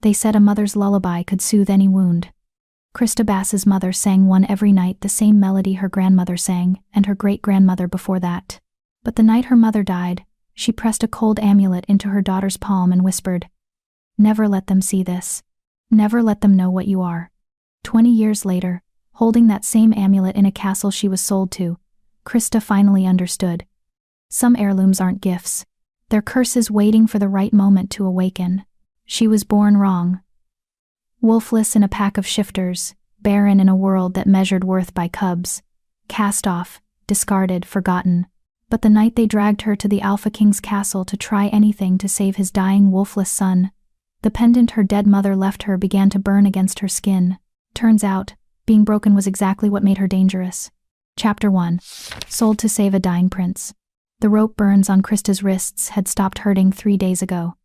They said a mother's lullaby could soothe any wound. Krista Bass's mother sang one every night, the same melody her grandmother sang, and her great-grandmother before that. But the night her mother died, she pressed a cold amulet into her daughter's palm and whispered, "Never let them see this. Never let them know what you are." 20 years later, holding that same amulet in a castle she was sold to, Krista finally understood. Some heirlooms aren't gifts. They're curses waiting for the right moment to awaken. She was born wrong. Wolfless in a pack of shifters, barren in a world that measured worth by cubs, cast off, discarded, forgotten. But the night they dragged her to the Alpha King's castle to try anything to save his dying wolfless son, the pendant her dead mother left her began to burn against her skin. Turns out, being broken was exactly what made her dangerous. Chapter 1. Sold to save a dying prince. The rope burns on Krista's wrists had stopped hurting 3 days ago.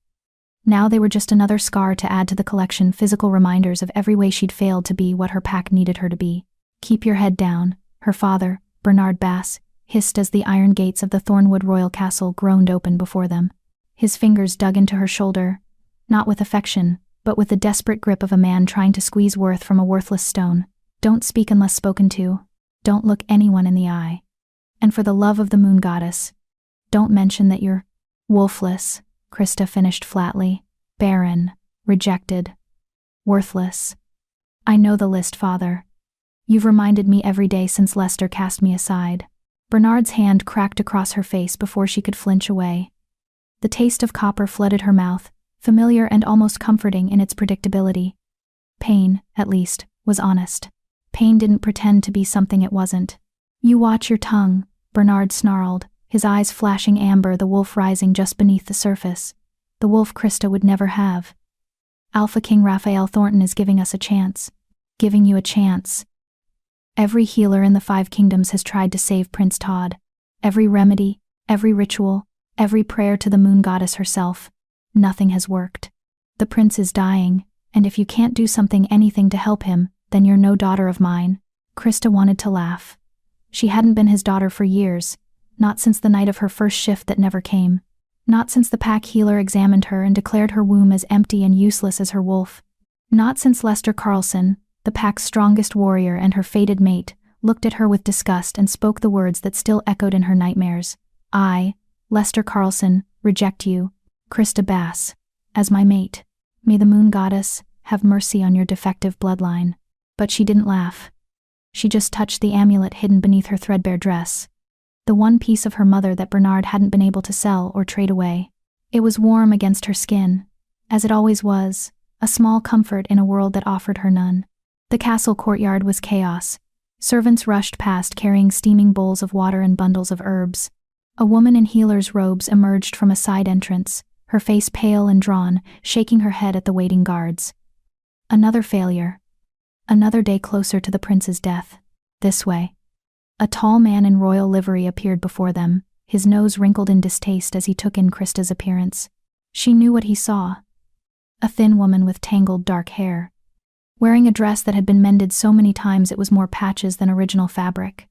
Now they were just another scar to add to the collection, physical reminders of every way she'd failed to be what her pack needed her to be. "Keep your head down," her father, Bernard Bass, hissed as the iron gates of the Thornwood Royal Castle groaned open before them. His fingers dug into her shoulder, not with affection, but with the desperate grip of a man trying to squeeze worth from a worthless stone. "Don't speak unless spoken to. Don't look anyone in the eye. And for the love of the moon goddess, don't mention that you're wolfless," Krista finished flatly. "Barren, rejected, worthless. I know the list, father. You've reminded me every day since Lester cast me aside." Bernard's hand cracked across her face before she could flinch away. The taste of copper flooded her mouth, familiar and almost comforting in its predictability. Pain, at least, was honest. Pain didn't pretend to be something it wasn't. "You watch your tongue," Bernard snarled, his eyes flashing amber, the wolf rising just beneath the surface. The wolf Krista would never have. "Alpha King Raphael Thornton is giving us a chance. Giving you a chance. Every healer in the 5 kingdoms has tried to save Prince Todd. Every remedy, every ritual, every prayer to the moon goddess herself. Nothing has worked. The prince is dying, and if you can't do anything to help him, then you're no daughter of mine." Krista wanted to laugh. She hadn't been his daughter for years, not since the night of her first shift that never came. Not since the pack healer examined her and declared her womb as empty and useless as her wolf. Not since Lester Carlson, the pack's strongest warrior and her fated mate, looked at her with disgust and spoke the words that still echoed in her nightmares. "I, Lester Carlson, reject you, Krista Bass, as my mate. May the moon goddess have mercy on your defective bloodline." But she didn't laugh. She just touched the amulet hidden beneath her threadbare dress. The one piece of her mother that Bernard hadn't been able to sell or trade away. It was warm against her skin, as it always was, a small comfort in a world that offered her none. The castle courtyard was chaos. Servants rushed past carrying steaming bowls of water and bundles of herbs. A woman in healer's robes emerged from a side entrance, her face pale and drawn, shaking her head at the waiting guards. Another failure. Another day closer to the prince's death. This way. A tall man in royal livery appeared before them, his nose wrinkled in distaste as he took in Krista's appearance. She knew what he saw. A thin woman with tangled dark hair. Wearing a dress that had been mended so many times it was more patches than original fabric.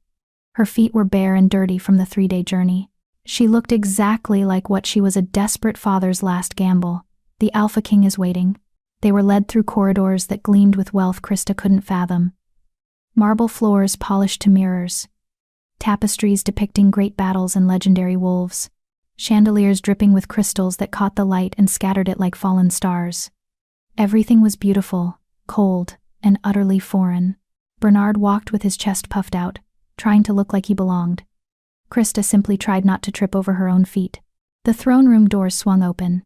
Her feet were bare and dirty from the 3-day journey. She looked exactly like what she was, a desperate father's last gamble. "The Alpha King is waiting." They were led through corridors that gleamed with wealth Krista couldn't fathom. Marble floors polished to mirrors. Tapestries depicting great battles and legendary wolves. Chandeliers dripping with crystals that caught the light and scattered it like fallen stars. Everything was beautiful, cold, and utterly foreign. Bernard walked with his chest puffed out, trying to look like he belonged. Krista simply tried not to trip over her own feet. The throne room doors swung open,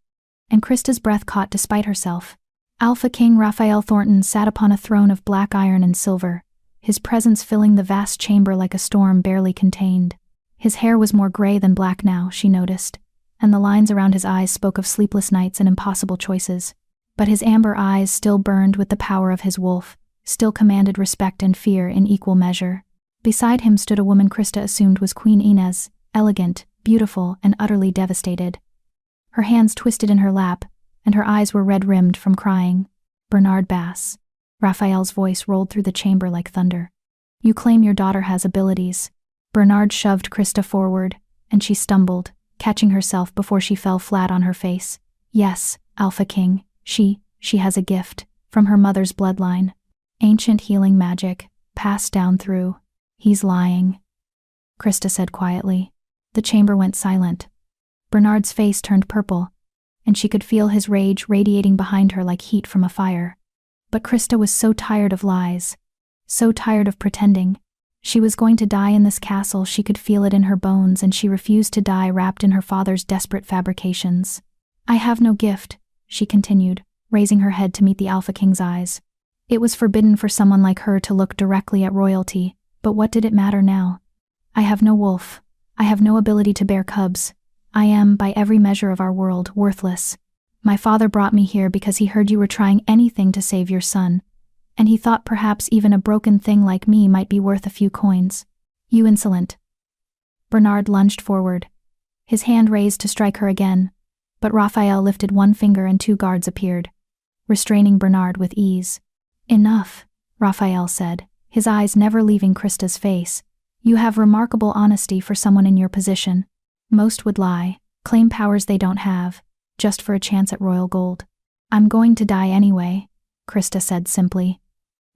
and Krista's breath caught despite herself. Alpha King Raphael Thornton sat upon a throne of black iron and silver, his presence filling the vast chamber like a storm barely contained. His hair was more gray than black now, she noticed, and the lines around his eyes spoke of sleepless nights and impossible choices. But his amber eyes still burned with the power of his wolf, still commanded respect and fear in equal measure. Beside him stood a woman Krista assumed was Queen Inez, elegant, beautiful, and utterly devastated. Her hands twisted in her lap, and her eyes were red-rimmed from crying. "Bernard Bass." Raphael's voice rolled through the chamber like thunder. "You claim your daughter has abilities." Bernard shoved Krista forward, and she stumbled, catching herself before she fell flat on her face. "Yes, Alpha King, she She has a gift, from her mother's bloodline. Ancient healing magic, passed down through. He's lying, Krista said quietly. The chamber went silent. Bernard's face turned purple, and she could feel his rage radiating behind her like heat from a fire. But Krista was so tired of lies, so tired of pretending. She was going to die in this castle, she could feel it in her bones, and she refused to die wrapped in her father's desperate fabrications. I have no gift, she continued, raising her head to meet the Alpha King's eyes. It was forbidden for someone like her to look directly at royalty, but what did it matter now? I have no wolf. I have no ability to bear cubs. I am, by every measure of our world, worthless. My father brought me here because he heard you were trying anything to save your son, and he thought perhaps even a broken thing like me might be worth a few coins. You insolent. Bernard lunged forward, his hand raised to strike her again, but Raphael lifted one finger and 2 guards appeared, restraining Bernard with ease. Enough, Raphael said, his eyes never leaving Krista's face. You have remarkable honesty for someone in your position. Most would lie, claim powers they don't have, just for a chance at royal gold. I'm going to die anyway, Krista said simply.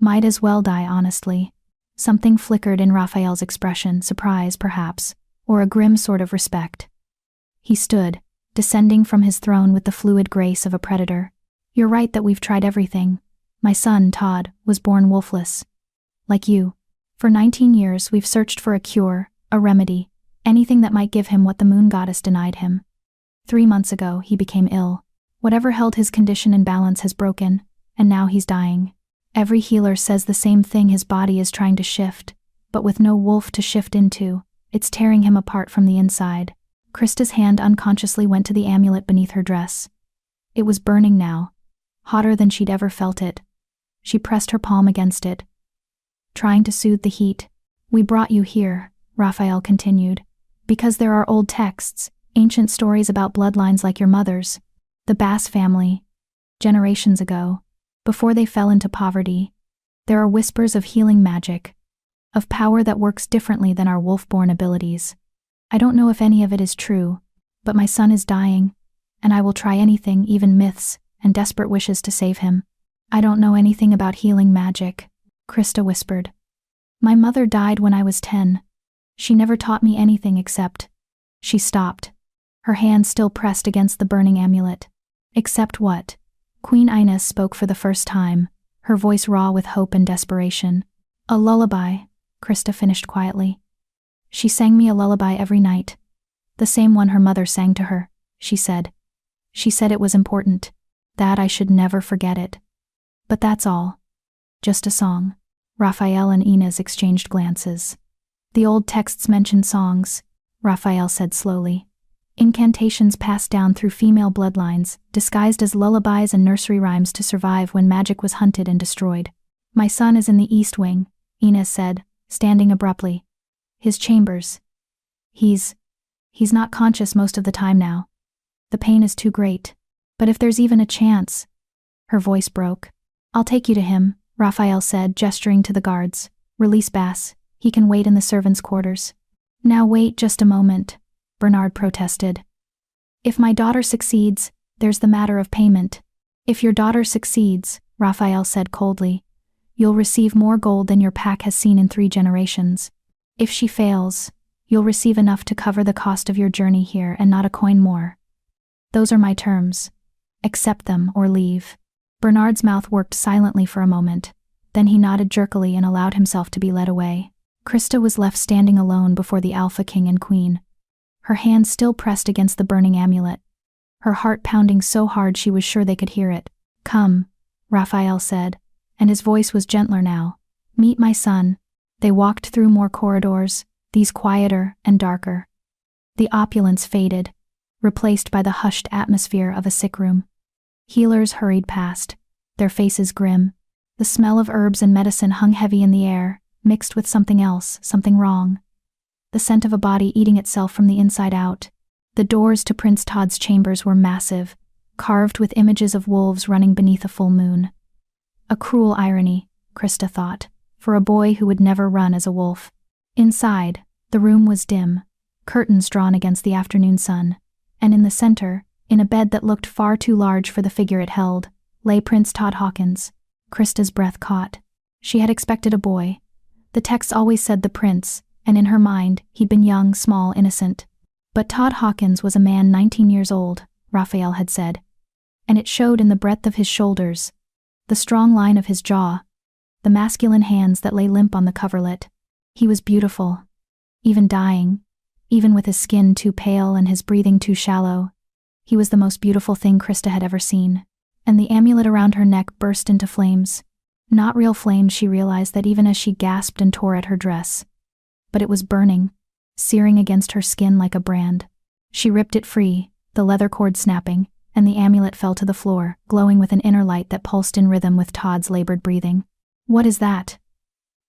Might as well die honestly. Something flickered in Raphael's expression, surprise perhaps, or a grim sort of respect. He stood, descending from his throne with the fluid grace of a predator. You're right that we've tried everything. My son, Todd, was born wolfless. Like you. For 19 years we've searched for a cure, a remedy, anything that might give him what the moon goddess denied him. 3 months ago he became ill. Whatever held his condition in balance has broken, and now he's dying. Every healer says the same thing, his body is trying to shift, but with no wolf to shift into, it's tearing him apart from the inside. Krista's hand unconsciously went to the amulet beneath her dress. It was burning now, hotter than she'd ever felt it. She pressed her palm against it, trying to soothe the heat. We brought you here, Raphael continued, because there are old texts, ancient stories about bloodlines like your mother's, the Bass family, generations ago, before they fell into poverty. There are whispers of healing magic, of power that works differently than our wolf-born abilities. I don't know if any of it is true, but my son is dying, and I will try anything, even myths and desperate wishes to save him. I don't know anything about healing magic, Krista whispered. My mother died when I was 10. She never taught me anything except... She stopped, her hand still pressed against the burning amulet. Except what? Queen Ines spoke for the first time, her voice raw with hope and desperation. A lullaby, Krista finished quietly. She sang me a lullaby every night. The same one her mother sang to her, she said. She said it was important, that I should never forget it. But that's all. Just a song. Raphael and Ines exchanged glances. The old texts mention songs, Raphael said slowly. Incantations passed down through female bloodlines, disguised as lullabies and nursery rhymes to survive when magic was hunted and destroyed. My son is in the East Wing, Ines said, standing abruptly. His chambers. He's not conscious most of the time now. The pain is too great. But if there's even a chance... Her voice broke. I'll take you to him, Raphael said, gesturing to the guards. Release Bass. He can wait in the servants' quarters. Now wait just a moment, Bernard protested. If my daughter succeeds, there's the matter of payment. If your daughter succeeds, Raphael said coldly, you'll receive more gold than your pack has seen in 3 generations. If she fails, you'll receive enough to cover the cost of your journey here and not a coin more. Those are my terms. Accept them or leave. Bernard's mouth worked silently for a moment, then he nodded jerkily and allowed himself to be led away. Krista was left standing alone before the Alpha King and Queen, her hand still pressed against the burning amulet, her heart pounding so hard she was sure they could hear it. Come, Raphael said, and his voice was gentler now. Meet my son. They walked through more corridors, these quieter and darker. The opulence faded, replaced by the hushed atmosphere of a sick room. Healers hurried past, their faces grim. The smell of herbs and medicine hung heavy in the air, mixed with something else, something wrong. The scent of a body eating itself from the inside out. The doors to Prince Todd's chambers were massive, carved with images of wolves running beneath a full moon. A cruel irony, Krista thought, for a boy who would never run as a wolf. Inside, the room was dim, curtains drawn against the afternoon sun, and in the center, in a bed that looked far too large for the figure it held, Lay Prince Todd Hawkins. Krista's breath caught. She had expected a boy. The text always said the prince, and in her mind, he'd been young, small, innocent. But Todd Hawkins was a man 19 years old, Raphael had said. And it showed in the breadth of his shoulders, the strong line of his jaw, the masculine hands that lay limp on the coverlet. He was beautiful. Even dying, even with his skin too pale and his breathing too shallow, he was the most beautiful thing Krista had ever seen. And the amulet around her neck burst into flames. Not real flames, she realized that even as she gasped and tore at her dress. But it was burning, searing against her skin like a brand. She ripped it free, the leather cord snapping, and the amulet fell to the floor, glowing with an inner light that pulsed in rhythm with Todd's labored breathing. "What is that?"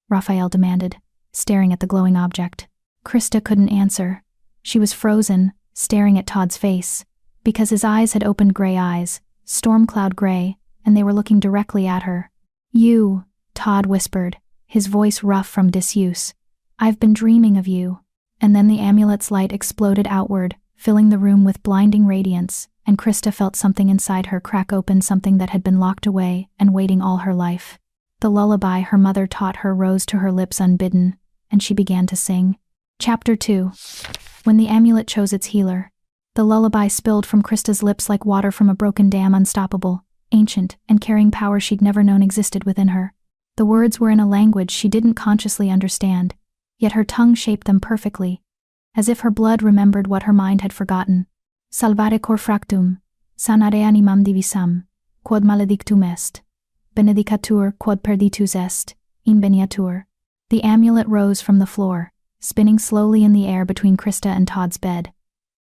Raphael demanded, staring at the glowing object. Krista couldn't answer. She was frozen, staring at Todd's face, because his eyes had opened gray eyes, storm cloud gray, and they were looking directly at her. "You," Todd whispered, his voice rough from disuse. "I've been dreaming of you." And then the amulet's light exploded outward, filling the room with blinding radiance, and Krista felt something inside her crack open, something that had been locked away and waiting all her life. The lullaby her mother taught her rose to her lips unbidden, and she began to sing. Chapter 2. When the amulet chose its healer. The lullaby spilled from Krista's lips like water from a broken dam, unstoppable, ancient, and carrying power she'd never known existed within her. The words were in a language she didn't consciously understand, yet her tongue shaped them perfectly, as if her blood remembered what her mind had forgotten. Salvare cor fractum, sanare animam divisam, quod maledictum est, benedicatur quod perditus est, imbeniatur. The amulet rose from the floor, spinning slowly in the air between Krista and Todd's bed.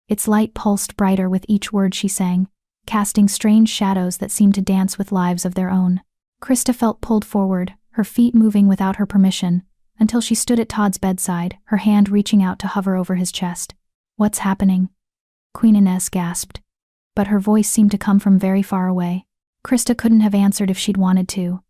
Its light pulsed brighter with each word she sang, casting strange shadows that seemed to dance with lives of their own. Krista felt pulled forward, her feet moving without her permission, until she stood at Todd's bedside, her hand reaching out to hover over his chest. "What's happening?" Queen Inez gasped. But her voice seemed to come from very far away. Krista couldn't have answered if she'd wanted to.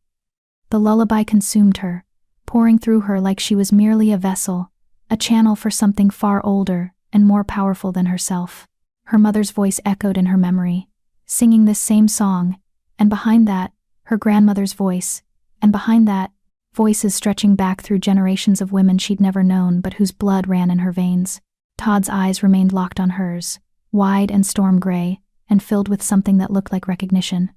The lullaby consumed her, pouring through her like she was merely a vessel, a channel for something far older and more powerful than herself. Her mother's voice echoed in her memory, singing this same song, and behind that, her grandmother's voice, and behind that, voices stretching back through generations of women she'd never known but whose blood ran in her veins. Todd's eyes remained locked on hers, wide and storm gray, and filled with something that looked like recognition.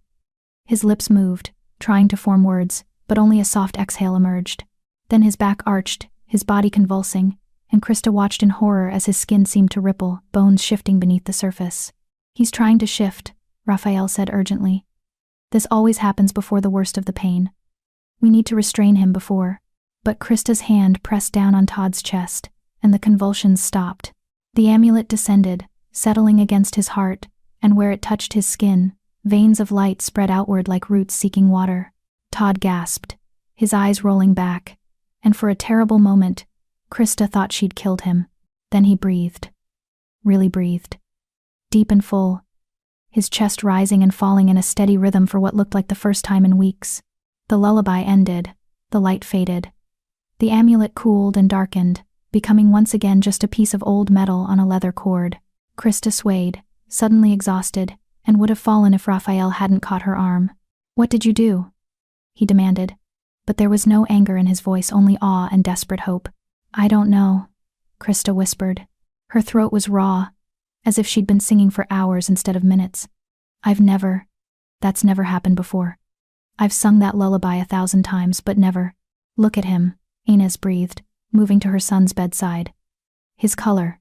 His lips moved, trying to form words, but only a soft exhale emerged. Then his back arched, his body convulsing, and Krista watched in horror as his skin seemed to ripple, bones shifting beneath the surface. "He's trying to shift," Raphael said urgently. "This always happens before the worst of the pain. We need to restrain him before." But Krista's hand pressed down on Todd's chest, and the convulsions stopped. The amulet descended, settling against his heart, and where it touched his skin, veins of light spread outward like roots seeking water. Todd gasped, his eyes rolling back, and for a terrible moment, Krista thought she'd killed him. Then he breathed. Really breathed. Deep and full, his chest rising and falling in a steady rhythm for what looked like the first time in weeks. The lullaby ended, the light faded. The amulet cooled and darkened, becoming once again just a piece of old metal on a leather cord. Krista swayed, suddenly exhausted, and would have fallen if Raphael hadn't caught her arm. "What did you do?" he demanded. But there was no anger in his voice, only awe and desperate hope. "I don't know," Krista whispered. Her throat was raw, as if she'd been singing for hours instead of minutes. That's never happened before. I've sung that lullaby 1,000 times, but never." "Look at him," Inez breathed, moving to her son's bedside. "His color.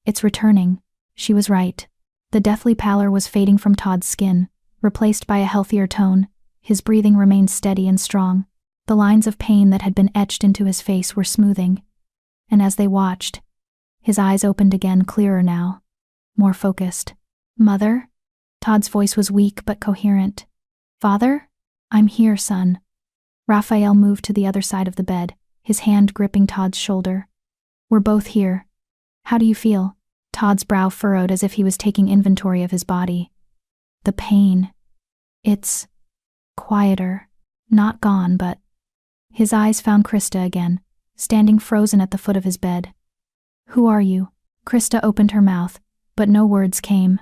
It's returning." She was right. The deathly pallor was fading from Todd's skin, replaced by a healthier tone. His breathing remained steady and strong. The lines of pain that had been etched into his face were smoothing. And as they watched, his eyes opened again, clearer now, more focused. "Mother?" Todd's voice was weak but coherent. "Father? I'm here, son." Raphael moved to the other side of the bed, his hand gripping Todd's shoulder. "We're both here. How do you feel?" Todd's brow furrowed as if he was taking inventory of his body. "The pain. It's quieter. Not gone, but..." His eyes found Krista again, standing frozen at the foot of his bed. "Who are you?" Krista opened her mouth, but no words came.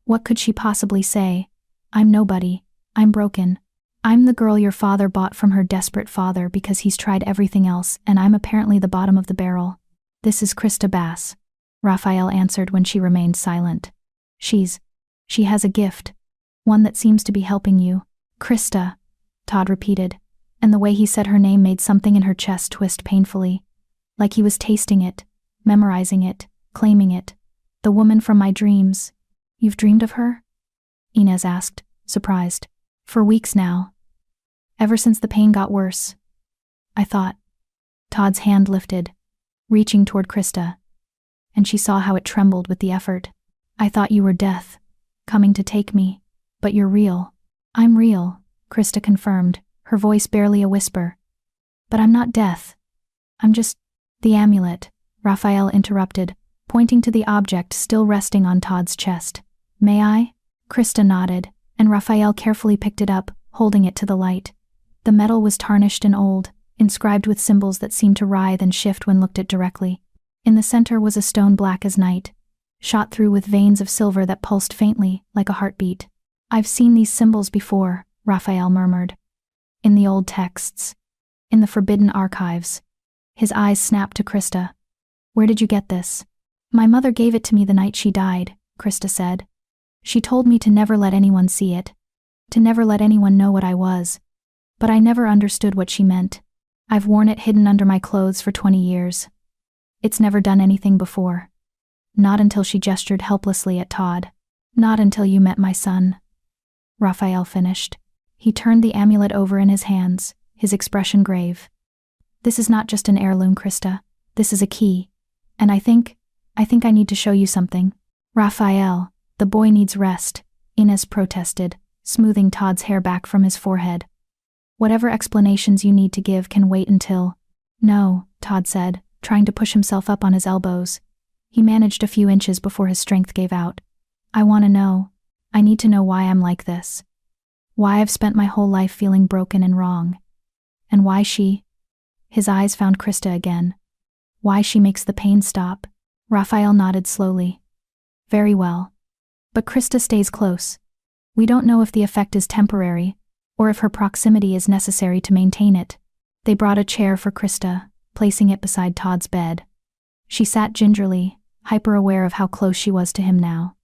What could she possibly say? "I'm nobody. I'm broken. I'm the girl your father bought from her desperate father because he's tried everything else, and I'm apparently the bottom of the barrel. This is Krista Bass, Raphael answered when she remained silent. She has a gift. One that seems to be helping you. Krista, Todd repeated, and the way he said her name made something in her chest twist painfully. Like he was tasting it, memorizing it, claiming it. The woman from my dreams. You've dreamed of her? Inez asked, surprised. For weeks now. Ever since the pain got worse. I thought. Todd's hand lifted, reaching toward Krista, and she saw how it trembled with the effort. I thought you were death, coming to take me, but you're real. I'm real, Krista confirmed, her voice barely a whisper. But I'm not death. I'm just the amulet, Raphael interrupted, pointing to the object still resting on Todd's chest. May I? Krista nodded, and Raphael carefully picked it up, holding it to the light. The metal was tarnished and old, inscribed with symbols that seemed to writhe and shift when looked at directly. In the center was a stone black as night, shot through with veins of silver that pulsed faintly, like a heartbeat. I've seen these symbols before, Raphael murmured. In the old texts. In the forbidden archives. His eyes snapped to Krista. Where did you get this? My mother gave it to me the night she died, Krista said. She told me to never let anyone see it. To never let anyone know what I was. But I never understood what she meant. I've worn it hidden under my clothes for 20 years. It's never done anything before. Not until she gestured helplessly at Todd. Not until you met my son. Raphael finished. He turned the amulet over in his hands, his expression grave. This is not just an heirloom, Krista. This is a key. And I think I need to show you something. Raphael, the boy needs rest, Inez protested, smoothing Todd's hair back from his forehead. Whatever explanations you need to give can wait until… No, Todd said, trying to push himself up on his elbows. He managed a few inches before his strength gave out. I want to know. I need to know why I'm like this. Why I've spent my whole life feeling broken and wrong. And why she… His eyes found Krista again. Why she makes the pain stop. Raphael nodded slowly. Very well. But Krista stays close. We don't know if the effect is temporary, or if her proximity is necessary to maintain it. They brought a chair for Krista, placing it beside Todd's bed. She sat gingerly, hyper-aware of how close she was to him now.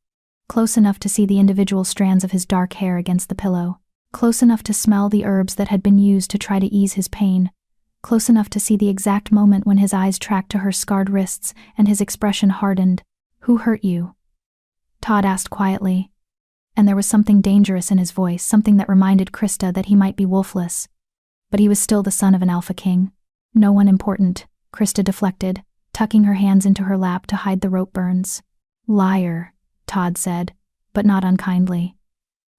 Close enough to see the individual strands of his dark hair against the pillow. Close enough to smell the herbs that had been used to try to ease his pain. Close enough to see the exact moment when his eyes tracked to her scarred wrists and his expression hardened. Who hurt you? Todd asked quietly. And there was something dangerous in his voice, something that reminded Krista that he might be Wolfless. But he was still the son of an alpha king. No one important, Krista deflected, tucking her hands into her lap to hide the rope burns. Liar, Todd said, but not unkindly.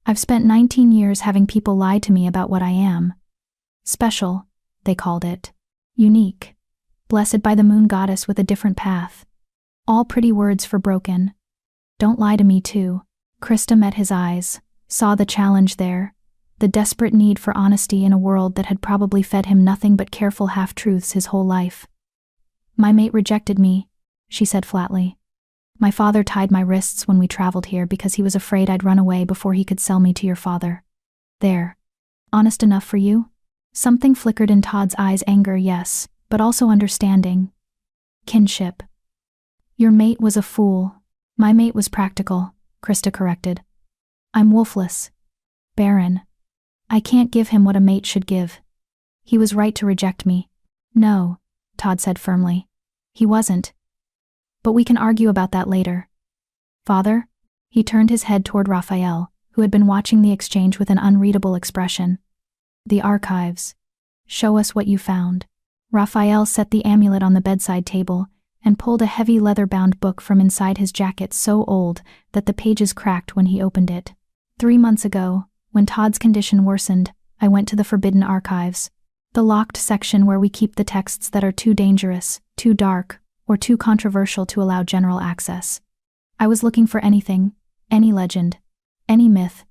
I've spent 19 years having people lie to me about what I am. Special, they called it. Unique. Blessed by the moon goddess with a different path. All pretty words for broken. Don't lie to me too. Krista met his eyes, saw the challenge there, the desperate need for honesty in a world that had probably fed him nothing but careful half-truths his whole life. My mate rejected me, she said flatly. My father tied my wrists when we traveled here because he was afraid I'd run away before he could sell me to your father. There. Honest enough for you? Something flickered in Todd's eyes, anger, yes, but also understanding. Kinship. Your mate was a fool. My mate was practical, Krista corrected. I'm Wolfless. Barren. I can't give him what a mate should give. He was right to reject me. No, Todd said firmly. He wasn't. But we can argue about that later. Father? He turned his head toward Raphael, who had been watching the exchange with an unreadable expression. The archives. Show us what you found. Raphael set the amulet on the bedside table and pulled a heavy leather-bound book from inside his jacket so old that the pages cracked when he opened it. 3 months ago, when Todd's condition worsened, I went to the forbidden archives, the locked section where we keep the texts that are too dangerous, too dark, or too controversial to allow general access. I was looking for anything, any legend, any myth,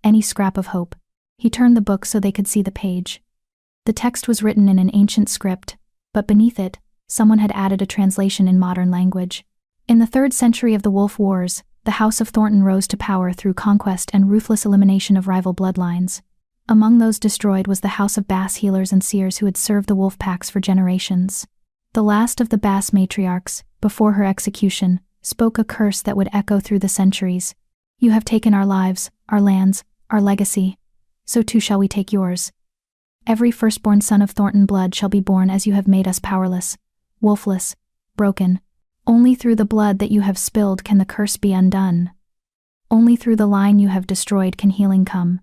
any scrap of hope. He turned the book so they could see the page. The text was written in an ancient script, but beneath it, someone had added a translation in modern language. In the 3rd century of the Wolf Wars, the House of Thornton rose to power through conquest and ruthless elimination of rival bloodlines. Among those destroyed was the house of Bass healers and seers who had served the wolf packs for generations. The last of the Bass matriarchs, before her execution, spoke a curse that would echo through the centuries. "You have taken our lives, our lands, our legacy. So too shall we take yours. Every firstborn son of Thornton blood shall be born as you have made us powerless, wolfless, broken. Only through the blood that you have spilled can the curse be undone. Only through the line you have destroyed can healing come.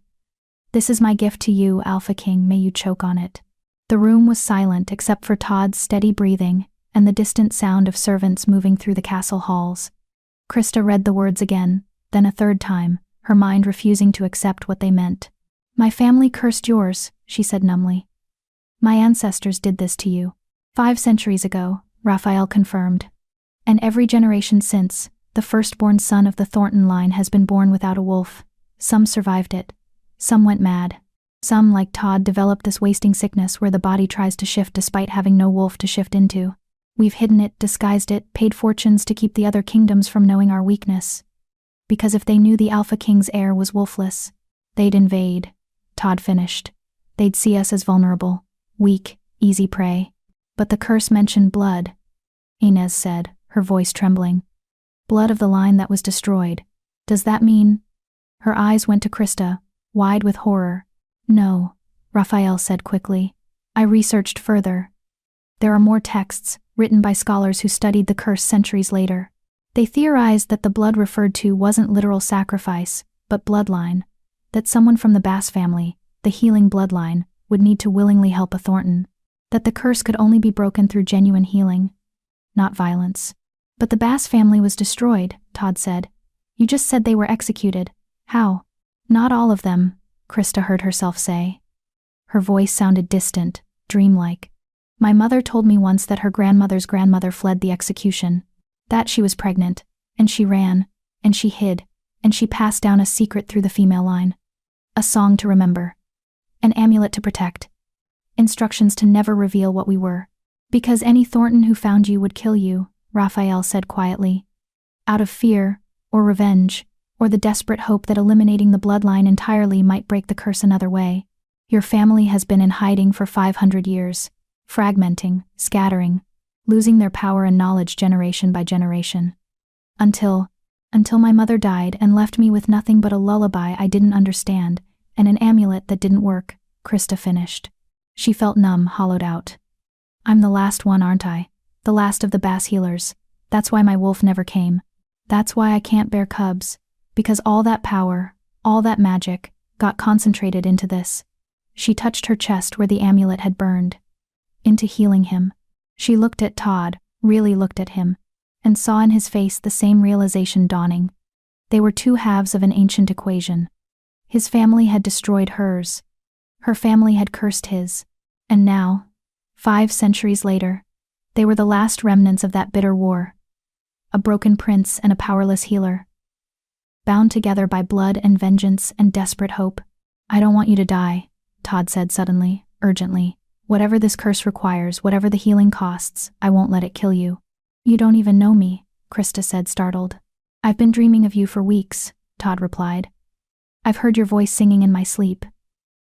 This is my gift to you, Alpha King, may you choke on it." The room was silent except for Todd's steady breathing and the distant sound of servants moving through the castle halls. Krista read the words again, then a third time, her mind refusing to accept what they meant. "My family cursed yours," she said numbly. "My ancestors did this to you. 5 centuries ago," Raphael confirmed. "And every generation since, the firstborn son of the Thornton line has been born without a wolf. Some survived it. Some went mad. Some, like Todd, developed this wasting sickness where the body tries to shift despite having no wolf to shift into. We've hidden it, disguised it, paid fortunes to keep the other kingdoms from knowing our weakness. Because if they knew the Alpha King's heir was wolfless, they'd invade," Todd finished. "They'd see us as vulnerable, weak, easy prey. But the curse mentioned blood," Inez said, her voice trembling. "Blood of the line that was destroyed. Does that mean—" Her eyes went to Krista, wide with horror. "No," Raphael said quickly. "I researched further. There are more texts, written by scholars who studied the curse centuries later. They theorized that the blood referred to wasn't literal sacrifice, but bloodline, that someone from the Bass family, the healing bloodline, would need to willingly help a Thornton, that the curse could only be broken through genuine healing, not violence. But the Bass family was destroyed," Todd said. "You just said they were executed. How?" "Not all of them," Krista heard herself say. Her voice sounded distant, dreamlike. "My mother told me once that her grandmother's grandmother fled the execution. That she was pregnant, and she ran, and she hid, and she passed down a secret through the female line. A song to remember. An amulet to protect. Instructions to never reveal what we were. Because any Thornton who found you would kill you," Raphael said quietly. "Out of fear, or revenge, or the desperate hope that eliminating the bloodline entirely might break the curse another way. Your family has been in hiding for 500 years, fragmenting, scattering, losing their power and knowledge generation by generation. Until my mother died and left me with nothing but a lullaby I didn't understand, and an amulet that didn't work," Krista finished. She felt numb, hollowed out. "I'm the last one, aren't I? The last of the Bass healers. That's why my wolf never came. That's why I can't bear cubs. Because all that power, all that magic, got concentrated into this." She touched her chest where the amulet had burned. "Into healing him." She looked at Todd, really looked at him, and saw in his face the same realization dawning. They were 2 halves of an ancient equation. His family had destroyed hers. Her family had cursed his. And now, 5 centuries later, they were the last remnants of that bitter war. A broken prince and a powerless healer. Bound together by blood and vengeance and desperate hope. "I don't want you to die," Todd said suddenly, urgently. "Whatever this curse requires, whatever the healing costs, I won't let it kill you." "You don't even know me," Krista said, startled. "I've been dreaming of you for weeks," Todd replied. "I've heard your voice singing in my sleep.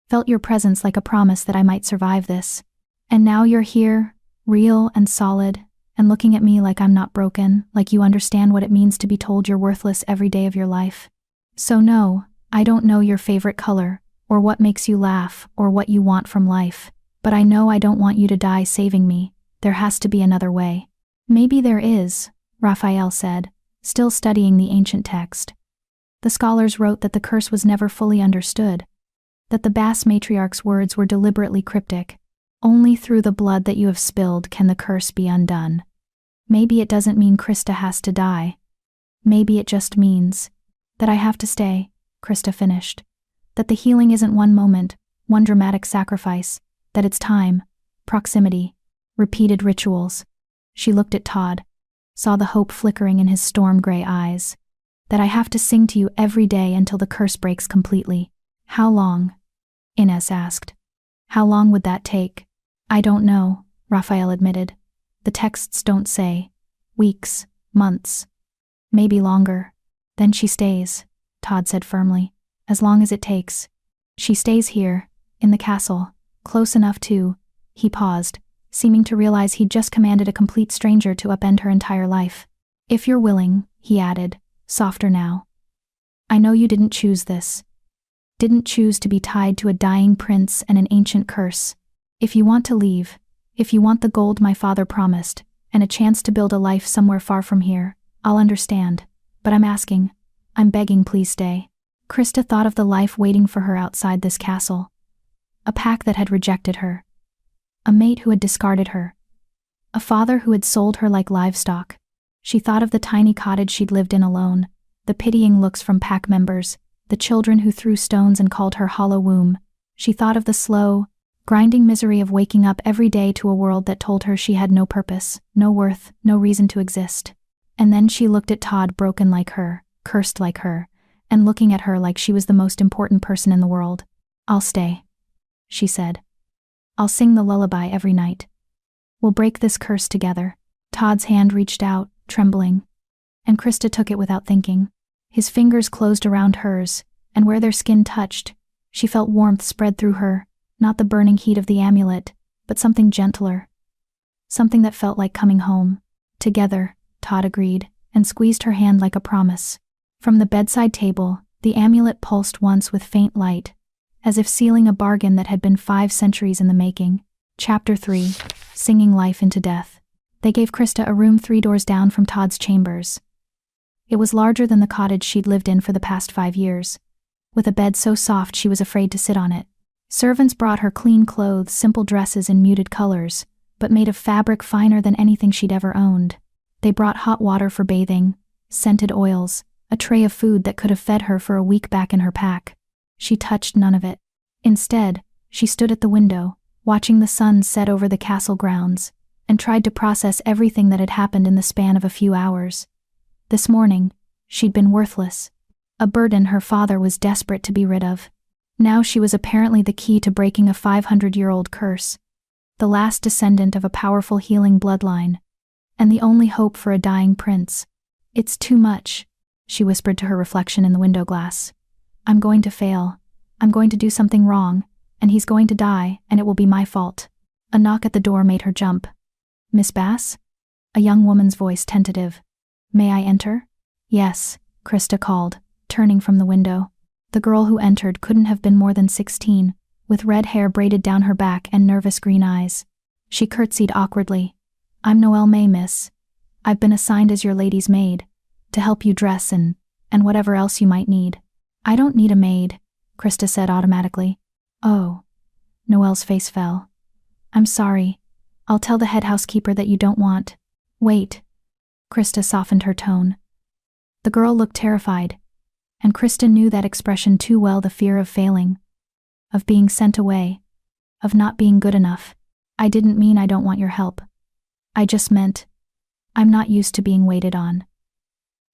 Felt your presence like a promise that I might survive this. And now you're here, real and solid, and looking at me like I'm not broken, like you understand what it means to be told you're worthless every day of your life. So no, I don't know your favorite color, or what makes you laugh, or what you want from life. But I know I don't want you to die saving me. There has to be another way." "Maybe there is," Raphael said, still studying the ancient text. "The scholars wrote that the curse was never fully understood, that the Bass matriarch's words were deliberately cryptic. Only through the blood that you have spilled can the curse be undone. Maybe it doesn't mean Krista has to die. Maybe it just means that I have to stay," Krista finished. "That the healing isn't one moment, one dramatic sacrifice, that it's time, proximity, repeated rituals." She looked at Todd, saw the hope flickering in his storm-gray eyes. "That I have to sing to you every day until the curse breaks completely." "How long?" Inez asked. "How long would that take?" "I don't know," Raphael admitted. "The texts don't say. Weeks, months, maybe longer." "Then she stays," Todd said firmly. "As long as it takes." She stays here, in the castle, close enough to, he paused, seeming to realize he'd just commanded a complete stranger to upend her entire life. If you're willing, he added, softer now. I know you didn't choose this. Didn't choose to be tied to a dying prince and an ancient curse. If you want to leave, if you want the gold my father promised, and a chance to build a life somewhere far from here, I'll understand. But I'm begging, please stay. Krista thought of the life waiting for her outside this castle. A pack that had rejected her. A mate who had discarded her. A father who had sold her like livestock. She thought of the tiny cottage she'd lived in alone, the pitying looks from pack members, the children who threw stones and called her hollow womb. She thought of the slow, grinding misery of waking up every day to a world that told her she had no purpose, no worth, no reason to exist. And then she looked at Todd, broken like her, cursed like her, and looking at her like she was the most important person in the world. I'll stay, she said. I'll sing the lullaby every night. We'll break this curse together. Todd's hand reached out, trembling, and Krista took it without thinking. His fingers closed around hers, and where their skin touched, she felt warmth spread through her, not the burning heat of the amulet, but something gentler. Something that felt like coming home. Together, Todd agreed, and squeezed her hand like a promise. From the bedside table, the amulet pulsed once with faint light, as if sealing a bargain that had been 5 centuries in the making. Chapter 3. Singing Life into Death. They gave Krista a room 3 doors down from Todd's chambers. It was larger than the cottage she'd lived in for the past 5 years, with a bed so soft she was afraid to sit on it. Servants brought her clean clothes, simple dresses in muted colors, but made of fabric finer than anything she'd ever owned. They brought hot water for bathing, scented oils, a tray of food that could have fed her for a week back in her pack. She touched none of it. Instead, she stood at the window, watching the sun set over the castle grounds, and tried to process everything that had happened in the span of a few hours. This morning, she'd been worthless, a burden her father was desperate to be rid of. Now she was apparently the key to breaking a 500-year-old curse, the last descendant of a powerful healing bloodline, and the only hope for a dying prince. It's too much, she whispered to her reflection in the window glass. I'm going to fail. I'm going to do something wrong, and he's going to die, and it will be my fault. A knock at the door made her jump. Miss Bass? A young woman's voice, tentative. May I enter? Yes, Krista called, turning from the window. The girl who entered couldn't have been more than 16, with red hair braided down her back and nervous green eyes. She curtsied awkwardly. I'm Noelle May, miss. I've been assigned as your lady's maid, to help you dress and whatever else you might need. I don't need a maid, Krista said automatically. Oh. Noelle's face fell. I'm sorry. I'll tell the head housekeeper that you don't want. Wait. Krista softened her tone. The girl looked terrified, and Krista knew that expression too well, the fear of failing, of being sent away, of not being good enough. I didn't mean I don't want your help. I just meant, I'm not used to being waited on.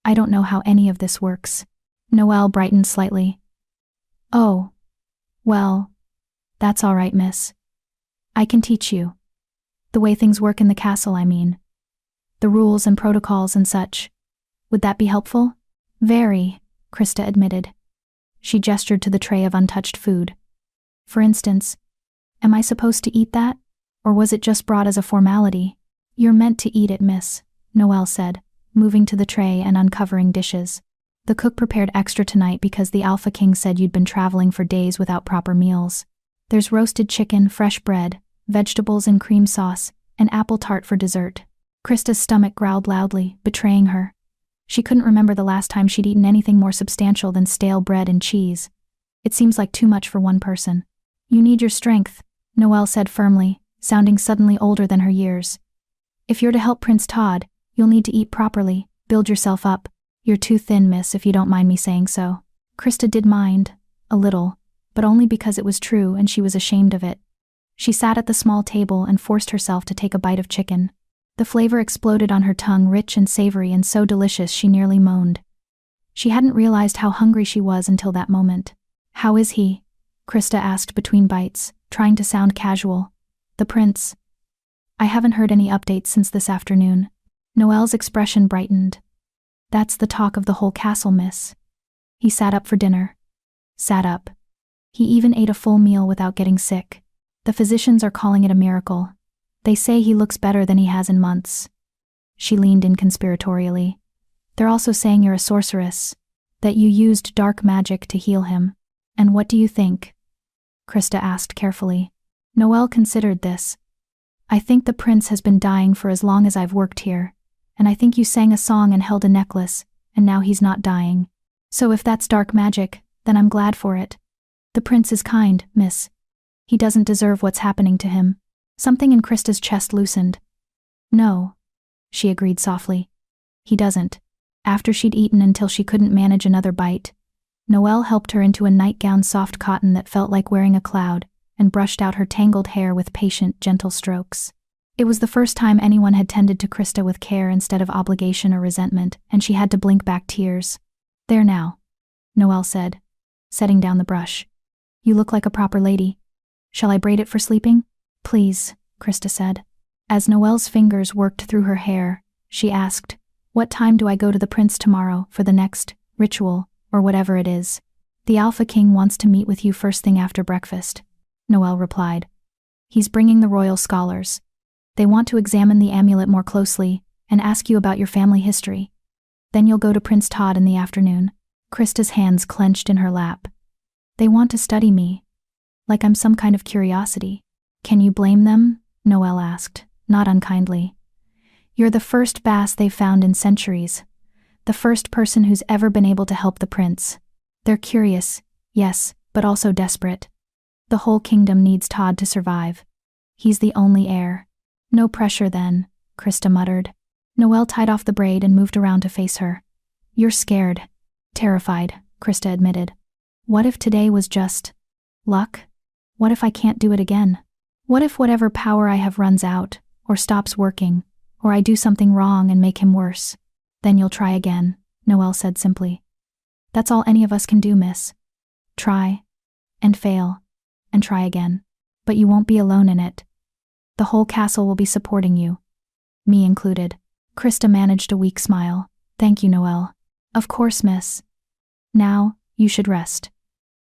I don't know how any of this works. Noelle brightened slightly. Oh. Well, that's all right, miss. I can teach you. The way things work in the castle, I mean. The rules and protocols and such. Would that be helpful? Very, Krista admitted. She gestured to the tray of untouched food. For instance, am I supposed to eat that? Or was it just brought as a formality? You're meant to eat it, miss, Noelle said, moving to the tray and uncovering dishes. The cook prepared extra tonight because the Alpha King said you'd been traveling for days without proper meals. There's roasted chicken, fresh bread, vegetables and cream sauce, and apple tart for dessert. Krista's stomach growled loudly, betraying her. She couldn't remember the last time she'd eaten anything more substantial than stale bread and cheese. It seems like too much for one person. You need your strength, Noelle said firmly, sounding suddenly older than her years. If you're to help Prince Todd, you'll need to eat properly, build yourself up. You're too thin, miss, if you don't mind me saying so. Krista did mind, a little, but only because it was true and she was ashamed of it. She sat at the small table and forced herself to take a bite of chicken. The flavor exploded on her tongue, rich and savory and so delicious she nearly moaned. She hadn't realized how hungry she was until that moment. How is he? Krista asked between bites, trying to sound casual. The prince. I haven't heard any updates since this afternoon. Noelle's expression brightened. That's the talk of the whole castle, miss. He sat up for dinner. Sat up. He even ate a full meal without getting sick. The physicians are calling it a miracle. They say he looks better than he has in months. She leaned in conspiratorially. They're also saying you're a sorceress, that you used dark magic to heal him. And what do you think? Krista asked carefully. Noelle considered this. I think the prince has been dying for as long as I've worked here, and I think you sang a song and held a necklace, and now he's not dying. So if that's dark magic, then I'm glad for it. The prince is kind, miss. He doesn't deserve what's happening to him. Something in Krista's chest loosened. No, she agreed softly. He doesn't. After she'd eaten until she couldn't manage another bite, Noelle helped her into a nightgown soft cotton that felt like wearing a cloud, and brushed out her tangled hair with patient, gentle strokes. It was the first time anyone had tended to Krista with care instead of obligation or resentment, and she had to blink back tears. There now, Noelle said, setting down the brush. You look like a proper lady. Shall I braid it for sleeping? Please, Krista said. As Noelle's fingers worked through her hair, she asked, What time do I go to the prince tomorrow for the next ritual, or whatever it is? The Alpha King wants to meet with you first thing after breakfast, Noelle replied. He's bringing the royal scholars. They want to examine the amulet more closely and ask you about your family history. Then you'll go to Prince Todd in the afternoon. Krista's hands clenched in her lap. They want to study me. Like I'm some kind of curiosity. Can you blame them? Noelle asked, not unkindly. You're the first bass they've found in centuries. The first person who's ever been able to help the prince. They're curious, yes, but also desperate. The whole kingdom needs Todd to survive. He's the only heir. No pressure then, Krista muttered. Noelle tied off the braid and moved around to face her. You're scared. Terrified, Krista admitted. What if today was just luck? What if I can't do it again? What if whatever power I have runs out, or stops working, or I do something wrong and make him worse? Then you'll try again, Noelle said simply. That's all any of us can do, miss. Try, and fail, and try again. But you won't be alone in it. The whole castle will be supporting you. Me included. Krista managed a weak smile. Thank you, Noelle. Of course, miss. Now, you should rest.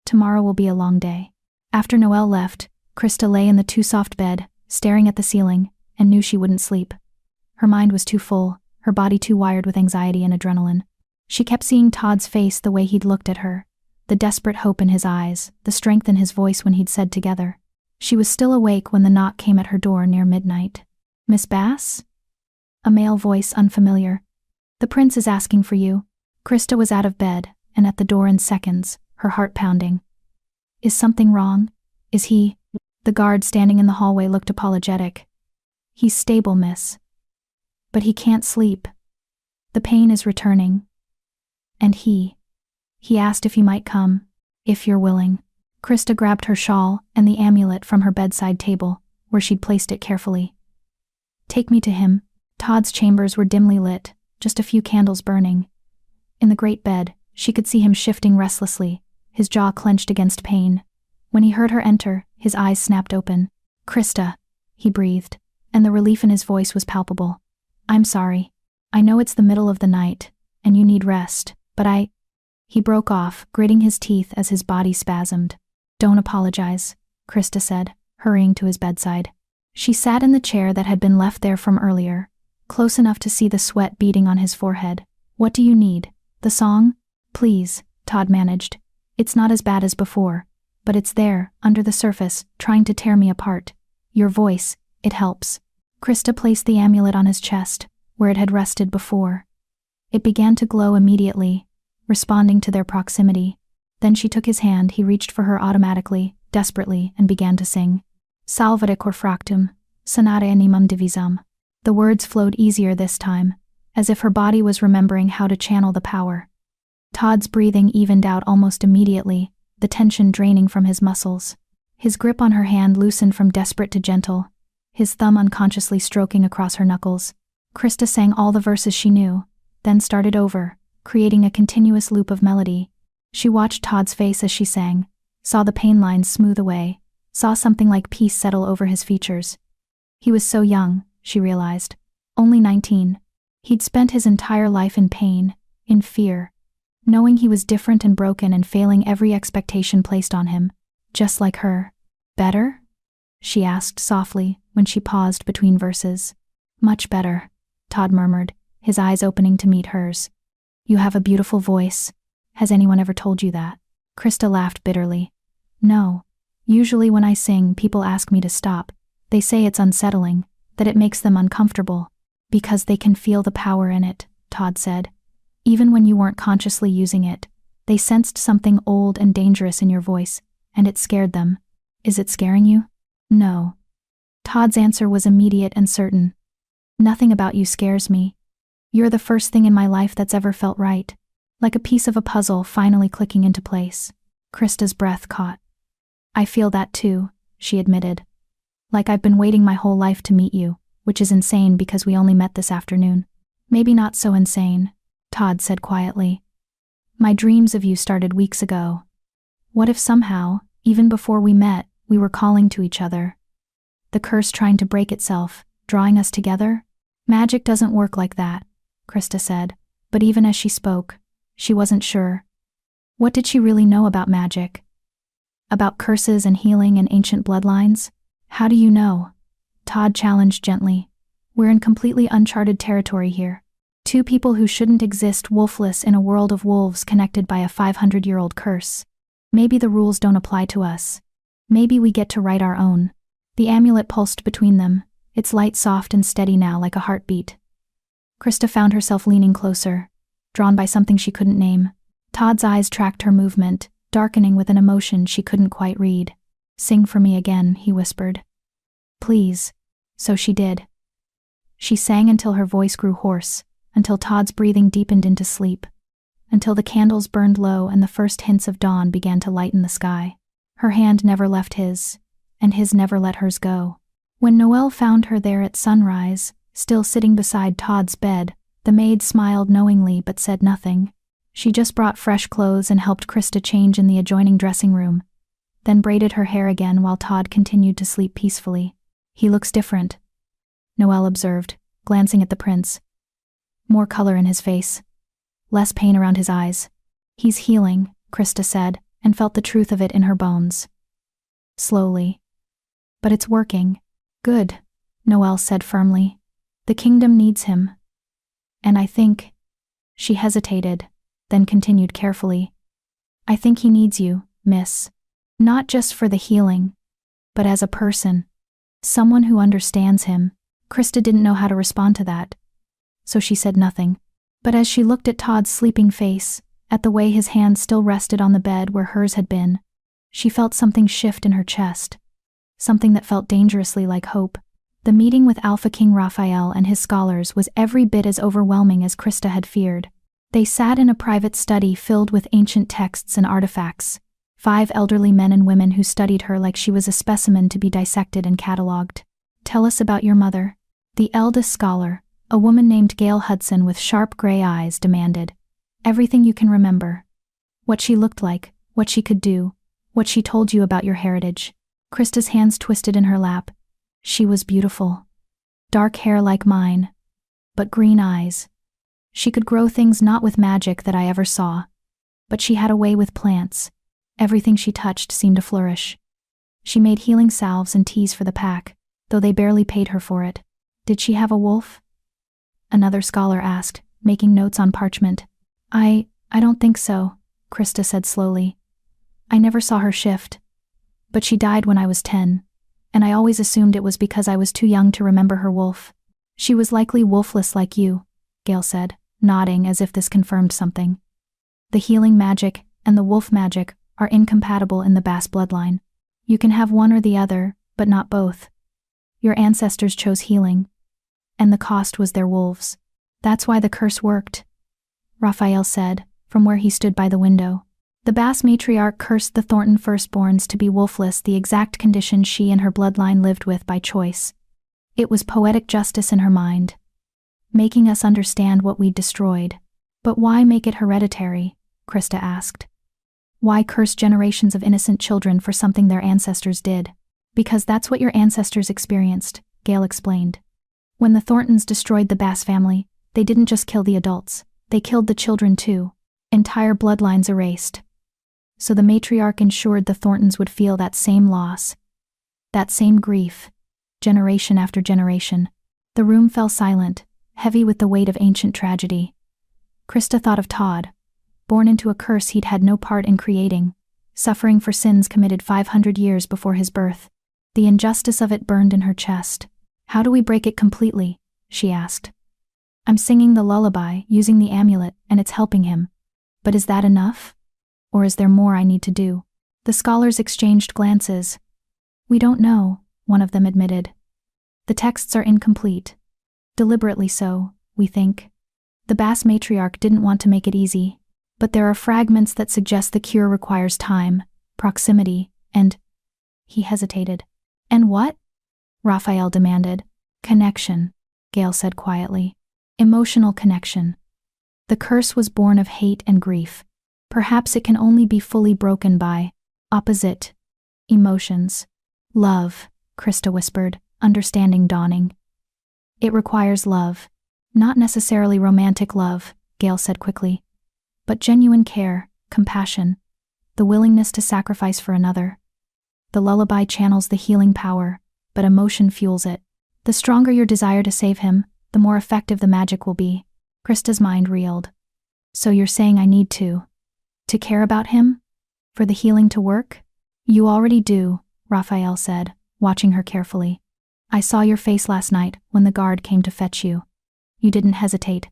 Tomorrow will be a long day. After Noelle left, Krista lay in the too-soft bed, staring at the ceiling, and knew she wouldn't sleep. Her mind was too full, her body too wired with anxiety and adrenaline. She kept seeing Todd's face the way he'd looked at her, the desperate hope in his eyes, the strength in his voice when he'd said together. She was still awake when the knock came at her door near midnight. Miss Bass? A male voice unfamiliar. The prince is asking for you. Krista was out of bed, and at the door in seconds, her heart pounding. Is something wrong? Is he? The guard standing in the hallway looked apologetic. He's stable, miss. But he can't sleep. The pain is returning. And he asked if he might come, if you're willing. Krista grabbed her shawl and the amulet from her bedside table, where she'd placed it carefully. Take me to him. Todd's chambers were dimly lit, just a few candles burning. In the great bed, she could see him shifting restlessly, his jaw clenched against pain. When he heard her enter, his eyes snapped open. Krista, he breathed, and the relief in his voice was palpable. I'm sorry. I know it's the middle of the night, and you need rest, but He broke off, gritting his teeth as his body spasmed. Don't apologize, Krista said, hurrying to his bedside. She sat in the chair that had been left there from earlier, close enough to see the sweat beading on his forehead. What do you need? The song? Please, Todd managed. It's not as bad as before, but it's there, under the surface, trying to tear me apart. Your voice, it helps. Krista placed the amulet on his chest, where it had rested before. It began to glow immediately, responding to their proximity. Then she took his hand, he reached for her automatically, desperately, and began to sing. Salvate cor fractum, sonata animum divisam. The words flowed easier this time, as if her body was remembering how to channel the power. Todd's breathing evened out almost immediately, the tension draining from his muscles. His grip on her hand loosened from desperate to gentle, his thumb unconsciously stroking across her knuckles. Krista sang all the verses she knew, then started over, creating a continuous loop of melody. She watched Todd's face as she sang, saw the pain lines smooth away, saw something like peace settle over his features. He was so young, she realized. Only 19. He'd spent his entire life in pain, in fear, knowing he was different and broken and failing every expectation placed on him. Just like her. Better? She asked softly when she paused between verses. Much better, Todd murmured, his eyes opening to meet hers. You have a beautiful voice. Has anyone ever told you that? Krista laughed bitterly. No. Usually when I sing, people ask me to stop. They say it's unsettling, that it makes them uncomfortable. Because they can feel the power in it, Todd said. Even when you weren't consciously using it, they sensed something old and dangerous in your voice, and it scared them. Is it scaring you? No. Todd's answer was immediate and certain. Nothing about you scares me. You're the first thing in my life that's ever felt right. Like a piece of a puzzle finally clicking into place. Krista's breath caught. I feel that too, she admitted. Like I've been waiting my whole life to meet you, which is insane because we only met this afternoon. Maybe not so insane, Todd said quietly. My dreams of you started weeks ago. What if somehow, even before we met, we were calling to each other? The curse trying to break itself, drawing us together? Magic doesn't work like that, Krista said, but even as she spoke, she wasn't sure. What did she really know about magic? About curses and healing and ancient bloodlines? How do you know? Todd challenged gently. We're in completely uncharted territory here. Two people who shouldn't exist wolfless in a world of wolves connected by a 500-year-old curse. Maybe the rules don't apply to us. Maybe we get to write our own. The amulet pulsed between them, its light soft and steady now like a heartbeat. Krista found herself leaning closer, drawn by something she couldn't name. Todd's eyes tracked her movement, darkening with an emotion she couldn't quite read. Sing for me again, he whispered. Please. So she did. She sang until her voice grew hoarse, until Todd's breathing deepened into sleep, until the candles burned low and the first hints of dawn began to lighten the sky. Her hand never left his, and his never let hers go. When Noelle found her there at sunrise, still sitting beside Todd's bed, the maid smiled knowingly but said nothing. She just brought fresh clothes and helped Krista change in the adjoining dressing room, then braided her hair again while Todd continued to sleep peacefully. He looks different, Noelle observed, glancing at the prince. More color in his face. Less pain around his eyes. He's healing, Krista said, and felt the truth of it in her bones. Slowly. But it's working. Good, Noelle said firmly. The kingdom needs him. And I think... She hesitated, then continued carefully. I think he needs you, miss. Not just for the healing, but as a person. Someone who understands him. Krista didn't know how to respond to that, so she said nothing. But as she looked at Todd's sleeping face, at the way his hand still rested on the bed where hers had been, she felt something shift in her chest. Something that felt dangerously like hope. The meeting with Alpha King Raphael and his scholars was every bit as overwhelming as Krista had feared. They sat in a private study filled with ancient texts and artifacts. 5 elderly men and women who studied her like she was a specimen to be dissected and catalogued. Tell us about your mother. The eldest scholar, a woman named Gail Hudson with sharp gray eyes, demanded. Everything you can remember. What she looked like, what she could do, what she told you about your heritage. Krista's hands twisted in her lap. She was beautiful. Dark hair like mine, but green eyes. She could grow things not with magic that I ever saw, but she had a way with plants. Everything she touched seemed to flourish. She made healing salves and teas for the pack, though they barely paid her for it. Did she have a wolf? Another scholar asked, making notes on parchment. I don't think so, Krista said slowly. I never saw her shift. But she died when I was 10, and I always assumed it was because I was too young to remember her wolf. She was likely wolfless like you, Gail said, nodding as if this confirmed something. The healing magic and the wolf magic are incompatible in the Bass bloodline. You can have one or the other, but not both. Your ancestors chose healing, and the cost was their wolves. That's why the curse worked, Raphael said, from where he stood by the window. The Bass matriarch cursed the Thornton firstborns to be wolfless, the exact condition she and her bloodline lived with by choice. It was poetic justice in her mind, making us understand what we'd destroyed. But why make it hereditary? Krista asked. Why curse generations of innocent children for something their ancestors did? Because that's what your ancestors experienced, Gail explained. When the Thorntons destroyed the Bass family, they didn't just kill the adults, they killed the children too. Entire bloodlines erased. So the matriarch ensured the Thorntons would feel that same loss, that same grief, generation after generation. The room fell silent, heavy with the weight of ancient tragedy. Krista thought of Todd, born into a curse he'd had no part in creating, suffering for sins committed 500 years before his birth. The injustice of it burned in her chest. How do we break it completely? She asked. I'm singing the lullaby, using the amulet, and it's helping him. But is that enough? Or is there more I need to do? The scholars exchanged glances. We don't know, one of them admitted. The texts are incomplete. Deliberately so, we think. The Bass matriarch didn't want to make it easy, but there are fragments that suggest the cure requires time, proximity, and… He hesitated. And what? Raphael demanded. Connection, Gale said quietly. Emotional connection. The curse was born of hate and grief. Perhaps it can only be fully broken by opposite emotions. Love, Krista whispered, understanding dawning. It requires love. Not necessarily romantic love, Gale said quickly, but genuine care, compassion, the willingness to sacrifice for another. The lullaby channels the healing power, but emotion fuels it. The stronger your desire to save him, the more effective the magic will be. Krista's mind reeled. So you're saying I need to care about him? For the healing to work? You already do, Raphael said, watching her carefully. I saw your face last night when the guard came to fetch you. You didn't hesitate.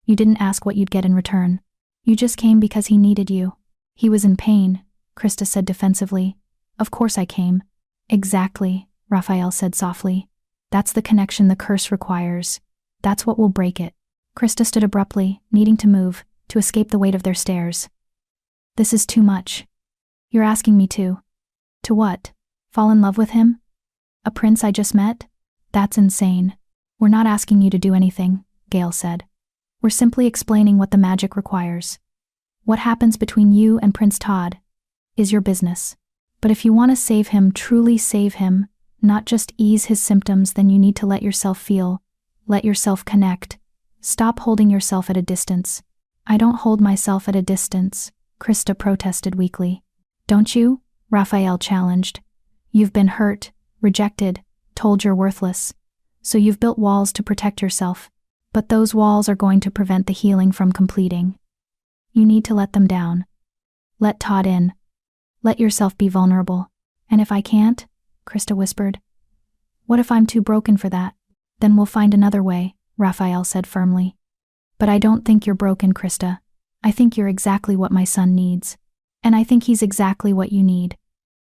You didn't ask what you'd get in return. You just came because he needed you. He was in pain, Krista said defensively. Of course I came. Exactly, Raphael said softly. That's the connection the curse requires. That's what will break it. Krista stood abruptly, needing to move, to escape the weight of their stares. This is too much. You're asking me to what? Fall in love with him? A prince I just met? That's insane. We're not asking you to do anything, Gale said. We're simply explaining what the magic requires. What happens between you and Prince Todd is your business. But if you want to save him, truly save him, not just ease his symptoms, then you need to let yourself feel, let yourself connect. Stop holding yourself at a distance. I don't hold myself at a distance, Krista protested weakly. Don't you? Raphael challenged. You've been hurt, rejected, told you're worthless. So you've built walls to protect yourself. But those walls are going to prevent the healing from completing. You need to let them down. Let Todd in. Let yourself be vulnerable. And if I can't, Krista whispered. What if I'm too broken for that? Then we'll find another way, Raphael said firmly. But I don't think you're broken, Krista. I think you're exactly what my son needs. And I think he's exactly what you need.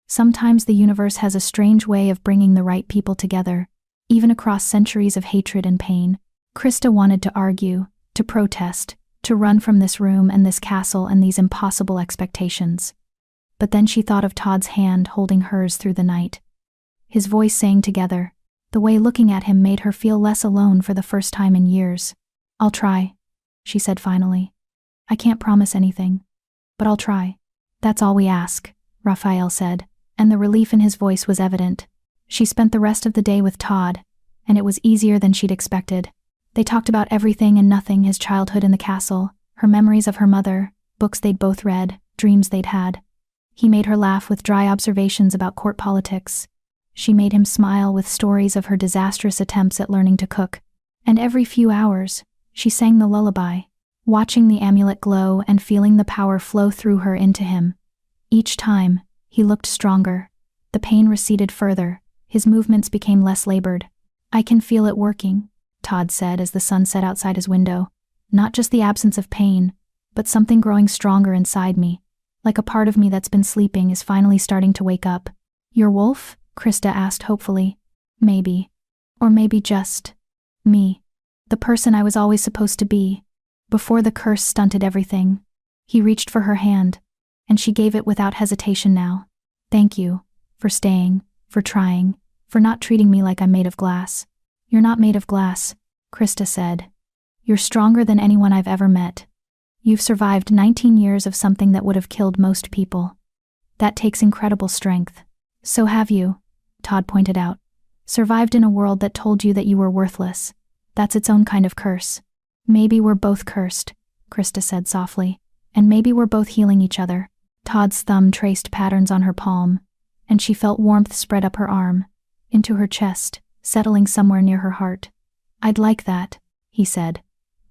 Sometimes the universe has a strange way of bringing the right people together, even across centuries of hatred and pain. Krista wanted to argue, to protest, to run from this room and this castle and these impossible expectations. But then she thought of Todd's hand holding hers through the night. His voice sang together. The way looking at him made her feel less alone for the first time in years. I'll try, she said finally. I can't promise anything, but I'll try. That's all we ask, Raphael said, and the relief in his voice was evident. She spent the rest of the day with Todd, and it was easier than she'd expected. They talked about everything and nothing, his childhood in the castle, her memories of her mother, books they'd both read, dreams they'd had. He made her laugh with dry observations about court politics. She made him smile with stories of her disastrous attempts at learning to cook. And every few hours, she sang the lullaby, watching the amulet glow and feeling the power flow through her into him. Each time, he looked stronger. The pain receded further. His movements became less labored. I can feel it working, Todd said as the sun set outside his window. Not just the absence of pain, but something growing stronger inside me. Like a part of me that's been sleeping is finally starting to wake up. Your wolf? Krista asked hopefully. Maybe. Or maybe just me. The person I was always supposed to be. Before the curse stunted everything. He reached for her hand, and she gave it without hesitation now. Thank you. For staying. For trying. For not treating me like I'm made of glass. You're not made of glass, Krista said. You're stronger than anyone I've ever met. You've survived 19 years of something that would have killed most people. That takes incredible strength. So have you, Todd pointed out. Survived in a world that told you that you were worthless. That's its own kind of curse. Maybe we're both cursed, Krista said softly. And maybe we're both healing each other. Todd's thumb traced patterns on her palm, and she felt warmth spread up her arm, into her chest, settling somewhere near her heart. "I'd like that," he said.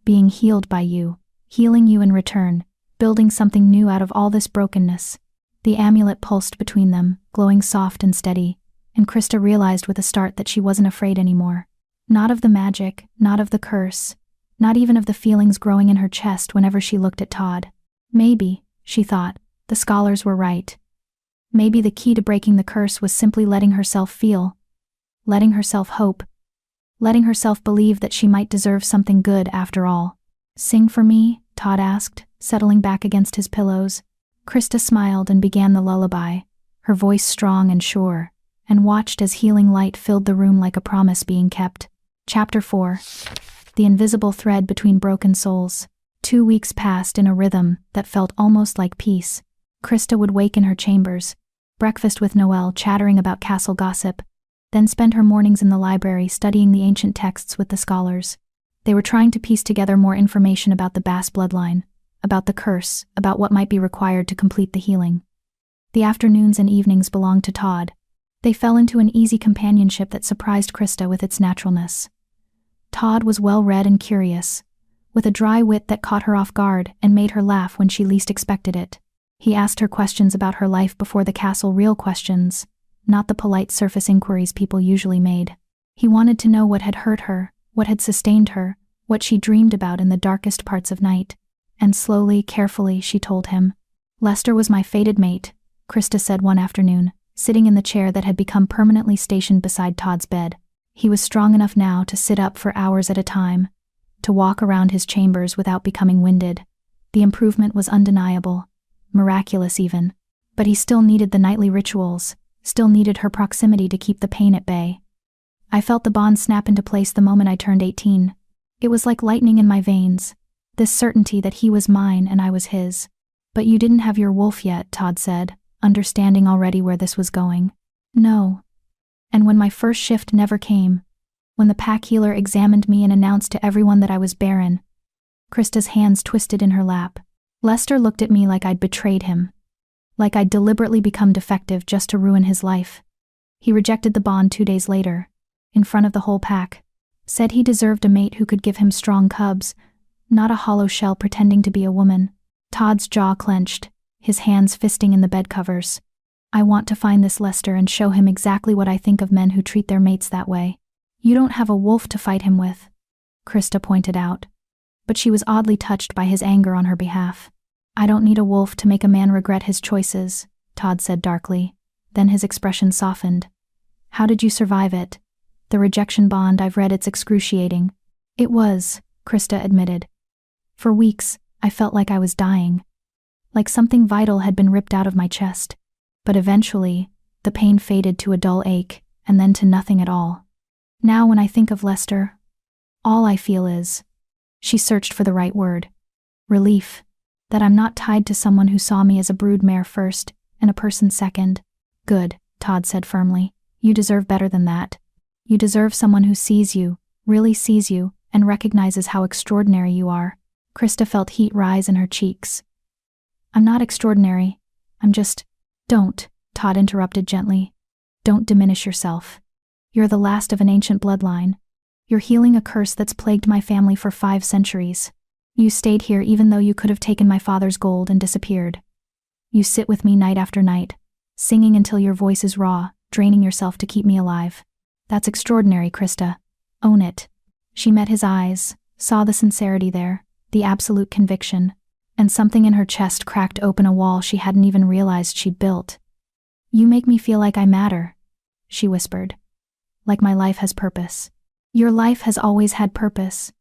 "Being healed by you, healing you in return, building something new out of all this brokenness." The amulet pulsed between them, glowing soft and steady, and Krista realized with a start that she wasn't afraid anymore. Not of the magic, not of the curse, not even of the feelings growing in her chest whenever she looked at Todd. Maybe, she thought, the scholars were right. Maybe the key to breaking the curse was simply letting herself feel, letting herself hope, letting herself believe that she might deserve something good after all. "Sing for me?" Todd asked, settling back against his pillows. Krista smiled and began the lullaby, her voice strong and sure, and watched as healing light filled the room like a promise being kept. Chapter 4. The Invisible Thread Between Broken Souls. 2 weeks passed in a rhythm that felt almost like peace. Krista would wake in her chambers, breakfast with Noelle chattering about castle gossip, then spend her mornings in the library studying the ancient texts with the scholars. They were trying to piece together more information about the Bass bloodline, about the curse, about what might be required to complete the healing. The afternoons and evenings belonged to Todd. They fell into an easy companionship that surprised Krista with its naturalness. Todd was well-read and curious, with a dry wit that caught her off guard and made her laugh when she least expected it. He asked her questions about her life before the castle, real questions, not the polite surface inquiries people usually made. He wanted to know what had hurt her, what had sustained her, what she dreamed about in the darkest parts of night. And slowly, carefully, she told him. "Lester was my fated mate," Krista said one afternoon, sitting in the chair that had become permanently stationed beside Todd's bed. He was strong enough now to sit up for hours at a time, to walk around his chambers without becoming winded. The improvement was undeniable, miraculous even. But he still needed the nightly rituals, still needed her proximity to keep the pain at bay. "I felt the bond snap into place the moment I turned 18. It was like lightning in my veins, this certainty that he was mine and I was his." "But you didn't have your wolf yet," Todd said, understanding already where this was going. "No. And when my first shift never came, when the pack healer examined me and announced to everyone that I was barren." Krista's hands twisted in her lap. "Lester looked at me like I'd betrayed him, like I'd deliberately become defective just to ruin his life. He rejected the bond 2 days later, in front of the whole pack, said he deserved a mate who could give him strong cubs, not a hollow shell pretending to be a woman." Todd's jaw clenched, his hands fisting in the bed covers. "I want to find this Lester and show him exactly what I think of men who treat their mates that way." "You don't have a wolf to fight him with," Krista pointed out. But she was oddly touched by his anger on her behalf. "I don't need a wolf to make a man regret his choices," Todd said darkly. Then his expression softened. "How did you survive it? The rejection bond, I've read it's excruciating." "It was," Krista admitted. "For weeks, I felt like I was dying. Like something vital had been ripped out of my chest. But eventually, the pain faded to a dull ache, and then to nothing at all. Now when I think of Lester, all I feel is," she searched for the right word, "relief. That I'm not tied to someone who saw me as a broodmare first, and a person second." "Good," Todd said firmly. "You deserve better than that. You deserve someone who sees you, really sees you, and recognizes how extraordinary you are." Krista felt heat rise in her cheeks. "I'm not extraordinary. I'm just—" "Don't," Todd interrupted gently. "Don't diminish yourself. You're the last of an ancient bloodline. You're healing a curse that's plagued my family for 5 centuries. You stayed here even though you could have taken my father's gold and disappeared. You sit with me night after night, singing until your voice is raw, draining yourself to keep me alive. That's extraordinary, Krista. Own it." She met his eyes, saw the sincerity there, the absolute conviction, and something in her chest cracked open a wall she hadn't even realized she'd built. "You make me feel like I matter," she whispered. "Like my life has purpose." "Your life has always had purpose,"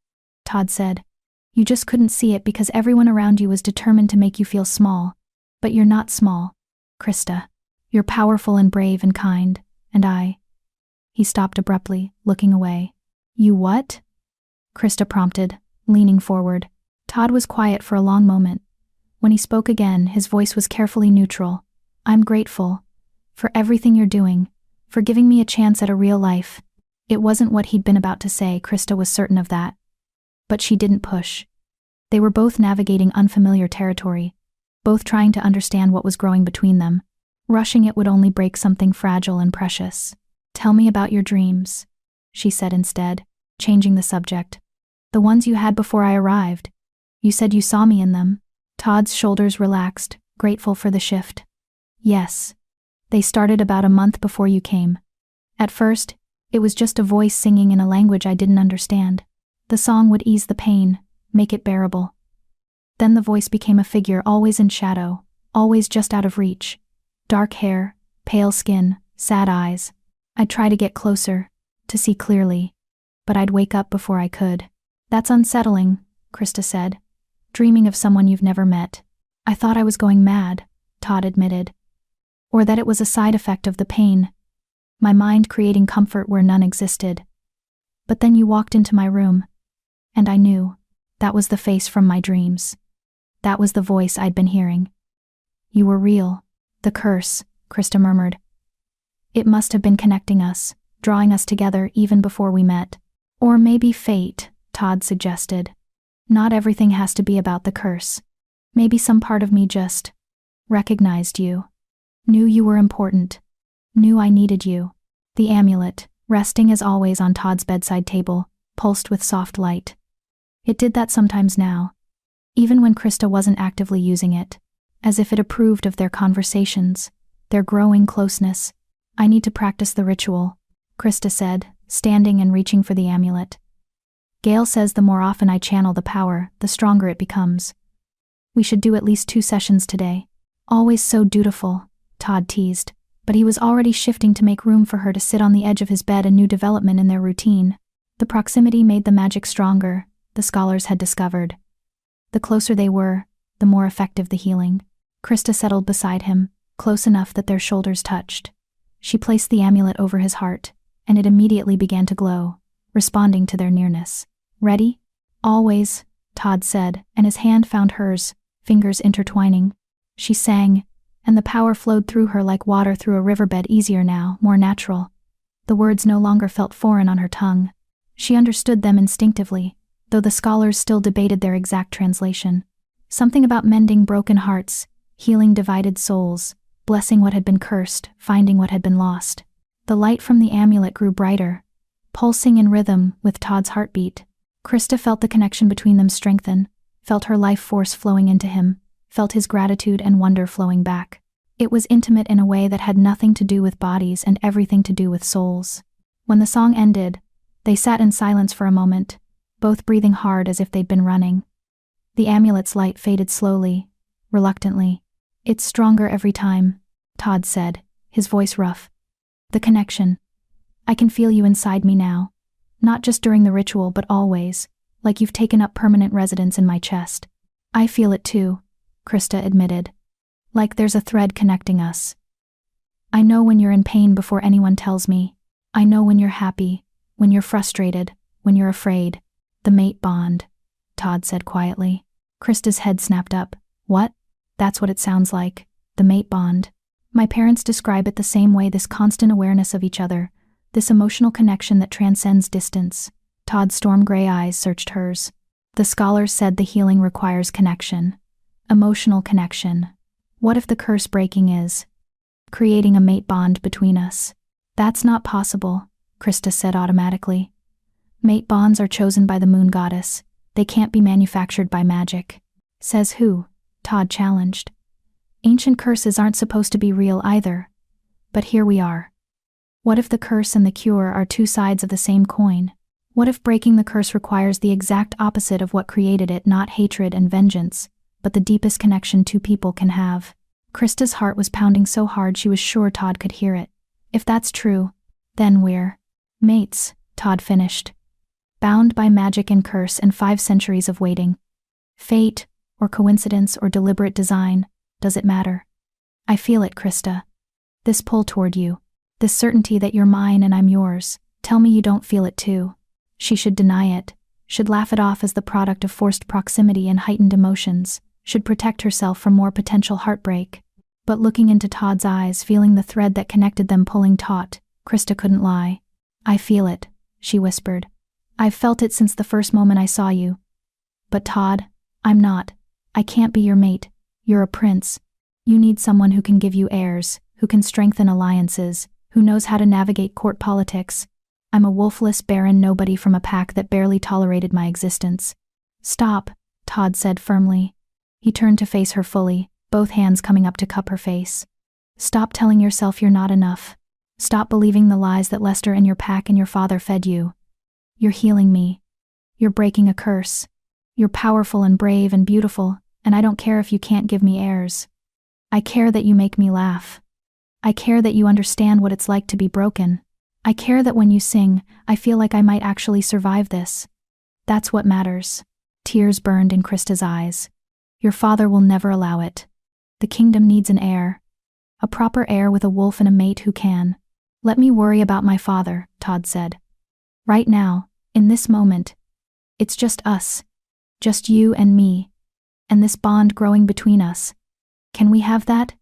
Todd said. "You just couldn't see it because everyone around you was determined to make you feel small. But you're not small, Krista. You're powerful and brave and kind, and I—" He stopped abruptly, looking away. "You what?" Krista prompted, leaning forward. Todd was quiet for a long moment. When he spoke again, his voice was carefully neutral. "I'm grateful. For everything you're doing. For giving me a chance at a real life." It wasn't what he'd been about to say, Krista was certain of that. But she didn't push. They were both navigating unfamiliar territory. both trying to understand what was growing between them. Rushing it would only break something fragile and precious. "Tell me about your dreams," she said instead, changing the subject. "The ones you had before I arrived. You said you saw me in them." Todd's shoulders relaxed, grateful for the shift. "Yes. They started about a month before you came. At first, it was just a voice singing in a language I didn't understand. The song would ease the pain, make it bearable. Then the voice became a figure always in shadow, always just out of reach. Dark hair, pale skin, sad eyes. I'd try to get closer, to see clearly, but I'd wake up before I could." "That's unsettling," Krista said. "Dreaming of someone you've never met." "I thought I was going mad," Todd admitted. "Or that it was a side effect of the pain. My mind creating comfort where none existed. But then you walked into my room, and I knew. That was the face from my dreams. That was the voice I'd been hearing. You were real." "The curse," Krista murmured. "It must have been connecting us, drawing us together even before we met." "Or maybe fate," Todd suggested. "Not everything has to be about the curse. Maybe some part of me just recognized you. Knew you were important. Knew I needed you." The amulet, resting as always on Todd's bedside table, pulsed with soft light. It did that sometimes now, even when Krista wasn't actively using it, as if it approved of their conversations, their growing closeness. "I need to practice the ritual," Krista said, standing and reaching for the amulet. "Gail says the more often I channel the power, the stronger it becomes. We should do at least 2 sessions today." "Always so dutiful," Todd teased, but he was already shifting to make room for her to sit on the edge of his bed, a new development in their routine. The proximity made the magic stronger, the scholars had discovered. The closer they were, the more effective the healing. Krista settled beside him, close enough that their shoulders touched. She placed the amulet over his heart, and it immediately began to glow, responding to their nearness. "Ready?" "Always," Todd said, and his hand found hers, fingers intertwining. She sang, and the power flowed through her like water through a riverbed, easier now, more natural. The words no longer felt foreign on her tongue. She understood them instinctively, though the scholars still debated their exact translation. Something about mending broken hearts, healing divided souls, blessing what had been cursed, finding what had been lost. The light from the amulet grew brighter, pulsing in rhythm with Todd's heartbeat. Krista felt the connection between them strengthen, felt her life force flowing into him, felt his gratitude and wonder flowing back. It was intimate in a way that had nothing to do with bodies and everything to do with souls. When the song ended, they sat in silence for a moment, both breathing hard as if they'd been running. The amulet's light faded slowly, reluctantly. "It's stronger every time," Todd said, his voice rough. "The connection. I can feel you inside me now. Not just during the ritual but always, like you've taken up permanent residence in my chest." "I feel it too," Krista admitted. "Like there's a thread connecting us. I know when you're in pain before anyone tells me. I know when you're happy, when you're frustrated, when you're afraid." "The mate bond," Todd said quietly. Krista's head snapped up. "What?" "That's what it sounds like. The mate bond. My parents describe it the same way, this constant awareness of each other, this emotional connection that transcends distance." Todd's storm-gray eyes searched hers. "The scholars said the healing requires connection. Emotional connection. What if the curse breaking is creating a mate bond between us?" "That's not possible," Krista said automatically. "Mate bonds are chosen by the moon goddess. They can't be manufactured by magic." "Says who?" Todd challenged. "Ancient curses aren't supposed to be real either. But here we are. What if the curse and the cure are 2 sides of the same coin? What if breaking the curse requires the exact opposite of what created it, not hatred and vengeance, but the deepest connection 2 people can have?" Krista's heart was pounding so hard she was sure Todd could hear it. "If that's true, then we're mates," Todd finished. "Bound by magic and curse and 5 centuries of waiting. Fate, or coincidence, or deliberate design, does it matter? I feel it, Krista. This pull toward you. This certainty that you're mine and I'm yours. Tell me you don't feel it too." She should deny it, should laugh it off as the product of forced proximity and heightened emotions, should protect herself from more potential heartbreak. But looking into Todd's eyes, feeling the thread that connected them pulling taut, Krista couldn't lie. "I feel it," she whispered. "I've felt it since the first moment I saw you. But Todd, I'm not. I can't be your mate. You're a prince. You need someone who can give you heirs, who can strengthen alliances, who knows how to navigate court politics. I'm a wolfless, barren nobody from a pack that barely tolerated my existence." "Stop," Todd said firmly. He turned to face her fully, both hands coming up to cup her face. "Stop telling yourself you're not enough. Stop believing the lies that Lester and your pack and your father fed you. You're healing me. You're breaking a curse. You're powerful and brave and beautiful, and I don't care if you can't give me heirs. I care that you make me laugh. I care that you understand what it's like to be broken. I care that when you sing, I feel like I might actually survive this. That's what matters." Tears burned in Krista's eyes. "Your father will never allow it. The kingdom needs an heir. A proper heir with a wolf and a mate who can." "Let me worry about my father," Todd said. "Right now, in this moment, it's just us. Just you and me. And this bond growing between us. Can we have that?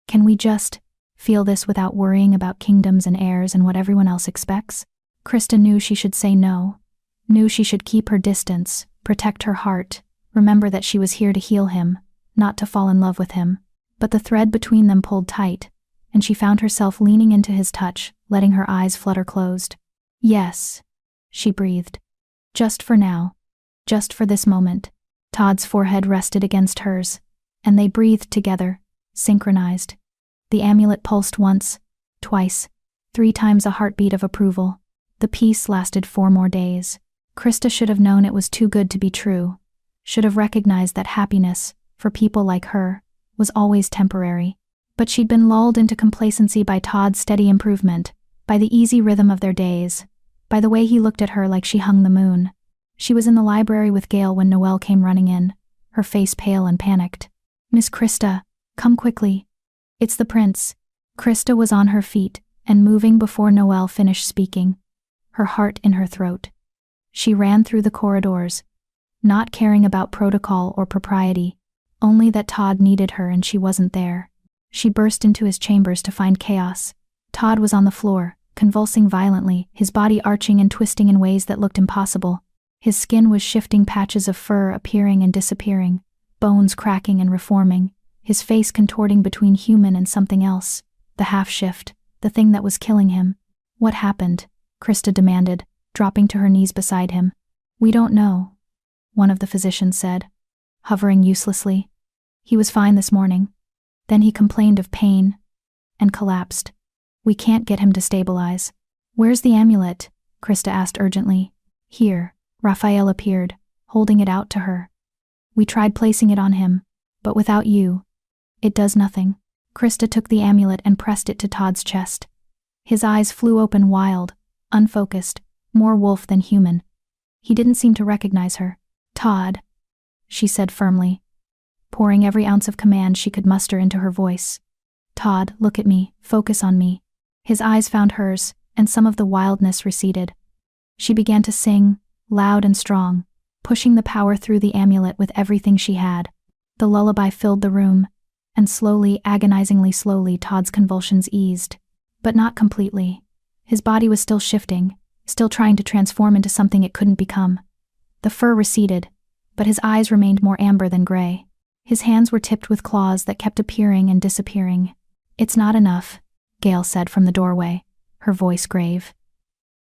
Can we just feel this without worrying about kingdoms and heirs and what everyone else expects?" Krista knew she should say no. Knew she should keep her distance, protect her heart, remember that she was here to heal him, not to fall in love with him. But the thread between them pulled tight, and she found herself leaning into his touch, letting her eyes flutter closed. "Yes," she breathed. "Just for now. Just for this moment." Todd's forehead rested against hers, and they breathed together, synchronized. The amulet pulsed once, twice, 3 times a heartbeat of approval. The peace lasted 4 more days. Krista should have known it was too good to be true, should have recognized that happiness, for people like her, was always temporary. But she'd been lulled into complacency by Todd's steady improvement, by the easy rhythm of their days, by the way he looked at her like she hung the moon. She was in the library with Gale when Noelle came running in, her face pale and panicked. "Miss Krista, come quickly. It's the prince." Krista was on her feet and moving before Noelle finished speaking, her heart in her throat. She ran through the corridors, not caring about protocol or propriety, only that Todd needed her and she wasn't there. She burst into his chambers to find chaos. Todd was on the floor, convulsing violently, his body arching and twisting in ways that looked impossible. His skin was shifting, patches of fur appearing and disappearing, bones cracking and reforming, his face contorting between human and something else, the half-shift, the thing that was killing him. "What happened?" Krista demanded, dropping to her knees beside him. "We don't know," one of the physicians said, hovering uselessly. "He was fine this morning. Then he complained of pain and collapsed. We can't get him to stabilize." "Where's the amulet?" Krista asked urgently. "Here." Raphael appeared, holding it out to her. "We tried placing it on him, but without you, it does nothing." Krista took the amulet and pressed it to Todd's chest. His eyes flew open, wild, unfocused, more wolf than human. He didn't seem to recognize her. "Todd," she said firmly, pouring every ounce of command she could muster into her voice. "Todd, look at me, focus on me." His eyes found hers, and some of the wildness receded. She began to sing, loud and strong, pushing the power through the amulet with everything she had. The lullaby filled the room, and slowly, agonizingly slowly, Todd's convulsions eased. But not completely. His body was still shifting, still trying to transform into something it couldn't become. The fur receded, but his eyes remained more amber than gray. His hands were tipped with claws that kept appearing and disappearing. "It's not enough," Gale said from the doorway, her voice grave.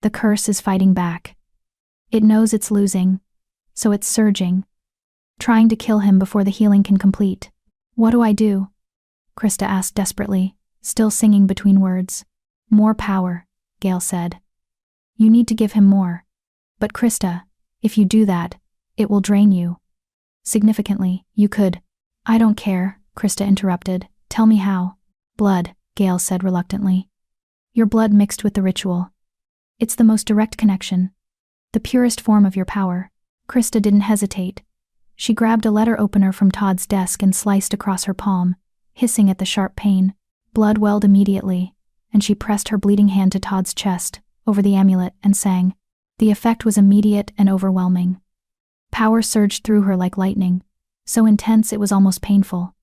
"The curse is fighting back. It knows it's losing, so it's surging, trying to kill him before the healing can complete." "What do I do?" Krista asked desperately, still singing between words. "More power," Gale said. "You need to give him more. But Krista, if you do that, it will drain you. Significantly, you could—" "I don't care," Krista interrupted. "Tell me how." "Blood," Gale said reluctantly. "Your blood mixed with the ritual. It's the most direct connection. The purest form of your power." Krista didn't hesitate. She grabbed a letter opener from Todd's desk and sliced across her palm, hissing at the sharp pain. Blood welled immediately, and she pressed her bleeding hand to Todd's chest, over the amulet, and sang. The effect was immediate and overwhelming. Power surged through her like lightning, so intense it was almost painful.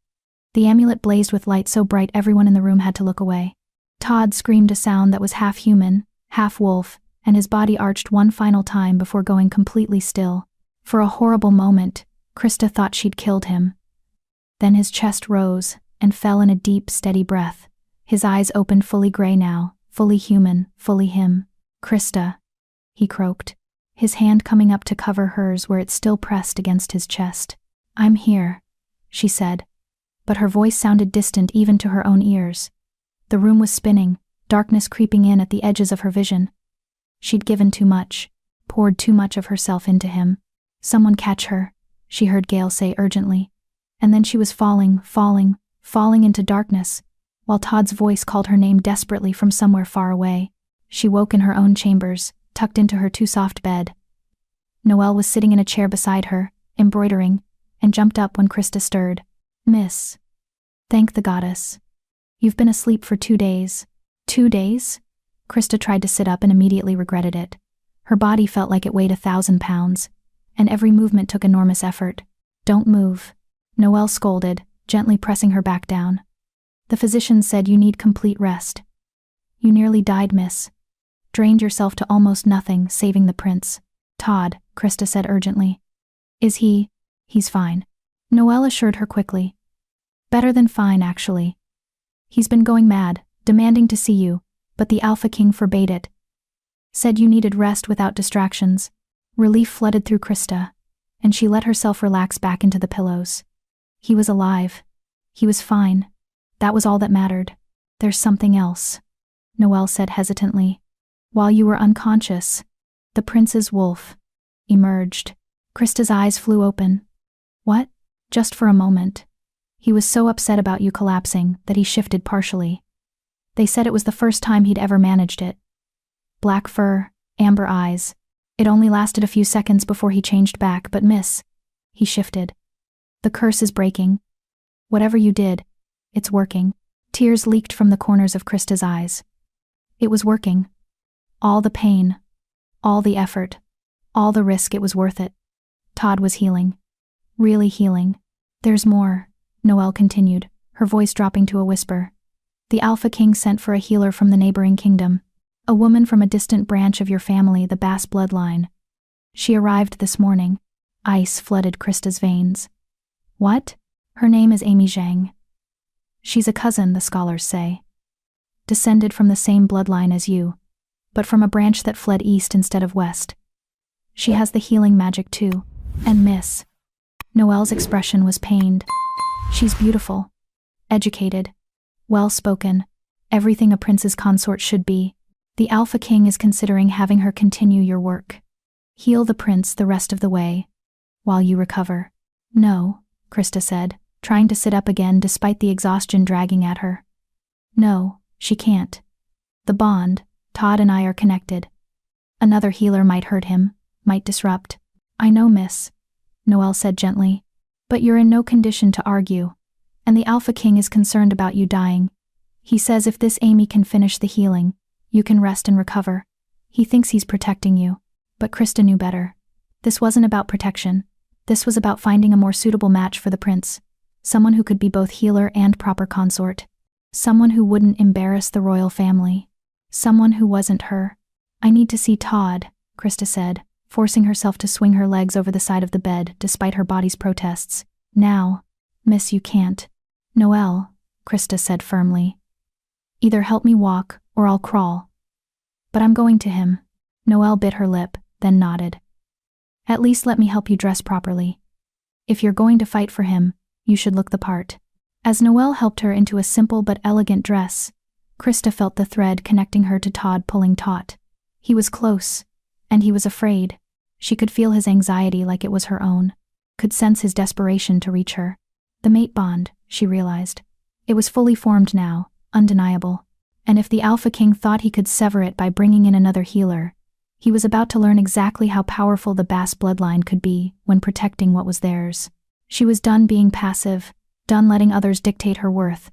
The amulet blazed with light so bright everyone in the room had to look away. Todd screamed a sound that was half human, half wolf, and his body arched one final time before going completely still. For a horrible moment, Krista thought she'd killed him. Then his chest rose and fell in a deep, steady breath. His eyes opened fully gray now, fully human, fully him. "Krista," he croaked, his hand coming up to cover hers where it still pressed against his chest. "I'm here," she said, but her voice sounded distant even to her own ears. The room was spinning, darkness creeping in at the edges of her vision. She'd given too much, poured too much of herself into him. "Someone catch her," she heard Gale say urgently. And then she was falling into darkness, while Todd's voice called her name desperately from somewhere far away. She woke in her own chambers, tucked into her too-soft bed. Noelle was sitting in a chair beside her, embroidering, and jumped up when Krista stirred. "Miss." "Thank the goddess. You've been asleep for 2 days." 2 days? Krista tried to sit up and immediately regretted it. Her body felt like it weighed 1,000 pounds, and every movement took enormous effort. "Don't move," Noelle scolded, gently pressing her back down. "The physician said you need complete rest. You nearly died, miss. Drained yourself to almost nothing, saving the prince." "Todd," Krista said urgently. "Is he?" "He's fine," Noelle assured her quickly. "Better than fine, actually. He's been going mad, demanding to see you, but the Alpha King forbade it. Said you needed rest without distractions." Relief flooded through Krista, and she let herself relax back into the pillows. He was alive. He was fine. That was all that mattered. "There's something else," Noelle said hesitantly. "While you were unconscious, the prince's wolf emerged." Krista's eyes flew open. "What?" "Just for a moment. He was so upset about you collapsing that he shifted partially. They said it was the first time he'd ever managed it. Black fur, amber eyes. It only lasted a few seconds before he changed back, but miss, he shifted. The curse is breaking. Whatever you did, it's working." Tears leaked from the corners of Krista's eyes. It was working. All the pain, all the effort, all the risk, it was worth it. Todd was healing. Really healing. "There's more," Noelle continued, her voice dropping to a whisper. "The Alpha King sent for a healer from the neighboring kingdom. A woman from a distant branch of your family, the Bass bloodline. She arrived this morning." Ice flooded Krista's veins. "What?" "Her name is Amy Zhang. She's a cousin, the scholars say. Descended from the same bloodline as you, but from a branch that fled east instead of west. She has the healing magic too. And miss." Noelle's expression was pained. "She's beautiful, educated, well-spoken, everything a prince's consort should be. The Alpha King is considering having her continue your work. Heal the prince the rest of the way, while you recover." "No," Krista said, trying to sit up again despite the exhaustion dragging at her. "No, she can't. The bond, Todd and I are connected. Another healer might hurt him, might disrupt." "I know, miss," Noelle said gently, "but you're in no condition to argue, and the Alpha King is concerned about you dying. He says if this Amy can finish the healing, you can rest and recover. He thinks he's protecting you." But Krista knew better. This wasn't about protection. This was about finding a more suitable match for the prince. Someone who could be both healer and proper consort. Someone who wouldn't embarrass the royal family. Someone who wasn't her. "I need to see Todd," Krista said, forcing herself to swing her legs over the side of the bed despite her body's protests. "Now, miss, you can't." "Noelle," Krista said firmly. "Either help me walk, or I'll crawl." "But I'm going to him." Noelle bit her lip, then nodded. "At least let me help you dress properly. If you're going to fight for him, you should look the part." As Noelle helped her into a simple but elegant dress, Krista felt the thread connecting her to Todd pulling taut. He was close, and he was afraid. She could feel his anxiety like it was her own, could sense his desperation to reach her. The mate bond, she realized. It was fully formed now, undeniable. And if the Alpha King thought he could sever it by bringing in another healer, he was about to learn exactly how powerful the Bass bloodline could be when protecting what was theirs. She was done being passive, done letting others dictate her worth.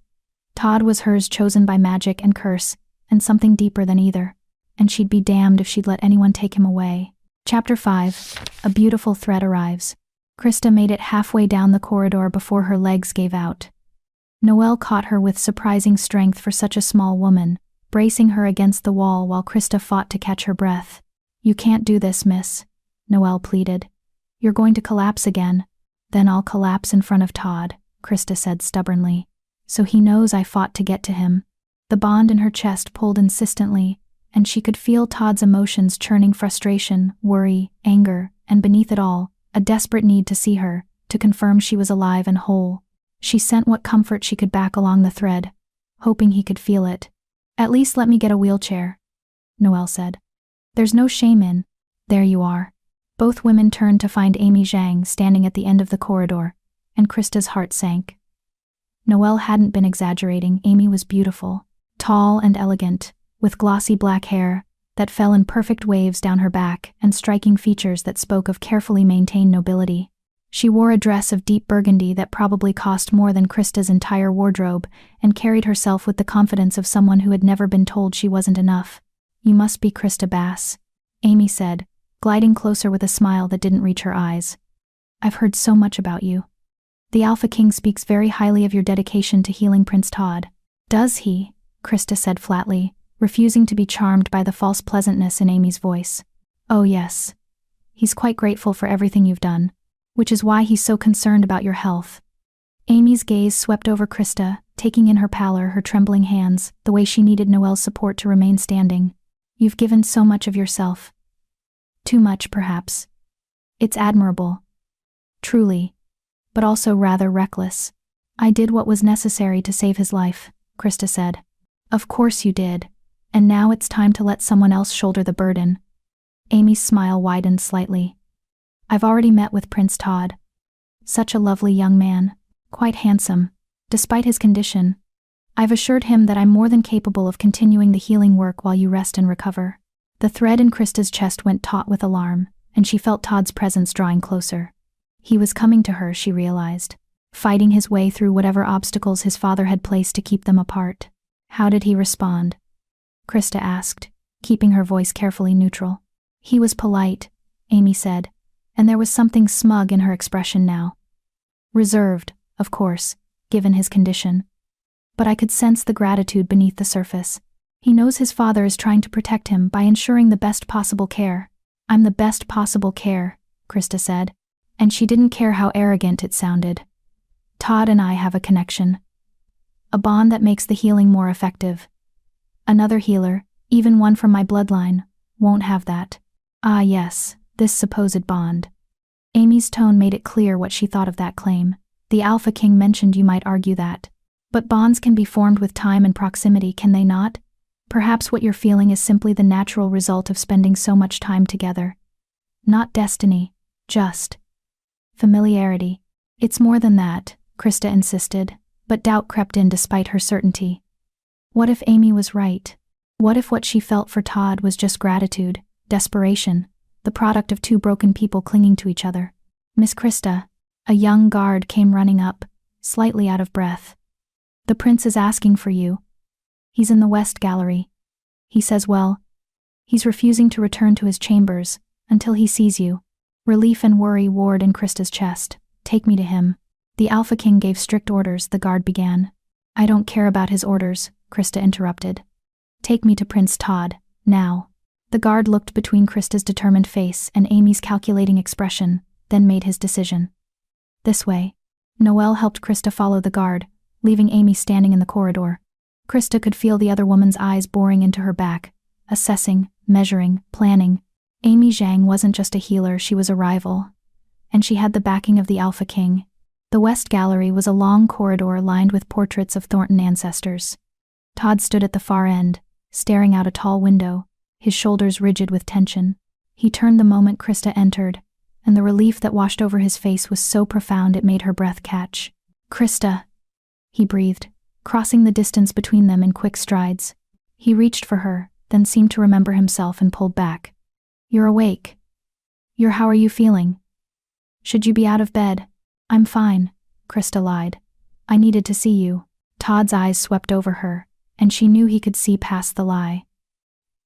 Todd was hers, chosen by magic and curse, and something deeper than either. And she'd be damned if she'd let anyone take him away. Chapter 5. A beautiful threat arrives. Krista made it halfway down the corridor before her legs gave out. Noelle caught her with surprising strength for such a small woman, bracing her against the wall while Krista fought to catch her breath. "You can't do this, miss," Noelle pleaded. "You're going to collapse again." "Then I'll collapse in front of Todd," Krista said stubbornly. So he knows I fought to get to him. The bond in her chest pulled insistently, and she could feel Todd's emotions churning: frustration, worry, anger, and beneath it all, a desperate need to see her, to confirm she was alive and whole. She sent what comfort she could back along the thread, hoping he could feel it. At least let me get a wheelchair, Noelle said. There's no shame in. There you are. Both women turned to find Amy Zhang standing at the end of the corridor, and Krista's heart sank. Noelle hadn't been exaggerating. Amy was beautiful, tall and elegant, with glossy black hair that fell in perfect waves down her back and striking features that spoke of carefully maintained nobility. She wore a dress of deep burgundy that probably cost more than Krista's entire wardrobe, and carried herself with the confidence of someone who had never been told she wasn't enough. You must be Krista Bass, Amy said, gliding closer with a smile that didn't reach her eyes. I've heard so much about you. The Alpha King speaks very highly of your dedication to healing Prince Todd. Does he? Krista said flatly, refusing to be charmed by the false pleasantness in Amy's voice. Oh yes. He's quite grateful for everything you've done, which is why he's so concerned about your health. Amy's gaze swept over Krista, taking in her pallor, her trembling hands, the way she needed Noelle's support to remain standing. You've given so much of yourself. Too much, perhaps. It's admirable. Truly. But also rather reckless. I did what was necessary to save his life, Krista said. Of course you did. And now it's time to let someone else shoulder the burden. Amy's smile widened slightly. I've already met with Prince Todd. Such a lovely young man. Quite handsome, despite his condition. I've assured him that I'm more than capable of continuing the healing work while you rest and recover. The thread in Krista's chest went taut with alarm, and she felt Todd's presence drawing closer. He was coming to her, she realized, fighting his way through whatever obstacles his father had placed to keep them apart. How did he respond? Krista asked, keeping her voice carefully neutral. He was polite, Amy said, and there was something smug in her expression now. Reserved, of course, given his condition. But I could sense the gratitude beneath the surface. He knows his father is trying to protect him by ensuring the best possible care. I'm the best possible care, Krista said, and she didn't care how arrogant it sounded. Todd and I have a connection. A bond that makes the healing more effective. Another healer, even one from my bloodline, won't have that. Ah yes, this supposed bond. Amy's tone made it clear what she thought of that claim. The Alpha King mentioned you might argue that. But bonds can be formed with time and proximity, can they not? Perhaps what you're feeling is simply the natural result of spending so much time together. Not destiny, just familiarity. It's more than that, Krista insisted, but doubt crept in despite her certainty. What if Amy was right? What if what she felt for Todd was just gratitude, desperation, the product of two broken people clinging to each other? Miss Krista, a young guard came running up, slightly out of breath. The prince is asking for you. He's in the West Gallery. He says, well, he's refusing to return to his chambers until he sees you. Relief and worry warred in Krista's chest. Take me to him. The Alpha King gave strict orders, the guard began. I don't care about his orders, Krista interrupted. Take me to Prince Todd, now. The guard looked between Krista's determined face and Amy's calculating expression, then made his decision. This way. Noelle helped Krista follow the guard, leaving Amy standing in the corridor. Krista could feel the other woman's eyes boring into her back, assessing, measuring, planning. Amy Zhang wasn't just a healer, she was a rival. And she had the backing of the Alpha King. The West Gallery was a long corridor lined with portraits of Thornton ancestors. Todd stood at the far end, staring out a tall window, his shoulders rigid with tension. He turned the moment Krista entered, and the relief that washed over his face was so profound it made her breath catch. Krista, he breathed, crossing the distance between them in quick strides. He reached for her, then seemed to remember himself and pulled back. You're awake. How are you feeling? Should you be out of bed? I'm fine, Krista lied. I needed to see you. Todd's eyes swept over her, and she knew he could see past the lie.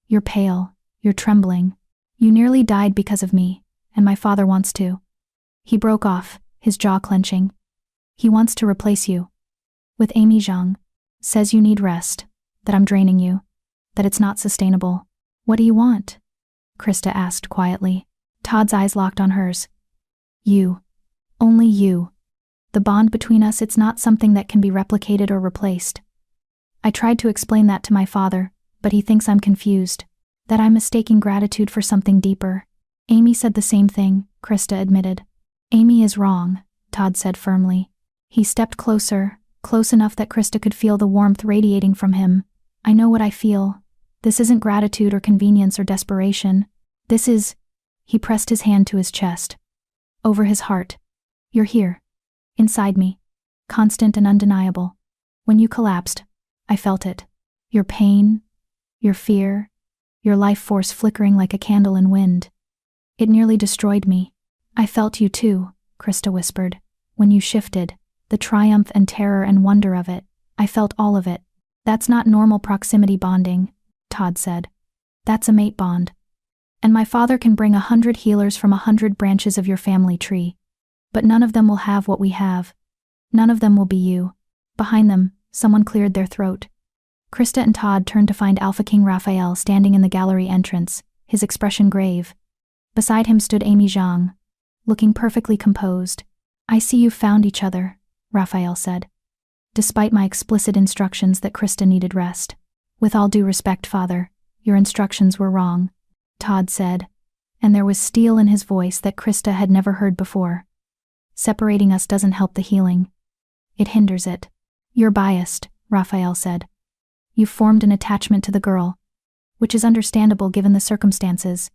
You're pale, you're trembling. You nearly died because of me, and my father wants to. He broke off, his jaw clenching. He wants to replace you. With Amy Zhang. Says you need rest, that I'm draining you, that it's not sustainable. What do you want? Krista asked quietly. Todd's eyes locked on hers. You. Only you. The bond between us, it's not something that can be replicated or replaced. I tried to explain that to my father, but he thinks I'm confused, that I'm mistaking gratitude for something deeper. Amy said the same thing, Krista admitted. Amy is wrong, Todd said firmly. He stepped closer, close enough that Krista could feel the warmth radiating from him. I know what I feel. This isn't gratitude or convenience or desperation. This is… He pressed his hand to his chest. Over his heart. You're here. Inside me. Constant and undeniable. When you collapsed, I felt it. Your pain, your fear, your life force flickering like a candle in wind. It nearly destroyed me. I felt you too, Krista whispered. When you shifted, the triumph and terror and wonder of it, I felt all of it. That's not normal proximity bonding, Todd said. That's a mate bond. And my father can bring 100 healers from 100 branches of your family tree. But none of them will have what we have. None of them will be you. Behind them, someone cleared their throat. Krista and Todd turned to find Alpha King Raphael standing in the gallery entrance, his expression grave. Beside him stood Amy Zhang, looking perfectly composed. I see you've found each other, Raphael said. Despite my explicit instructions that Krista needed rest. With all due respect, Father, your instructions were wrong, Todd said, and there was steel in his voice that Krista had never heard before. Separating us doesn't help the healing. It hinders it. You're biased, Raphael said. You've formed an attachment to the girl, which is understandable given the circumstances,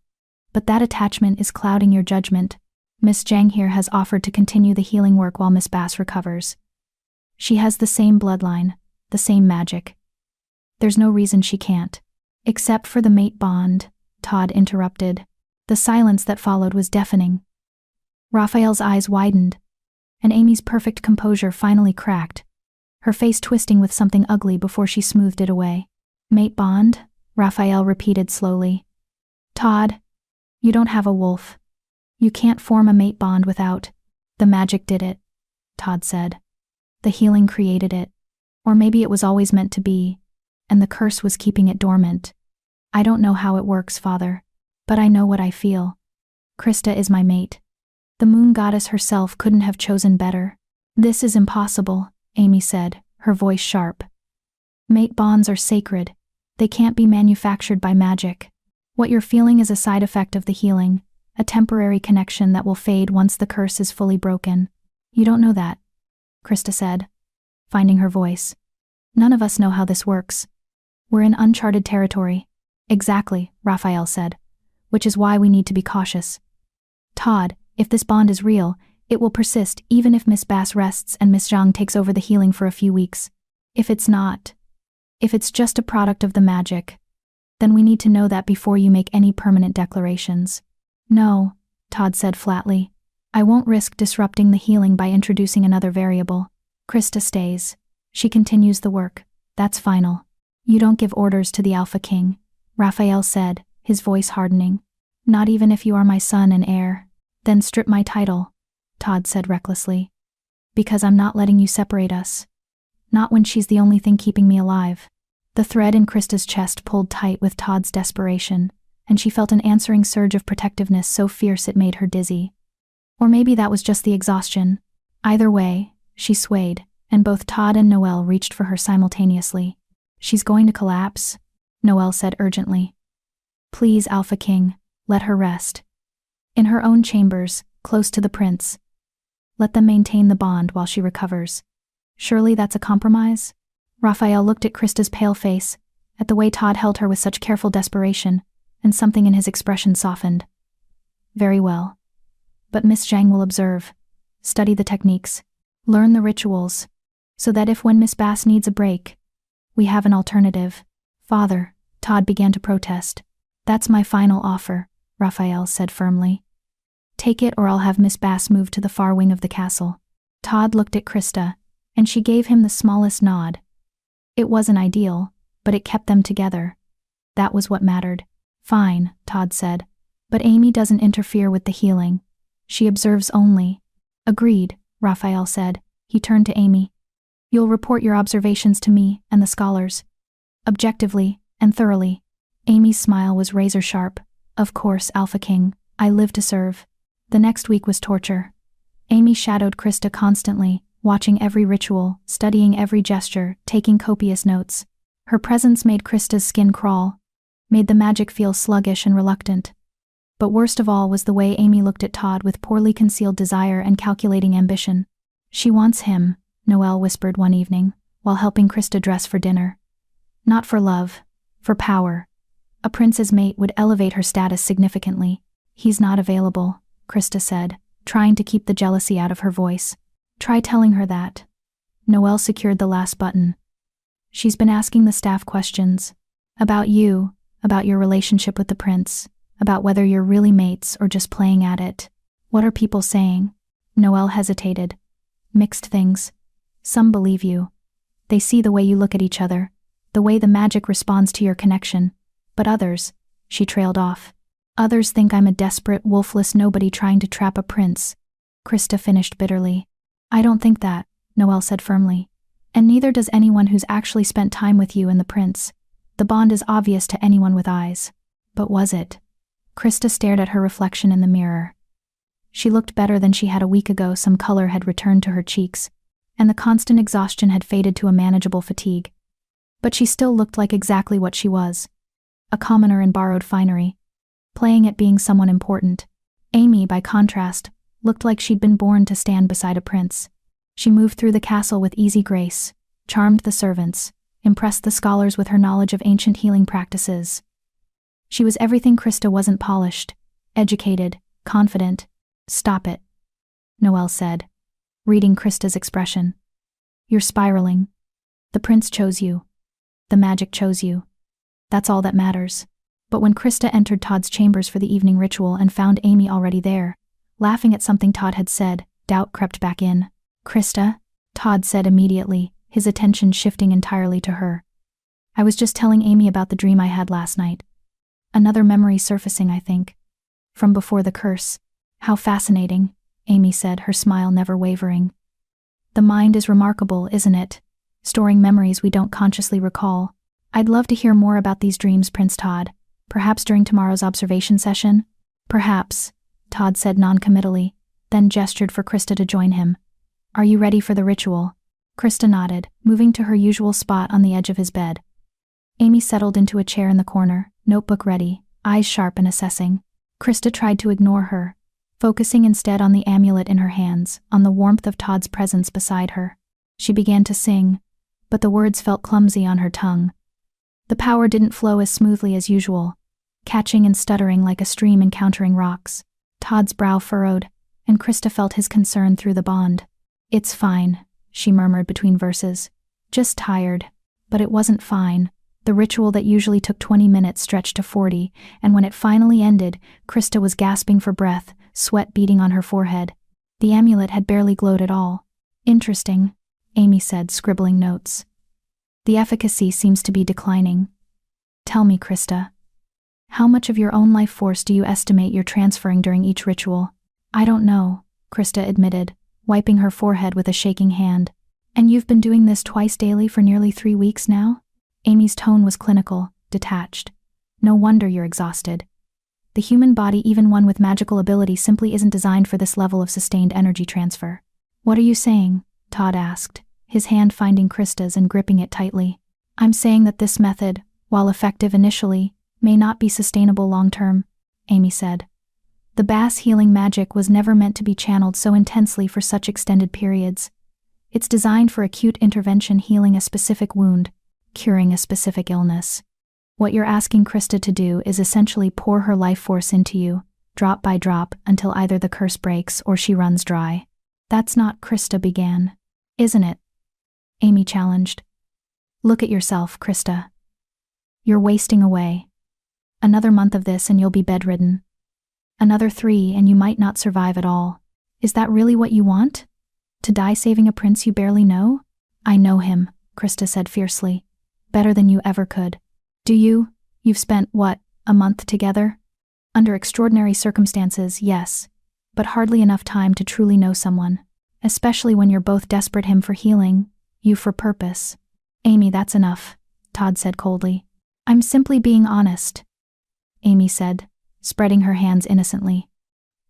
but that attachment is clouding your judgment. Miss Zhang here has offered to continue the healing work while Miss Bass recovers. She has the same bloodline, the same magic. There's no reason she can't. Except for the mate bond, Todd interrupted. The silence that followed was deafening. Raphael's eyes widened, and Amy's perfect composure finally cracked, her face twisting with something ugly before she smoothed it away. Mate bond? Raphael repeated slowly. Todd, you don't have a wolf. You can't form a mate bond without… The magic did it, Todd said. The healing created it. Or maybe it was always meant to be, and the curse was keeping it dormant. I don't know how it works, Father, but I know what I feel. Krista is my mate. The moon goddess herself couldn't have chosen better. This is impossible, Amy said, her voice sharp. Mate bonds are sacred. They can't be manufactured by magic. What you're feeling is a side effect of the healing, a temporary connection that will fade once the curse is fully broken. You don't know that, Krista said, finding her voice. None of us know how this works. We're in uncharted territory. Exactly, Raphael said, which is why we need to be cautious. Todd, if this bond is real, it will persist even if Miss Bass rests and Miss Zhang takes over the healing for a few weeks. If it's not, if it's just a product of the magic, then we need to know that before you make any permanent declarations. No, Todd said flatly. I won't risk disrupting the healing by introducing another variable. Krista stays. She continues the work. That's final. You don't give orders to the Alpha King, Raphael said, his voice hardening. Not even if you are my son and heir. Then strip my title, Todd said recklessly. Because I'm not letting you separate us. Not when she's the only thing keeping me alive. The thread in Krista's chest pulled tight with Todd's desperation, and she felt an answering surge of protectiveness so fierce it made her dizzy. Or maybe that was just the exhaustion. Either way, she swayed, and both Todd and Noelle reached for her simultaneously. She's going to collapse, Noelle said urgently. Please, Alpha King, let her rest. In her own chambers, close to the prince. Let them maintain the bond while she recovers. Surely that's a compromise? Raphael looked at Krista's pale face, at the way Todd held her with such careful desperation, and something in his expression softened. Very well. But Miss Zhang will observe, study the techniques, learn the rituals, so that if when Miss Bass needs a break, we have an alternative. Father, Todd began to protest. That's my final offer, Raphael said firmly. Take it or I'll have Miss Bass move to the far wing of the castle. Todd looked at Krista, and she gave him the smallest nod. It wasn't ideal, but it kept them together. That was what mattered. Fine, Todd said. But Amy doesn't interfere with the healing. She observes only. Agreed, Raphael said. He turned to Amy. You'll report your observations to me and the scholars. Objectively and thoroughly. Amy's smile was razor sharp. Of course, Alpha King. I live to serve. The next week was torture. Amy shadowed Krista constantly, watching every ritual, studying every gesture, taking copious notes. Her presence made Krista's skin crawl, made the magic feel sluggish and reluctant. But worst of all was the way Amy looked at Todd with poorly concealed desire and calculating ambition. "She wants him," Noelle whispered one evening, while helping Krista dress for dinner. "Not for love, for power. A prince's mate would elevate her status significantly." "He's not available," Krista said, trying to keep the jealousy out of her voice. "Try telling her that." Noelle secured the last button. "She's been asking the staff questions. About you, about your relationship with the prince, about whether you're really mates or just playing at it." "What are people saying?" Noelle hesitated. "Mixed things. Some believe you. They see the way you look at each other, the way the magic responds to your connection. But others," she trailed off. "Others think I'm a desperate, wolfless nobody trying to trap a prince." Krista finished bitterly. "I don't think that," Noelle said firmly. "And neither does anyone who's actually spent time with you and the prince. The bond is obvious to anyone with eyes." "But was it?" Krista stared at her reflection in the mirror. She looked better than she had a week ago. Some color had returned to her cheeks, and the constant exhaustion had faded to a manageable fatigue. But she still looked like exactly what she was. A commoner in borrowed finery, playing at being someone important. Amy, by contrast, looked like she'd been born to stand beside a prince. She moved through the castle with easy grace, charmed the servants, impressed the scholars with her knowledge of ancient healing practices. She was everything Krista wasn't: polished, educated, confident. "Stop it," Noelle said, reading Krista's expression. "You're spiraling. The prince chose you. The magic chose you. That's all that matters." But when Krista entered Todd's chambers for the evening ritual and found Amy already there, laughing at something Todd had said, doubt crept back in. "Krista," Todd said immediately, his attention shifting entirely to her. "I was just telling Amy about the dream I had last night. Another memory surfacing, I think. From before the curse." "How fascinating," Amy said, her smile never wavering. "The mind is remarkable, isn't it? Storing memories we don't consciously recall. I'd love to hear more about these dreams, Prince Todd. Perhaps during tomorrow's observation session?" "Perhaps," Todd said non-committally, then gestured for Krista to join him. "Are you ready for the ritual?" Krista nodded, moving to her usual spot on the edge of his bed. Amy settled into a chair in the corner, notebook ready, eyes sharp and assessing. Krista tried to ignore her, focusing instead on the amulet in her hands, on the warmth of Todd's presence beside her. She began to sing, but the words felt clumsy on her tongue. The power didn't flow as smoothly as usual, catching and stuttering like a stream encountering rocks. Todd's brow furrowed, and Krista felt his concern through the bond. "It's fine," she murmured between verses. "Just tired." But it wasn't fine. The ritual that usually took 20 minutes stretched to 40, and when it finally ended, Krista was gasping for breath, sweat beading on her forehead. The amulet had barely glowed at all. "Interesting," Amy said, scribbling notes. "The efficacy seems to be declining." "Tell me, Krista, how much of your own life force do you estimate you're transferring during each ritual?" "I don't know," Krista admitted, wiping her forehead with a shaking hand. "And you've been doing this twice daily for nearly 3 weeks now?" Amy's tone was clinical, detached. "No wonder you're exhausted. The human body, even one with magical ability, simply isn't designed for this level of sustained energy transfer." "What are you saying?" Todd asked, his hand finding Krista's and gripping it tightly. "I'm saying that this method, while effective initially, may not be sustainable long-term," Amy said. "The bass healing magic was never meant to be channeled so intensely for such extended periods. It's designed for acute intervention, healing a specific wound, curing a specific illness. What you're asking Krista to do is essentially pour her life force into you, drop by drop, until either the curse breaks or she runs dry." "That's not," Krista began. "Isn't it?" Amy challenged. "Look at yourself, Krista. You're wasting away. Another month of this and you'll be bedridden. Another 3 and you might not survive at all. Is that really what you want? To die saving a prince you barely know?" "I know him," Krista said fiercely. "Better than you ever could." "Do you? You've spent, what, a month together?" "Under extraordinary circumstances, yes. But hardly enough time to truly know someone. Especially when you're both desperate, him for healing, you for purpose." "Amy, that's enough," Todd said coldly. "I'm simply being honest," Amy said, spreading her hands innocently.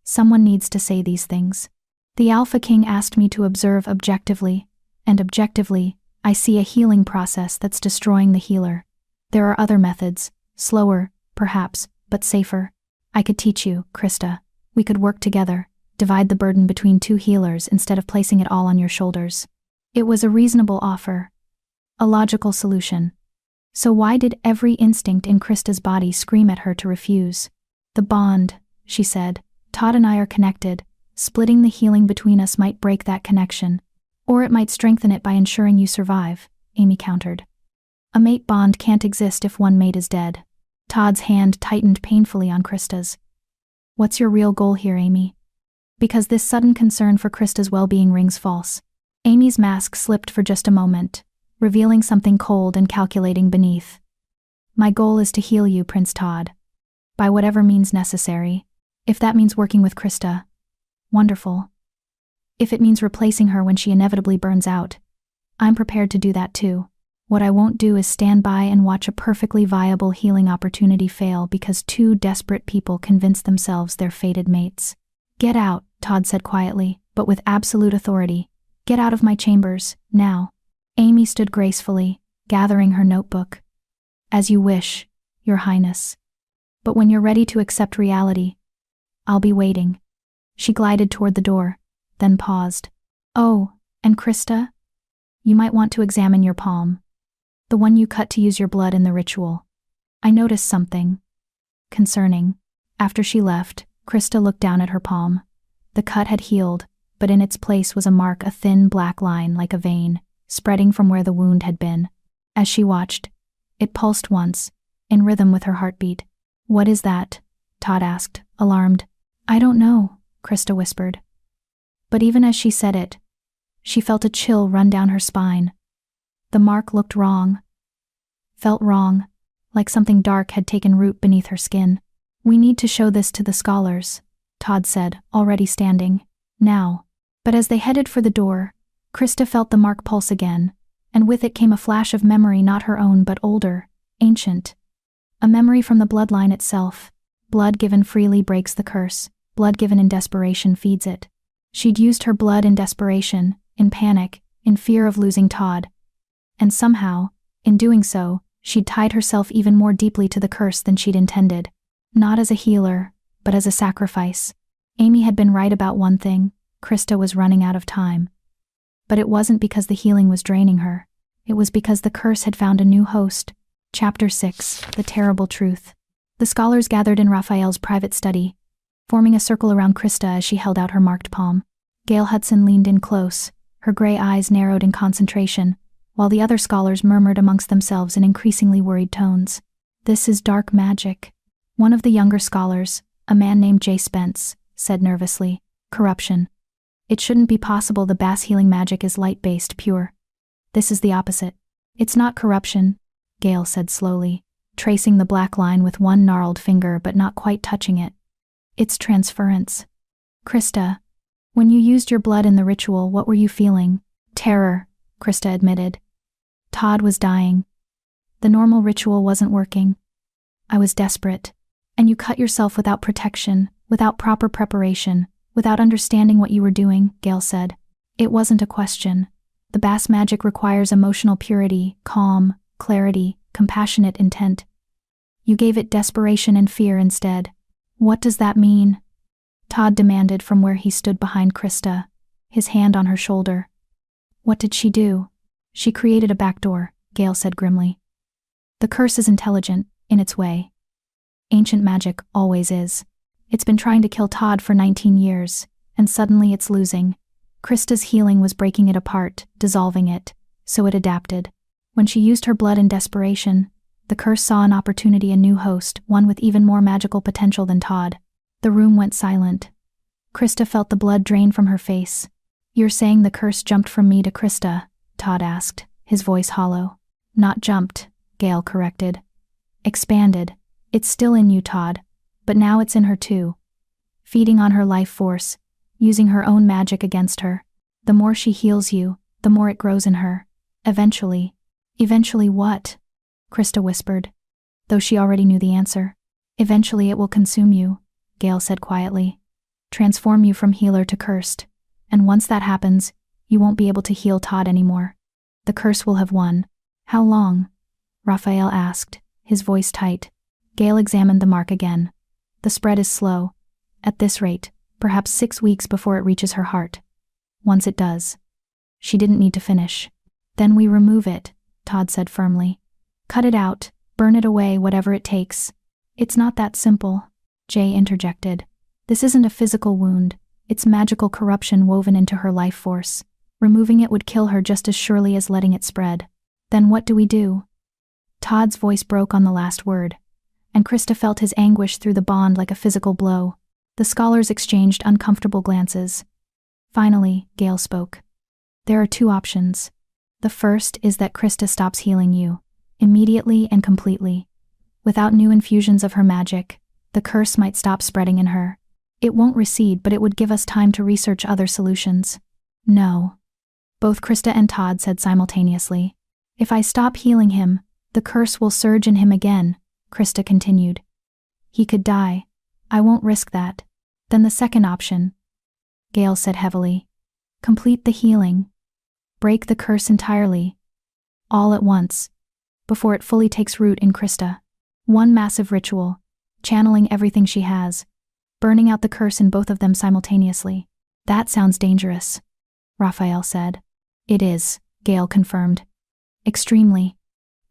"Someone needs to say these things. The Alpha King asked me to observe objectively, and objectively, I see a healing process that's destroying the healer. There are other methods, slower, perhaps, but safer. I could teach you, Krista. We could work together, divide the burden between two healers instead of placing it all on your shoulders. It was a reasonable offer. A logical solution. So why did every instinct in Krista's body scream at her to refuse? The bond, she said. Todd and I are connected. Splitting the healing between us might break that connection. Or it might strengthen it by ensuring you survive, Amy countered. A mate bond can't exist if one mate is dead. Todd's hand tightened painfully on Krista's. What's your real goal here, Amy? Because this sudden concern for Krista's well-being rings false. Amy's mask slipped for just a moment, revealing something cold and calculating beneath. My goal is to heal you, Prince Todd. By whatever means necessary. If that means working with Krista, wonderful. If it means replacing her when she inevitably burns out, I'm prepared to do that too. What I won't do is stand by and watch a perfectly viable healing opportunity fail because two desperate people convince themselves they're fated mates. Get out, Todd said quietly, but with absolute authority. Get out of my chambers, now. Amy stood gracefully, gathering her notebook. As you wish, Your Highness. But when you're ready to accept reality, I'll be waiting. She glided toward the door, then paused. Oh, and Krista? You might want to examine your palm. The one you cut to use your blood in the ritual. I noticed something concerning. After she left, Krista looked down at her palm. The cut had healed, but in its place was a mark, a thin black line like a vein, spreading from where the wound had been. As she watched, it pulsed once, in rhythm with her heartbeat. What is that? Todd asked, alarmed. I don't know, Krista whispered. But even as she said it, she felt a chill run down her spine. The mark looked wrong. Felt wrong, like something dark had taken root beneath her skin. We need to show this to the scholars, Todd said, already standing. Now. But as they headed for the door, Krista felt the mark pulse again, and with it came a flash of memory, not her own but older, ancient. A memory from the bloodline itself. Blood given freely breaks the curse. Blood given in desperation feeds it. She'd used her blood in desperation, in panic, in fear of losing Todd. And somehow, in doing so, she'd tied herself even more deeply to the curse than she'd intended. Not as a healer, but as a sacrifice. Amy had been right about one thing. Krista was running out of time. But it wasn't because the healing was draining her. It was because the curse had found a new host. Chapter 6, The Terrible Truth. The scholars gathered in Raphael's private study, forming a circle around Krista as she held out her marked palm. Gail Hudson leaned in close, her gray eyes narrowed in concentration, while the other scholars murmured amongst themselves in increasingly worried tones. This is dark magic. One of the younger scholars, a man named J. Spence, said nervously. Corruption. It shouldn't be possible. The Bass healing magic is light-based, pure. This is the opposite. It's not corruption, Gail said slowly, tracing the black line with one gnarled finger but not quite touching it. It's transference. Krista, when you used your blood in the ritual, what were you feeling? Terror, Krista admitted. Todd was dying. The normal ritual wasn't working. I was desperate. And you cut yourself without protection, without proper preparation, without understanding what you were doing, Gail said. It wasn't a question. The Bass magic requires emotional purity, calm, clarity, compassionate intent. You gave it desperation and fear instead. What does that mean? Todd demanded from where he stood behind Krista, his hand on her shoulder. What did she do? She created a backdoor, Gail said grimly. The curse is intelligent, in its way. Ancient magic always is. It's been trying to kill Todd for 19 years, and suddenly it's losing. Krista's healing was breaking it apart, dissolving it, so it adapted. When she used her blood in desperation, the curse saw an opportunity, a new host, one with even more magical potential than Todd. The room went silent. Krista felt the blood drain from her face. You're saying the curse jumped from me to Krista? Todd asked, his voice hollow. Not jumped, Gail corrected. Expanded. It's still in you, Todd, but now it's in her too. Feeding on her life force, using her own magic against her. The more she heals you, the more it grows in her. Eventually. Eventually what? Krista whispered, though she already knew the answer. Eventually it will consume you, Gail said quietly. Transform you from healer to cursed. and once that happens, you won't be able to heal Todd anymore. The curse will have won. How long? Raphael asked, his voice tight. Gale examined the mark again. The spread is slow. At this rate, perhaps 6 weeks before it reaches her heart. Once it does. She didn't need to finish. Then we remove it, Todd said firmly. Cut it out, burn it away, whatever it takes. It's not that simple, Jay interjected. This isn't a physical wound, it's magical corruption woven into her life force. Removing it would kill her just as surely as letting it spread. Then what do we do? Todd's voice broke on the last word, and Krista felt his anguish through the bond like a physical blow. The scholars exchanged uncomfortable glances. Finally, Gale spoke. There are 2 options. The first is that Krista stops healing you, immediately and completely. Without new infusions of her magic, the curse might stop spreading in her. It won't recede, but it would give us time to research other solutions. No. Both Krista and Todd said simultaneously. If I stop healing him, the curse will surge in him again, Krista continued. He could die. I won't risk that. Then the second option, Gale said heavily. Complete the healing. Break the curse entirely. All at once. Before it fully takes root in Krista. One massive ritual. Channeling everything she has. Burning out the curse in both of them simultaneously. That sounds dangerous, Raphael said. It is, Gale confirmed. Extremely.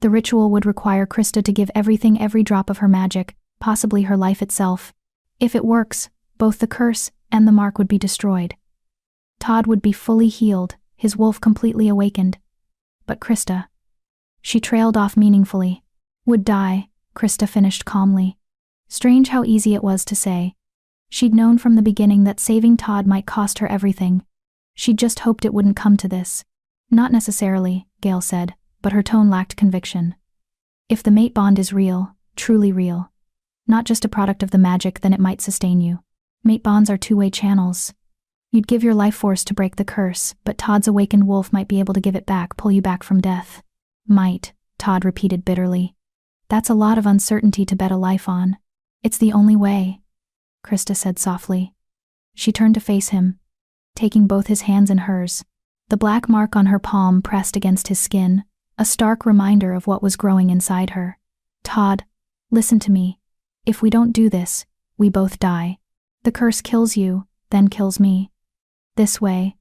The ritual would require Krista to give everything, every drop of her magic, possibly her life itself. If it works, both the curse and the mark would be destroyed. Todd would be fully healed, his wolf completely awakened. But Krista. She trailed off meaningfully. Would die, Krista finished calmly. Strange how easy it was to say. She'd known from the beginning that saving Todd might cost her everything. She'd just hoped it wouldn't come to this. Not necessarily, Gale said, but her tone lacked conviction. If the mate bond is real, truly real, not just a product of the magic, then it might sustain you. Mate bonds are 2-way channels. You'd give your life force to break the curse, but Todd's awakened wolf might be able to give it back, pull you back from death. Might, Todd repeated bitterly. That's a lot of uncertainty to bet a life on. It's the only way, Krista said softly. She turned to face him, taking both his hands in hers. The black mark on her palm pressed against his skin, a stark reminder of what was growing inside her. Todd, listen to me. If we don't do this, we both die. The curse kills you, then kills me. This way,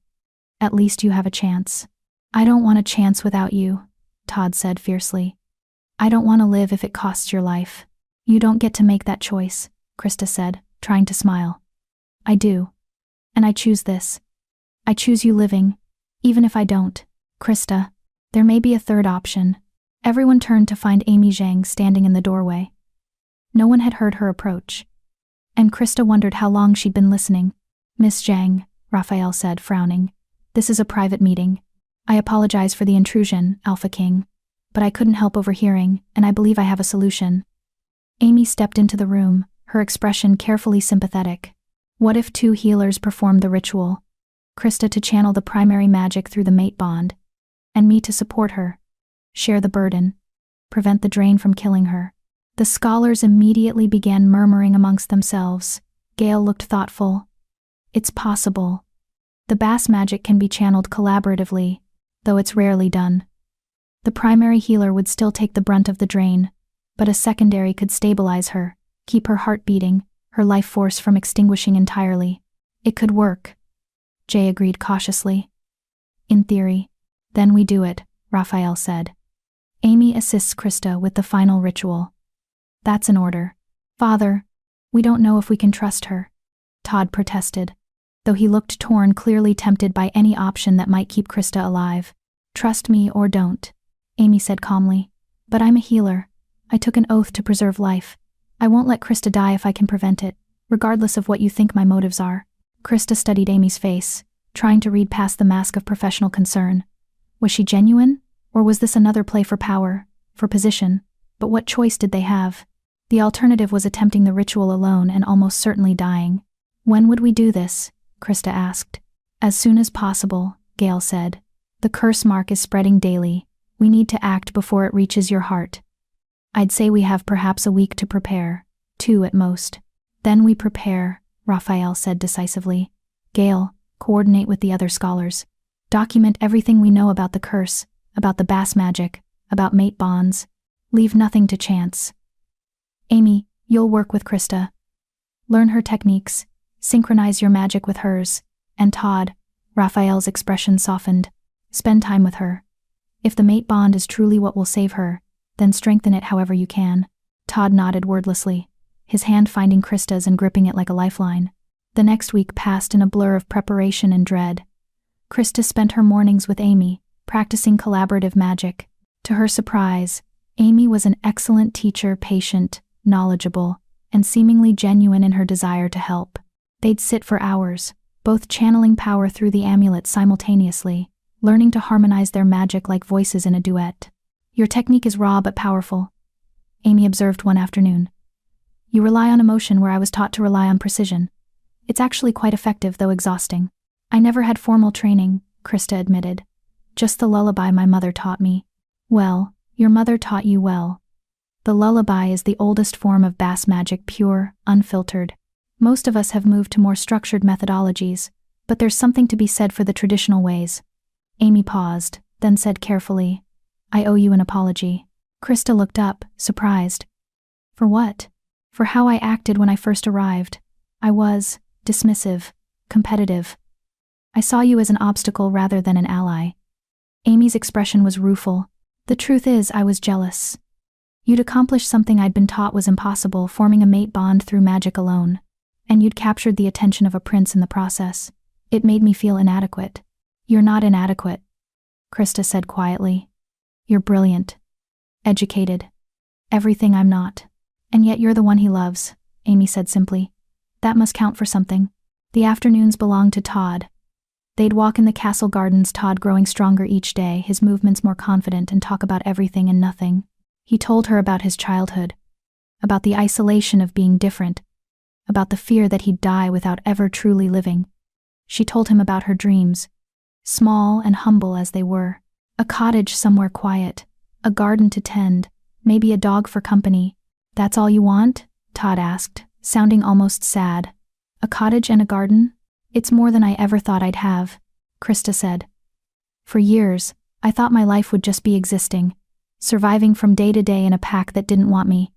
at least you have a chance. I don't want a chance without you, Todd said fiercely. I don't want to live if it costs your life. You don't get to make that choice, Krista said, trying to smile. I do. And I choose this. I choose you living, even if I don't. Krista, there may be a third option. Everyone turned to find Amy Zhang standing in the doorway. No one had heard her approach. And Krista wondered how long she'd been listening. Miss Zhang, Raphael said, frowning. This is a private meeting. I apologize for the intrusion, Alpha King. But I couldn't help overhearing, and I believe I have a solution. Amy stepped into the room, her expression carefully sympathetic. What if 2 healers performed the ritual? Krista to channel the primary magic through the mate bond, and me to support her. Share the burden. Prevent the drain from killing her. The scholars immediately began murmuring amongst themselves. Gale looked thoughtful. It's possible. The bass magic can be channeled collaboratively, though it's rarely done. The primary healer would still take the brunt of the drain, but a secondary could stabilize her, keep her heart beating, her life force from extinguishing entirely. It could work, Jay agreed cautiously. In theory. Then we do it, Raphael said. Amy assists Krista with the final ritual. That's an order. Father, we don't know if we can trust her, Todd protested, though he looked torn, clearly tempted by any option that might keep Krista alive. Trust me or don't, Amy said calmly. But I'm a healer. I took an oath to preserve life. I won't let Krista die if I can prevent it, regardless of what you think my motives are. Krista studied Amy's face, trying to read past the mask of professional concern. Was she genuine? Or was this another play for power, for position? But what choice did they have? The alternative was attempting the ritual alone and almost certainly dying. When would we do this? Krista asked. As soon as possible, Gale said. The curse mark is spreading daily. We need to act before it reaches your heart. I'd say we have perhaps a week to prepare, 2 at most. Then we prepare, Raphael said decisively. Gale, coordinate with the other scholars, document everything we know about the curse, about the Bass magic, about mate bonds. Leave nothing to chance. Amy, you'll work with Krista. Learn her techniques, synchronize your magic with hers, and Todd, Raphael's expression softened, spend time with her. If the mate bond is truly what will save her, then strengthen it however you can. Todd nodded wordlessly, his hand finding Krista's and gripping it like a lifeline. The next week passed in a blur of preparation and dread. Krista spent her mornings with Amy, practicing collaborative magic. To her surprise, Amy was an excellent teacher, patient, knowledgeable, and seemingly genuine in her desire to help. They'd sit for hours, both channeling power through the amulet simultaneously, learning to harmonize their magic like voices in a duet. Your technique is raw but powerful, Amy observed one afternoon. You rely on emotion where I was taught to rely on precision. It's actually quite effective, though exhausting. I never had formal training, Krista admitted. Just the lullaby my mother taught me. Well, your mother taught you well. The lullaby is the oldest form of Bass magic, pure, unfiltered. Most of us have moved to more structured methodologies, but there's something to be said for the traditional ways. Amy paused, then said carefully, I owe you an apology. Krista looked up, surprised. For what? For how I acted when I first arrived. I was dismissive, competitive. I saw you as an obstacle rather than an ally. Amy's expression was rueful. The truth is, I was jealous. You'd accomplished something I'd been taught was impossible, forming a mate bond through magic alone. And you'd captured the attention of a prince in the process. It made me feel inadequate. You're not inadequate, Krista said quietly. You're brilliant. Educated. Everything I'm not. And yet you're the one he loves, Amy said simply. That must count for something. The afternoons belonged to Todd. They'd walk in the castle gardens, Todd growing stronger each day, his movements more confident, and talk about everything and nothing. He told her about his childhood, about the isolation of being different, about the fear that he'd die without ever truly living. She told him about her dreams, small and humble as they were. A cottage somewhere quiet, a garden to tend, maybe a dog for company. That's all you want? Todd asked, sounding almost sad. A cottage and a garden? It's more than I ever thought I'd have, Krista said. For years, I thought my life would just be existing, surviving from day to day in a pack that didn't want me.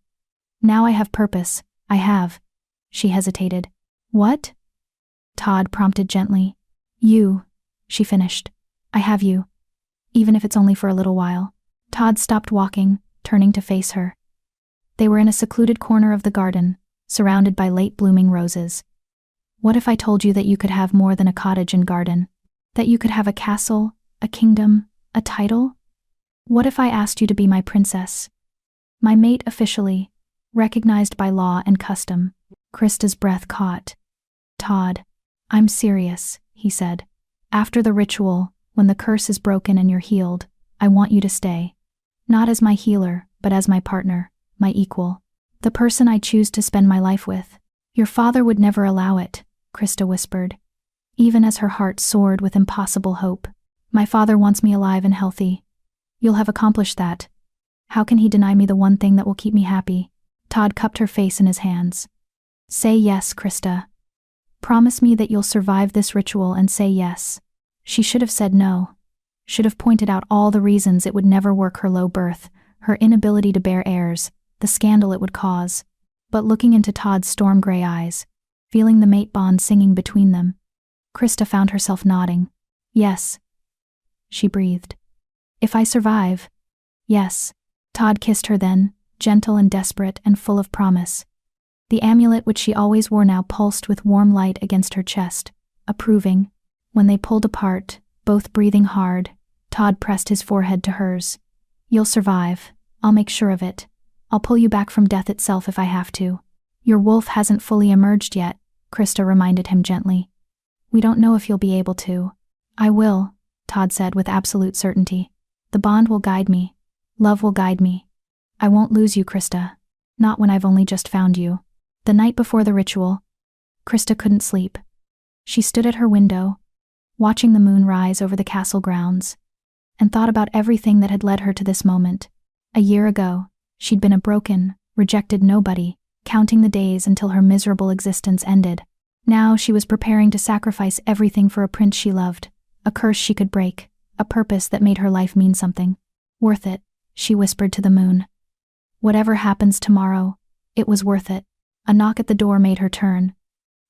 Now I have purpose. I have. She hesitated. What? Todd prompted gently. You, she finished. I have you. Even if it's only for a little while. Todd stopped walking, turning to face her. They were in a secluded corner of the garden, surrounded by late-blooming roses. What if I told you that you could have more than a cottage and garden? That you could have a castle, a kingdom, a title? What if I asked you to be my princess? My mate officially, recognized by law and custom. Krista's breath caught. Todd, I'm serious, he said. After the ritual, when the curse is broken and you're healed, I want you to stay. Not as my healer, but as my partner, my equal. The person I choose to spend my life with. Your father would never allow it, Krista whispered, even as her heart soared with impossible hope. My father wants me alive and healthy. You'll have accomplished that. How can he deny me the one thing that will keep me happy? Todd cupped her face in his hands. Say yes, Krista. Promise me that you'll survive this ritual and say yes. She should have said no. Should have pointed out all the reasons it would never work, her low birth, her inability to bear heirs, the scandal it would cause. But looking into Todd's storm-gray eyes, feeling the mate bond singing between them, Krista found herself nodding. Yes, she breathed. If I survive, yes. Todd kissed her then, gentle and desperate and full of promise. The amulet which she always wore now pulsed with warm light against her chest, approving. When they pulled apart, both breathing hard, Todd pressed his forehead to hers. You'll survive. I'll make sure of it. I'll pull you back from death itself if I have to. Your wolf hasn't fully emerged yet, Krista reminded him gently. We don't know if you'll be able to. I will, Todd said with absolute certainty. The bond will guide me. Love will guide me. I won't lose you, Krista. Not when I've only just found you. The night before the ritual, Krista couldn't sleep. She stood at her window, watching the moon rise over the castle grounds, and thought about everything that had led her to this moment. A year ago, she'd been a broken, rejected nobody, counting the days until her miserable existence ended. Now she was preparing to sacrifice everything for a prince she loved, a curse she could break, a purpose that made her life mean something. Worth it, she whispered to the moon. Whatever happens tomorrow, it was worth it. A knock at the door made her turn.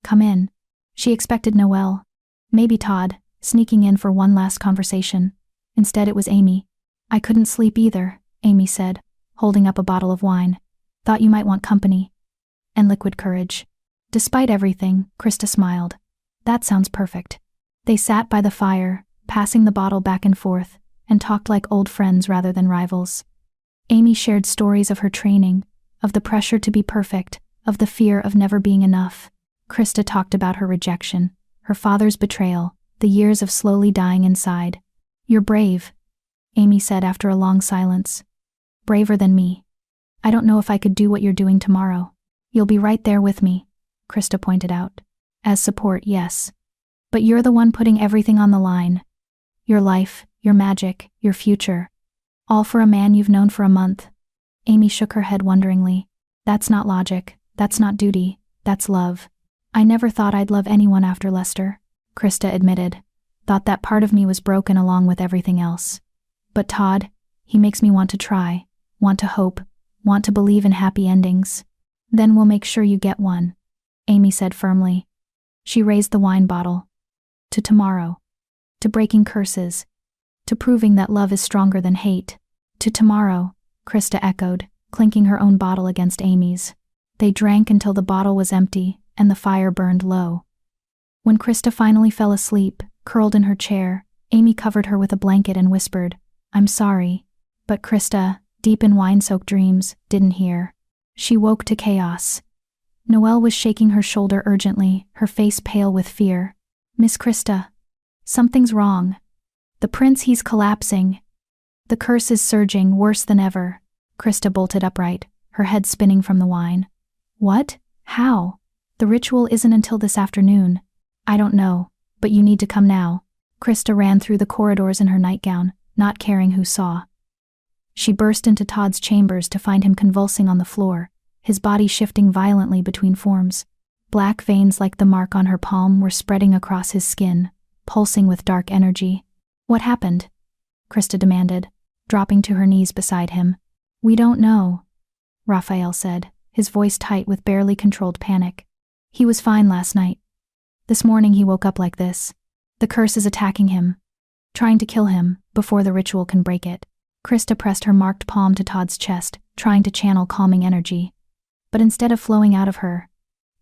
Come in. She expected Noel. Maybe Todd, sneaking in for one last conversation. Instead it was Amy. I couldn't sleep either, Amy said, holding up a bottle of wine. Thought you might want company. And liquid courage. Despite everything, Krista smiled. That sounds perfect. They sat by the fire, passing the bottle back and forth, and talked like old friends rather than rivals. Amy shared stories of her training, of the pressure to be perfect, of the fear of never being enough. Krista talked about her rejection, her father's betrayal, the years of slowly dying inside. You're brave, Amy said after a long silence. Braver than me. I don't know if I could do what you're doing tomorrow. You'll be right there with me, Krista pointed out. As support, yes. But you're the one putting everything on the line. Your life, your magic, your future. All for a man you've known for a month. Amy shook her head wonderingly. That's not logic, that's not duty, that's love. I never thought I'd love anyone after Lester, Krista admitted. Thought that part of me was broken along with everything else. But Todd, he makes me want to try, want to hope, want to believe in happy endings. Then we'll make sure you get one, Amy said firmly. She raised the wine bottle. To tomorrow. To breaking curses. To proving that love is stronger than hate. To tomorrow, Krista echoed, clinking her own bottle against Amy's. They drank until the bottle was empty and the fire burned low. When Krista finally fell asleep, curled in her chair, Amy covered her with a blanket and whispered, I'm sorry. But Krista, deep in wine-soaked dreams, didn't hear. She woke to chaos. Noelle was shaking her shoulder urgently, her face pale with fear. Miss Krista. Something's wrong. The prince, he's collapsing. The curse is surging, worse than ever. Krista bolted upright, her head spinning from the wine. What? How? The ritual isn't until this afternoon. I don't know, but you need to come now. Krista ran through the corridors in her nightgown, not caring who saw. She burst into Todd's chambers to find him convulsing on the floor, his body shifting violently between forms. Black veins like the mark on her palm were spreading across his skin, pulsing with dark energy. What happened? Krista demanded, dropping to her knees beside him. We don't know, Raphael said, his voice tight with barely controlled panic. He was fine last night. This morning he woke up like this. The curse is attacking him, trying to kill him before the ritual can break it. Krista pressed her marked palm to Todd's chest, trying to channel calming energy. But instead of flowing out of her,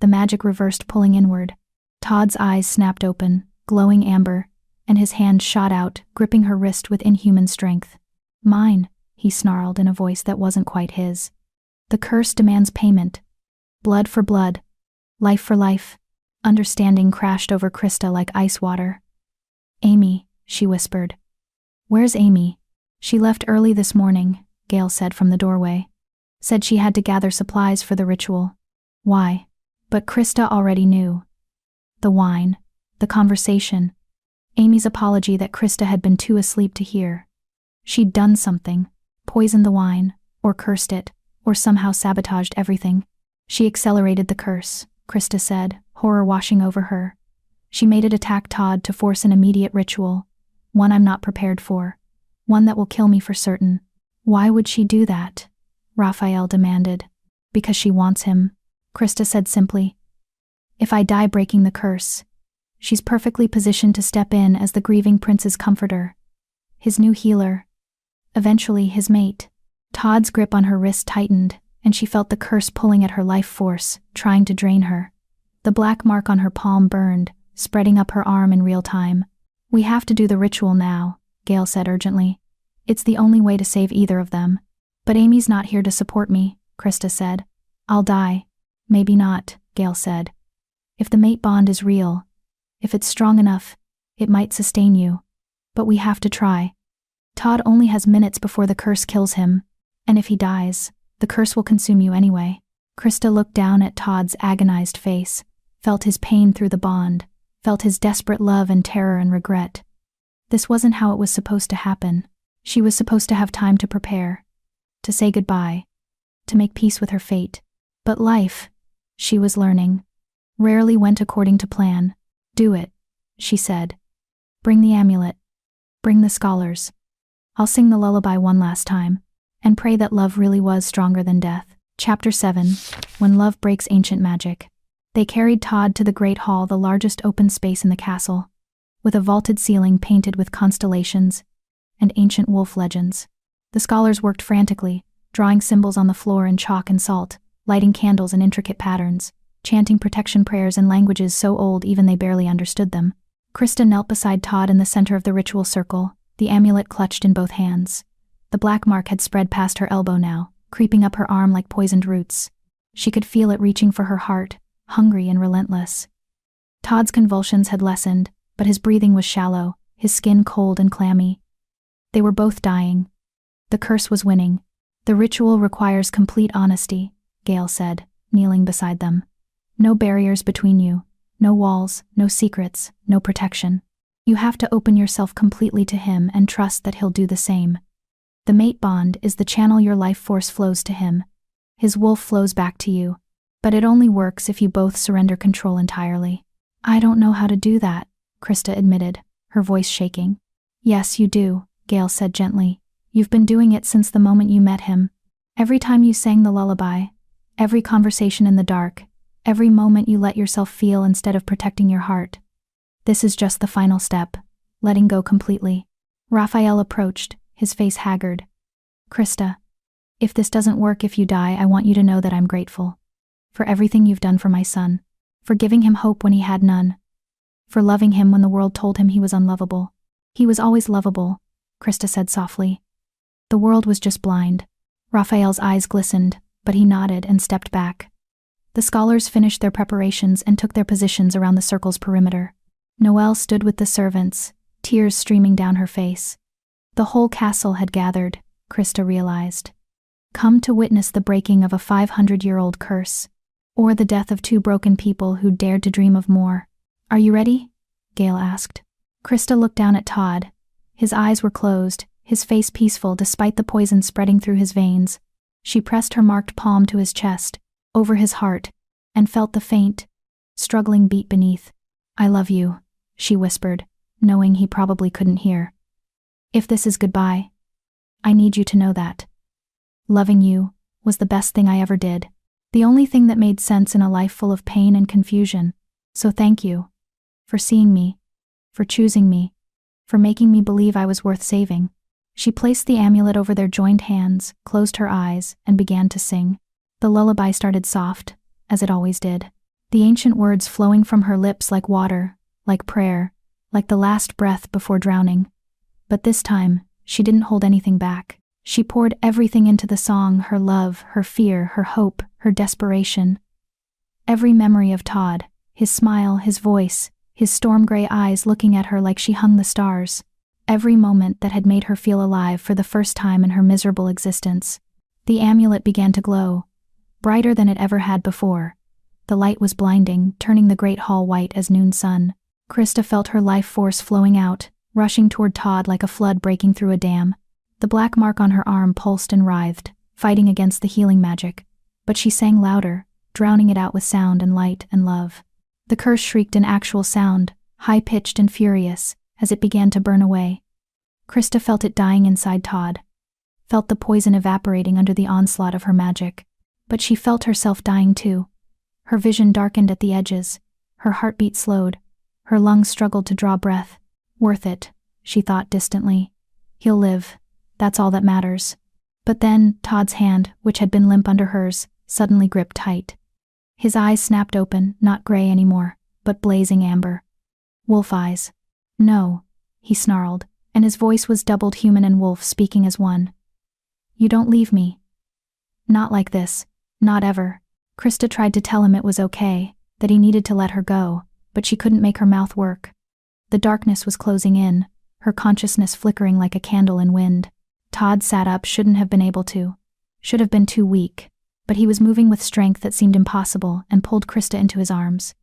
the magic reversed, pulling inward. Todd's eyes snapped open, glowing amber, and his hand shot out, gripping her wrist with inhuman strength. Mine, he snarled in a voice that wasn't quite his. The curse demands payment. Blood for blood. Life for life. Understanding crashed over Krista like ice water. Amy, she whispered. Where's Amy? She left early this morning, Gail said from the doorway. Said she had to gather supplies for the ritual. Why? But Krista already knew. The wine. The conversation. Amy's apology that Krista had been too asleep to hear. She'd done something. Poisoned the wine, or cursed it, or somehow sabotaged everything. She accelerated the curse, Krista said, horror washing over her. She made it attack Todd to force an immediate ritual. One I'm not prepared for. One that will kill me for certain. Why would she do that? Raphael demanded. Because she wants him, Krista said simply. If I die breaking the curse, she's perfectly positioned to step in as the grieving prince's comforter. His new healer. Eventually his mate. Todd's grip on her wrist tightened, and she felt the curse pulling at her life force, trying to drain her. The black mark on her palm burned, spreading up her arm in real time. We have to do the ritual now, Gail said urgently. It's the only way to save either of them. But Amy's not here to support me, Krista said. I'll die. Maybe not, Gail said. If the mate bond is real, if it's strong enough, it might sustain you. But we have to try. Todd only has minutes before the curse kills him, and if he dies, the curse will consume you anyway. Krista looked down at Todd's agonized face, felt his pain through the bond, felt his desperate love and terror and regret. This wasn't how it was supposed to happen. She was supposed to have time to prepare, to say goodbye, to make peace with her fate. But life, she was learning, rarely went according to plan. "Do it," she said. "Bring the amulet. Bring the scholars. I'll sing the lullaby one last time, and pray that love really was stronger than death." Chapter 7. When Love Breaks Ancient Magic. They carried Todd to the great hall, the largest open space in the castle, with a vaulted ceiling painted with constellations and ancient wolf legends. The scholars worked frantically, drawing symbols on the floor in chalk and salt, lighting candles in intricate patterns, chanting protection prayers in languages so old even they barely understood them. Krista knelt beside Todd in the center of the ritual circle, the amulet clutched in both hands. The black mark had spread past her elbow now, creeping up her arm like poisoned roots. She could feel it reaching for her heart, hungry and relentless. Todd's convulsions had lessened, but his breathing was shallow, his skin cold and clammy. They were both dying. The curse was winning. "The ritual requires complete honesty," Gale said, kneeling beside them. "No barriers between you, no walls, no secrets, no protection. You have to open yourself completely to him and trust that he'll do the same. The mate bond is the channel your life force flows to him. His wolf flows back to you. But it only works if you both surrender control entirely." "I don't know how to do that," Krista admitted, her voice shaking. "Yes, you do," Gale said gently. "You've been doing it since the moment you met him. Every time you sang the lullaby, every conversation in the dark, every moment you let yourself feel instead of protecting your heart. This is just the final step, letting go completely." Raphael approached, his face haggard. "Krista, if this doesn't work, if you die, I want you to know that I'm grateful. For everything you've done for my son. For giving him hope when he had none. For loving him when the world told him he was unlovable." "He was always lovable," Krista said softly. "The world was just blind." Raphael's eyes glistened, but he nodded and stepped back. The scholars finished their preparations and took their positions around the circle's perimeter. Noelle stood with the servants, tears streaming down her face. The whole castle had gathered, Krista realized. Come to witness the breaking of a 500-year-old curse, or the death of two broken people who dared to dream of more. "Are you ready?" Gale asked. Krista looked down at Todd. His eyes were closed, his face peaceful despite the poison spreading through his veins. She pressed her marked palm to his chest, over his heart, and felt the faint, struggling beat beneath. "I love you," she whispered, knowing he probably couldn't hear. "If this is goodbye, I need you to know that. Loving you was the best thing I ever did. The only thing that made sense in a life full of pain and confusion. So thank you. For seeing me. For choosing me. For making me believe I was worth saving." She placed the amulet over their joined hands, closed her eyes, and began to sing. The lullaby started soft, as it always did. The ancient words flowing from her lips like water, like prayer, like the last breath before drowning. But this time, she didn't hold anything back. She poured everything into the song, her love, her fear, her hope, her desperation. Every memory of Todd, his smile, his voice, his storm-gray eyes looking at her like she hung the stars. Every moment that had made her feel alive for the first time in her miserable existence. The amulet began to glow, brighter than it ever had before. The light was blinding, turning the great hall white as noon sun. Krista felt her life force flowing out, rushing toward Todd like a flood breaking through a dam. The black mark on her arm pulsed and writhed, fighting against the healing magic. But she sang louder, drowning it out with sound and light and love. The curse shrieked in actual sound, high-pitched and furious, as it began to burn away. Krista felt it dying inside Todd, felt the poison evaporating under the onslaught of her magic. But she felt herself dying too. Her vision darkened at the edges, her heartbeat slowed, her lungs struggled to draw breath. "Worth it," she thought distantly. "He'll live. That's all that matters." But then, Todd's hand, which had been limp under hers, suddenly gripped tight. His eyes snapped open, not gray anymore, but blazing amber. Wolf eyes. "No," he snarled, and his voice was doubled human and wolf speaking as one. "You don't leave me. Not like this. Not ever." Krista tried to tell him it was okay, that he needed to let her go, but she couldn't make her mouth work. The darkness was closing in, her consciousness flickering like a candle in wind. Todd sat up, shouldn't have been able to. Should have been too weak, but he was moving with strength that seemed impossible and pulled Krista into his arms.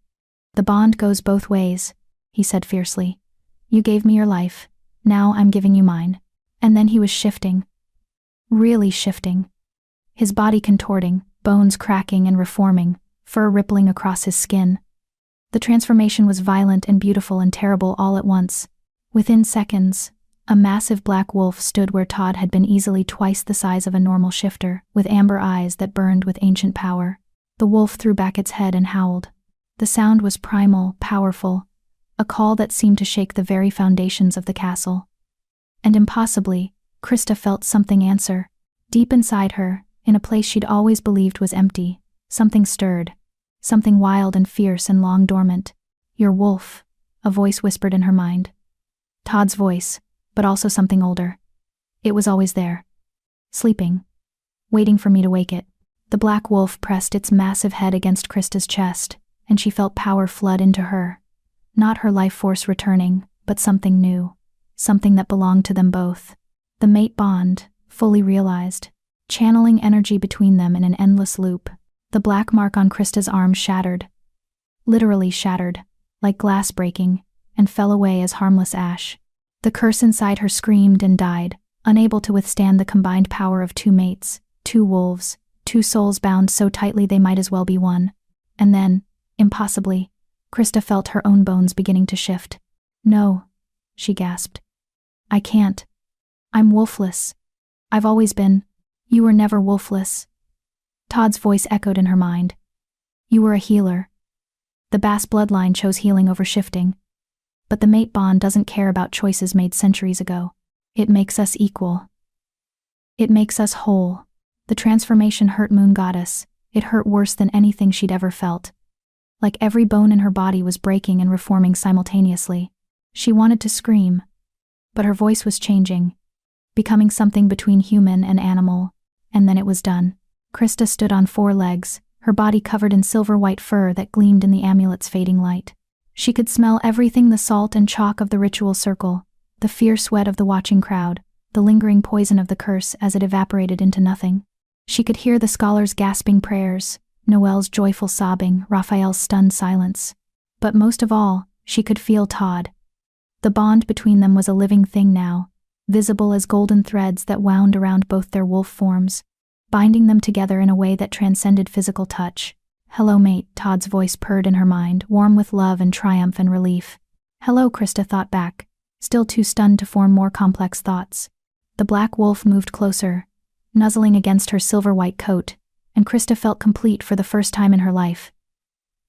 "The bond goes both ways," he said fiercely. "You gave me your life, now I'm giving you mine." And then he was shifting. Really shifting. His body contorting, bones cracking and reforming, fur rippling across his skin. The transformation was violent and beautiful and terrible all at once. Within seconds, a massive black wolf stood where Todd had been easily twice the size of a normal shifter, with amber eyes that burned with ancient power. The wolf threw back its head and howled. The sound was primal, powerful, a call that seemed to shake the very foundations of the castle. And impossibly, Krista felt something answer. Deep inside her, in a place she'd always believed was empty, something stirred. Something wild and fierce and long dormant. "Your wolf," a voice whispered in her mind. Todd's voice, but also something older. It was always there. Sleeping. Waiting for me to wake it. The black wolf pressed its massive head against Krista's chest, and she felt power flood into her. Not her life force returning, but something new. Something that belonged to them both. The mate bond, fully realized. Channeling energy between them in an endless loop. The black mark on Krista's arm shattered. Literally shattered, like glass breaking, and fell away as harmless ash. The curse inside her screamed and died, unable to withstand the combined power of two mates, two wolves, two souls bound so tightly they might as well be one. And then, impossibly, Krista felt her own bones beginning to shift. "No," she gasped. "I can't. I'm wolfless. I've always been. You were never wolfless." Todd's voice echoed in her mind. "You were a healer. The Bass bloodline chose healing over shifting. But the mate bond doesn't care about choices made centuries ago. It makes us equal. It makes us whole." The transformation hurt Moon Goddess. It hurt worse than anything she'd ever felt. Like every bone in her body was breaking and reforming simultaneously. She wanted to scream, but her voice was changing, becoming something between human and animal, and then it was done. Krista stood on 4 legs, her body covered in silver-white fur that gleamed in the amulet's fading light. She could smell everything: the salt and chalk of the ritual circle, the fierce sweat of the watching crowd, the lingering poison of the curse as it evaporated into nothing. She could hear the scholars' gasping prayers, Noelle's joyful sobbing, Raphael's stunned silence. But most of all, she could feel Todd. The bond between them was a living thing now, visible as golden threads that wound around both their wolf forms, binding them together in a way that transcended physical touch. "Hello, mate," Todd's voice purred in her mind, warm with love and triumph and relief. "Hello," Krista thought back, still too stunned to form more complex thoughts. The black wolf moved closer, nuzzling against her silver-white coat, and Krista felt complete for the first time in her life.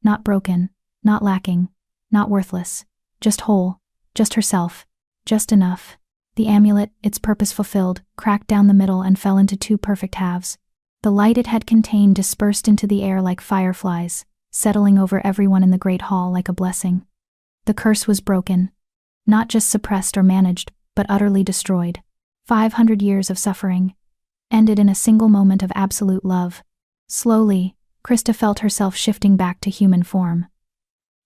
Not broken, not lacking, not worthless, just whole, just herself, just enough. The amulet, its purpose fulfilled, cracked down the middle and fell into 2 perfect halves. The light it had contained dispersed into the air like fireflies, settling over everyone in the great hall like a blessing. The curse was broken. Not just suppressed or managed, but utterly destroyed. 500 years of suffering ended in a single moment of absolute love. Slowly, Krista felt herself shifting back to human form.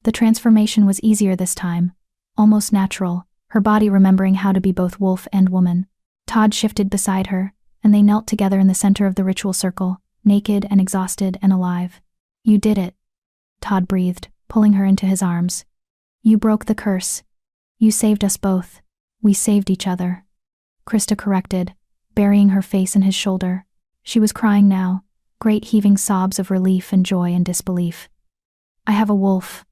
The transformation was easier this time, almost natural, her body remembering how to be both wolf and woman. Todd shifted beside her, and they knelt together in the center of the ritual circle, naked and exhausted and alive. "You did it," Todd breathed, pulling her into his arms. "You broke the curse. You saved us both. We saved each other," Krista corrected, burying her face in his shoulder. She was crying now, great heaving sobs of relief and joy and disbelief. "I have a wolf.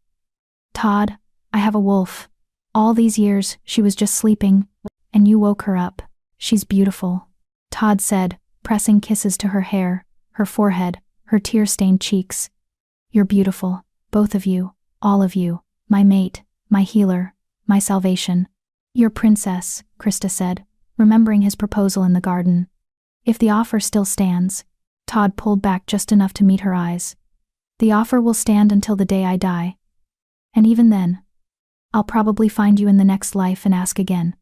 Todd, I have a wolf. All these years, she was just sleeping, and you woke her up. She's beautiful," Todd said, pressing kisses to her hair, her forehead, her tear-stained cheeks. "You're beautiful, both of you, all of you, my mate, my healer, my salvation." "Your princess," Krista said, remembering his proposal in the garden. "If the offer still stands," Todd pulled back just enough to meet her eyes. "The offer will stand until the day I die. And even then, I'll probably find you in the next life and ask again."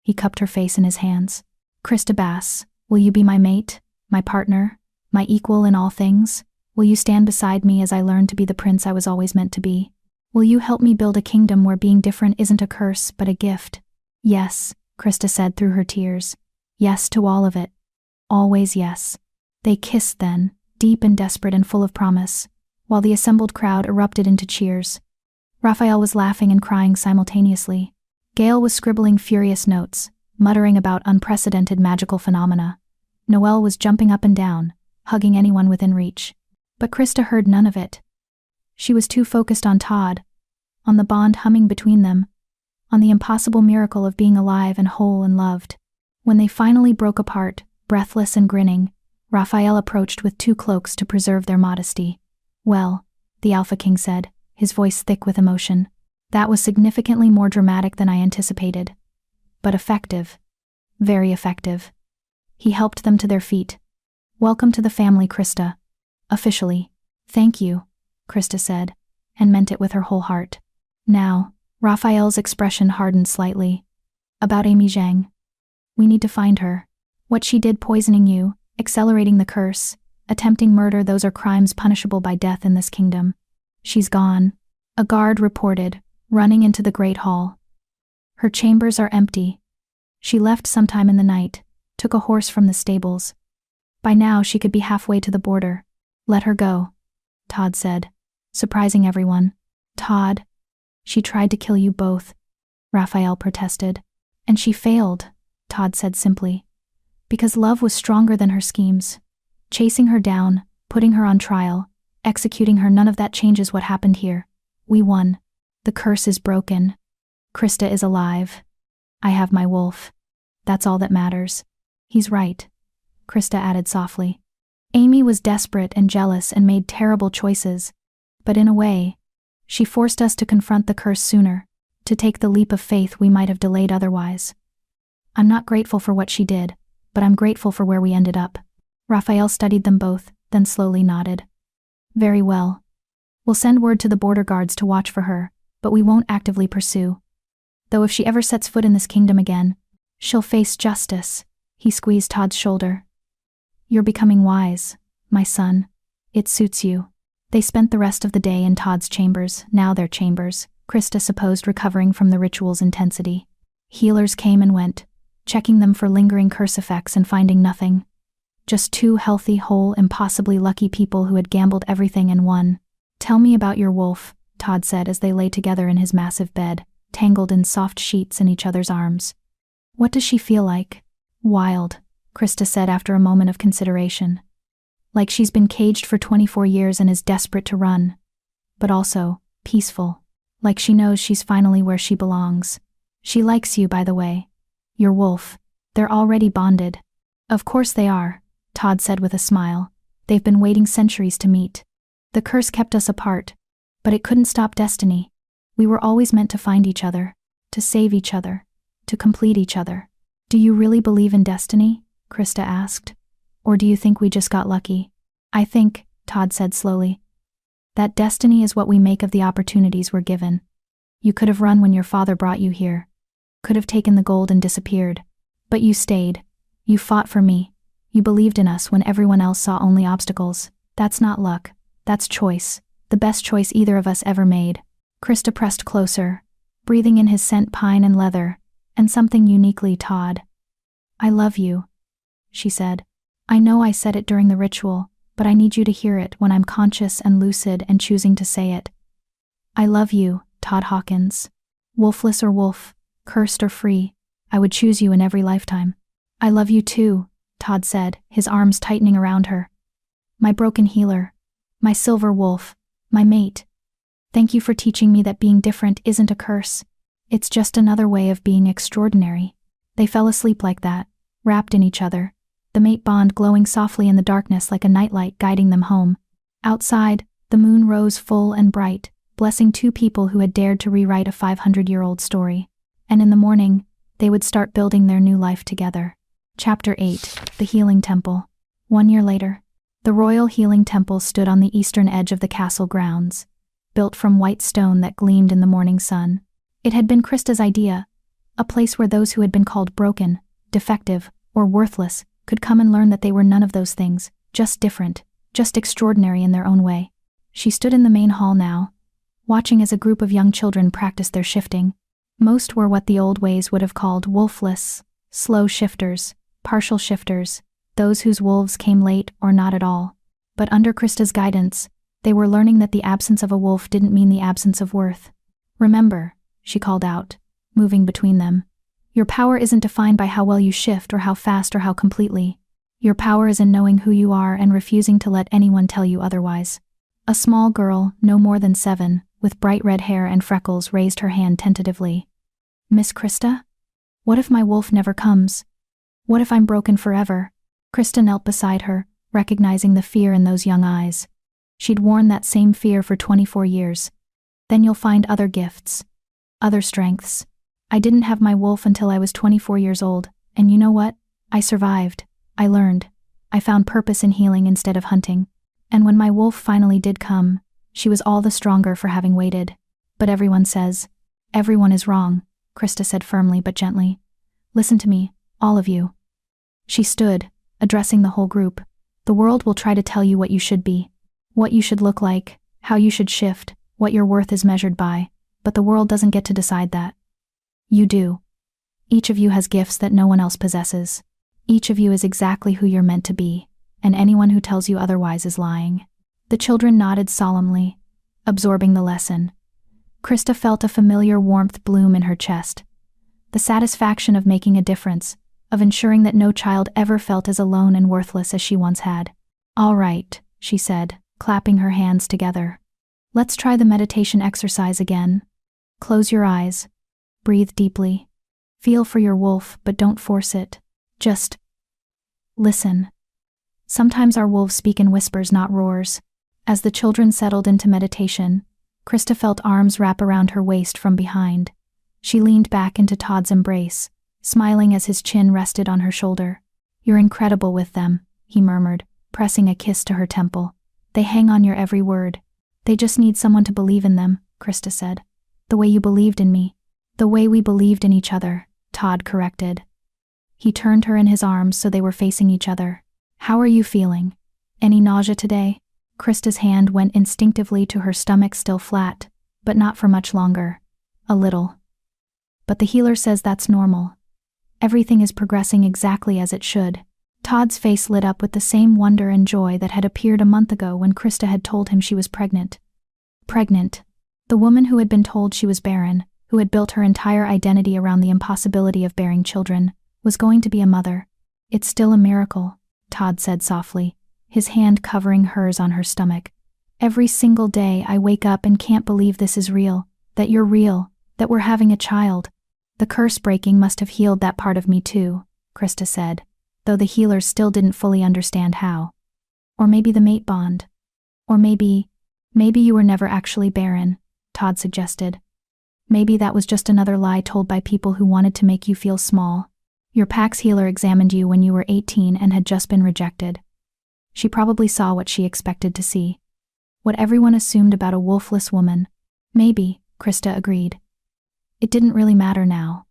He cupped her face in his hands. "Krista Bass, will you be my mate, my partner, my equal in all things? Will you stand beside me as I learn to be the prince I was always meant to be? Will you help me build a kingdom where being different isn't a curse but a gift?" "Yes," Krista said through her tears. "Yes to all of it. Always yes." They kissed then, deep and desperate and full of promise, while the assembled crowd erupted into cheers. Raphael was laughing and crying simultaneously. Gale was scribbling furious notes, muttering about unprecedented magical phenomena. Noelle was jumping up and down, hugging anyone within reach. But Krista heard none of it. She was too focused on Todd, on the bond humming between them, on the impossible miracle of being alive and whole and loved. When they finally broke apart, breathless and grinning, Raphael approached with 2 cloaks to preserve their modesty. "Well," the Alpha King said, his voice thick with emotion, "that was significantly more dramatic than I anticipated. But effective. Very effective." He helped them to their feet. "Welcome to the family, Krista. Officially." "Thank you," Krista said, and meant it with her whole heart. "Now," Raphael's expression hardened slightly. "About Amy Zhang. We need to find her. What she did poisoning you, accelerating the curse, attempting murder, those are crimes punishable by death in this kingdom. She's gone," a guard reported, running into the great hall. "Her chambers are empty. She left sometime in the night, took a horse from the stables. By now she could be halfway to the border. Let her go," Todd said, surprising everyone. "Todd, she tried to kill you both," Raphael protested. "And she failed," Todd said simply. "Because love was stronger than her schemes. Chasing her down, putting her on trial, executing her, none of that changes what happened here. We won. The curse is broken. Krista is alive. I have my wolf. That's all that matters." "He's right," Krista added softly. "Amy was desperate and jealous and made terrible choices. But in a way, she forced us to confront the curse sooner, to take the leap of faith we might have delayed otherwise. I'm not grateful for what she did, but I'm grateful for where we ended up." Raphael studied them both, then slowly nodded. "Very well. We'll send word to the border guards to watch for her, but we won't actively pursue. Though if she ever sets foot in this kingdom again, she'll face justice." He squeezed Todd's shoulder. "You're becoming wise, my son. It suits you." They spent the rest of the day in Todd's chambers, now their chambers, Krista supposed, recovering from the ritual's intensity. Healers came and went, checking them for lingering curse effects and finding nothing. Just 2 healthy, whole, impossibly lucky people who had gambled everything and won. "Tell me about your wolf," Todd said as they lay together in his massive bed, tangled in soft sheets in each other's arms. "What does she feel like?" "Wild," Krista said after a moment of consideration. "Like she's been caged for 24 years and is desperate to run. But also, peaceful. Like she knows she's finally where she belongs. She likes you, by the way. Your wolf. They're already bonded." "Of course they are," Todd said with a smile. "They've been waiting centuries to meet. The curse kept us apart, but it couldn't stop destiny. We were always meant to find each other, to save each other, to complete each other." "Do you really believe in destiny?" Krista asked. "Or do you think we just got lucky?" "I think," Todd said slowly, "that destiny is what we make of the opportunities we're given. You could have run when your father brought you here. Could have taken the gold and disappeared. But you stayed. You fought for me. You believed in us when everyone else saw only obstacles. That's not luck. That's choice. The best choice either of us ever made." Krista pressed closer, breathing in his scent, pine and leather, and something uniquely Todd. "I love you," she said. "I know I said it during the ritual, but I need you to hear it when I'm conscious and lucid and choosing to say it. I love you, Todd Hawkins. Wolfless or wolf, cursed or free, I would choose you in every lifetime." "I love you too," Todd said, his arms tightening around her. "My broken healer. My silver wolf. My mate. Thank you for teaching me that being different isn't a curse. It's just another way of being extraordinary." They fell asleep like that, wrapped in each other, the mate bond glowing softly in the darkness like a nightlight guiding them home. Outside, the moon rose full and bright, blessing 2 people who had dared to rewrite a 500-year-old story. And in the morning, they would start building their new life together. Chapter 8, The Healing Temple. 1 year later, the Royal Healing Temple stood on the eastern edge of the castle grounds, built from white stone that gleamed in the morning sun. It had been Krista's idea, a place where those who had been called broken, defective, or worthless could come and learn that they were none of those things, just different, just extraordinary in their own way. She stood in the main hall now, watching as a group of young children practiced their shifting. Most were what the old ways would have called wolfless, slow shifters, partial shifters, those whose wolves came late or not at all. But under Krista's guidance, they were learning that the absence of a wolf didn't mean the absence of worth. "Remember," she called out, moving between them, "your power isn't defined by how well you shift or how fast or how completely. Your power is in knowing who you are and refusing to let anyone tell you otherwise." A small girl, no more than 7, with bright red hair and freckles, raised her hand tentatively. Miss Krista? What if my wolf never comes? What if I'm broken forever? Krista knelt beside her, recognizing the fear in those young eyes. She'd worn that same fear for 24 years. Then you'll find other gifts. Other strengths. I didn't have my wolf until I was 24 years old, and you know what? I survived. I learned. I found purpose in healing instead of hunting. And when my wolf finally did come, she was all the stronger for having waited. But everyone says, everyone is wrong, Krista said firmly but gently. Listen to me, all of you. She stood, addressing the whole group. The world will try to tell you what you should be, what you should look like, how you should shift, what your worth is measured by, but the world doesn't get to decide that. You do. Each of you has gifts that no one else possesses. Each of you is exactly who you're meant to be, and anyone who tells you otherwise is lying. The children nodded solemnly, absorbing the lesson. Krista felt a familiar warmth bloom in her chest. The satisfaction of making a difference, of ensuring that no child ever felt as alone and worthless as she once had. All right, she said, clapping her hands together. Let's try the meditation exercise again. Close your eyes. Breathe deeply. Feel for your wolf, but don't force it. Just listen. Sometimes our wolves speak in whispers, not roars. As the children settled into meditation, Krista felt arms wrap around her waist from behind. She leaned back into Todd's embrace, smiling as his chin rested on her shoulder. You're incredible with them, he murmured, pressing a kiss to her temple. They hang on your every word. They just need someone to believe in them, Krista said. The way you believed in me. The way we believed in each other, Todd corrected. He turned her in his arms so they were facing each other. How are you feeling? Any nausea today? Krista's hand went instinctively to her stomach, still flat, but not for much longer. A little. But the healer says that's normal. Everything is progressing exactly as it should. Todd's face lit up with the same wonder and joy that had appeared a month ago when Krista had told him she was pregnant. Pregnant. The woman who had been told she was barren, who had built her entire identity around the impossibility of bearing children, was going to be a mother. It's still a miracle, Todd said softly, his hand covering hers on her stomach. Every single day I wake up and can't believe this is real, that you're real, that we're having a child. The curse breaking must have healed that part of me too, Krista said, though the healers still didn't fully understand how. Or maybe the mate bond. Or maybe you were never actually barren, Todd suggested. Maybe that was just another lie told by people who wanted to make you feel small. Your PAX healer examined you when you were 18 and had just been rejected. She probably saw what she expected to see. What everyone assumed about a wolfless woman. Maybe, Krista agreed. It didn't really matter now.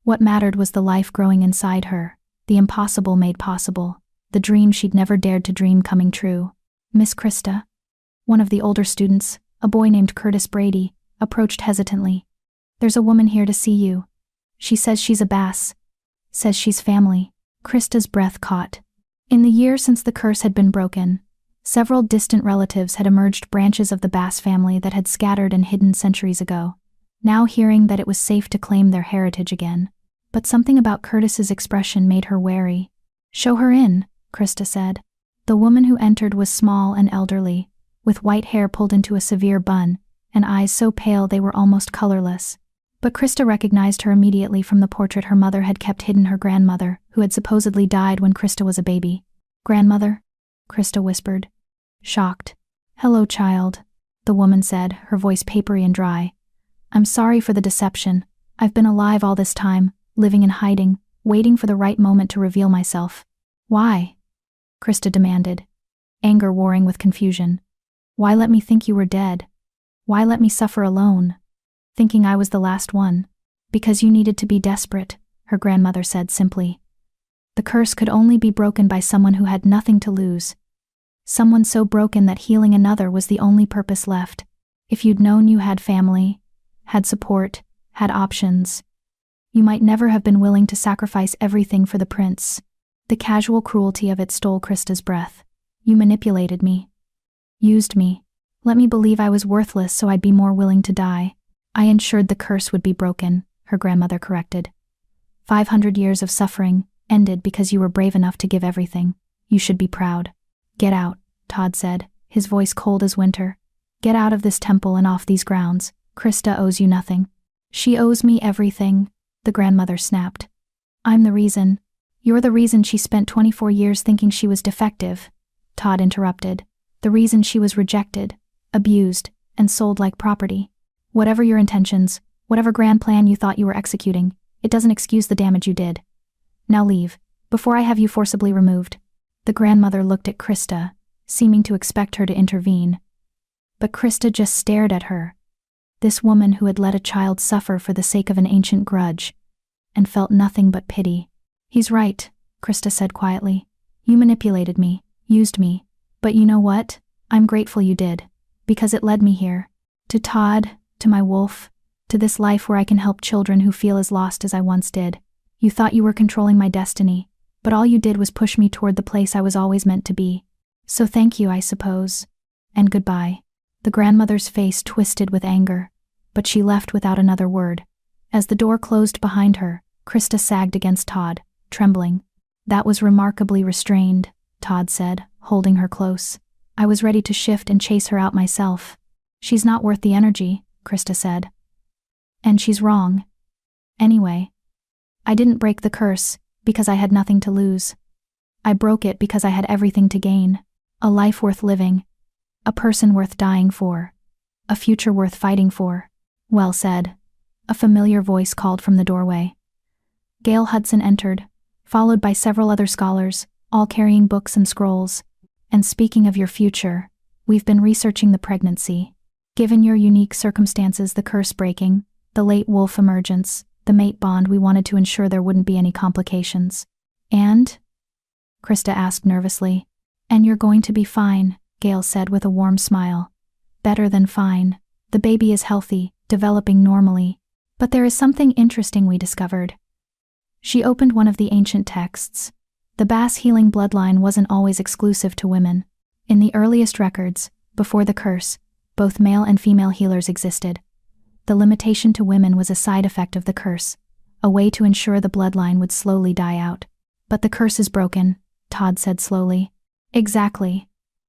What mattered was the life growing inside her, the impossible made possible, the dream she'd never dared to dream coming true. Miss Krista? One of the older students, a boy named Curtis Brady, approached hesitantly. There's a woman here to see you. She says she's a bass. Says she's family. Krista's breath caught. In the year since the curse had been broken, several distant relatives had emerged, branches of the Bass family that had scattered and hidden centuries ago, now hearing that it was safe to claim their heritage again. But something about Curtis's expression made her wary. Show her in, Krista said. The woman who entered was small and elderly, with white hair pulled into a severe bun, and eyes so pale they were almost colorless. But Krista recognized her immediately from the portrait her mother had kept hidden, her grandmother, who had supposedly died when Krista was a baby. Grandmother? Krista whispered. Shocked. Hello, child, the woman said, her voice papery and dry. I'm sorry for the deception. I've been alive all this time, living in hiding, waiting for the right moment to reveal myself. Why? Krista demanded, anger warring with confusion. Why let me think you were dead? Why let me suffer alone? Thinking I was the last one. Because you needed to be desperate, her grandmother said simply. The curse could only be broken by someone who had nothing to lose. Someone so broken that healing another was the only purpose left. If you'd known you had family, had support, had options, you might never have been willing to sacrifice everything for the prince. The casual cruelty of it stole Krista's breath. You manipulated me. Used me. Let me believe I was worthless so I'd be more willing to die. I ensured the curse would be broken, her grandmother corrected. 500 years of suffering ended because you were brave enough to give everything. You should be proud. Get out, Todd said, his voice cold as winter. Get out of this temple and off these grounds. Krista owes you nothing." "She owes me everything," the grandmother snapped. "I'm the reason." "You're the reason she spent 24 years thinking she was defective," Todd interrupted. "The reason she was rejected, abused, and sold like property. Whatever your intentions, whatever grand plan you thought you were executing, it doesn't excuse the damage you did. Now leave, before I have you forcibly removed." The grandmother looked at Krista, seeming to expect her to intervene. But Krista just stared at her. This woman who had let a child suffer for the sake of an ancient grudge, and felt nothing but pity. "He's right," Krista said quietly. "You manipulated me, used me, but you know what? I'm grateful you did, because it led me here. To Todd, to my wolf, to this life where I can help children who feel as lost as I once did. You thought you were controlling my destiny, but all you did was push me toward the place I was always meant to be. So thank you, I suppose. And goodbye." The grandmother's face twisted with anger, but she left without another word. As the door closed behind her, Krista sagged against Todd, trembling. "That was remarkably restrained," Todd said, holding her close. "I was ready to shift and chase her out myself." "She's not worth the energy," Krista said. "And she's wrong. Anyway, I didn't break the curse because I had nothing to lose. I broke it because I had everything to gain. A life worth living. A person worth dying for. A future worth fighting for." "Well said," a familiar voice called from the doorway. Gail Hudson entered, followed by several other scholars, all carrying books and scrolls. "And speaking of your future, we've been researching the pregnancy. Given your unique circumstances, the curse breaking, the late wolf emergence, the mate bond, we wanted to ensure there wouldn't be any complications." "And?" Krista asked nervously. "And you're going to be fine," Gail said with a warm smile. "Better than fine. The baby is healthy, developing normally. But there is something interesting we discovered." She opened one of the ancient texts. The Bass healing bloodline wasn't always exclusive to women. In the earliest records, before the curse, both male and female healers existed. The limitation to women was a side effect of the curse, a way to ensure the bloodline would slowly die out. "But the curse is broken," Todd said slowly. "Exactly.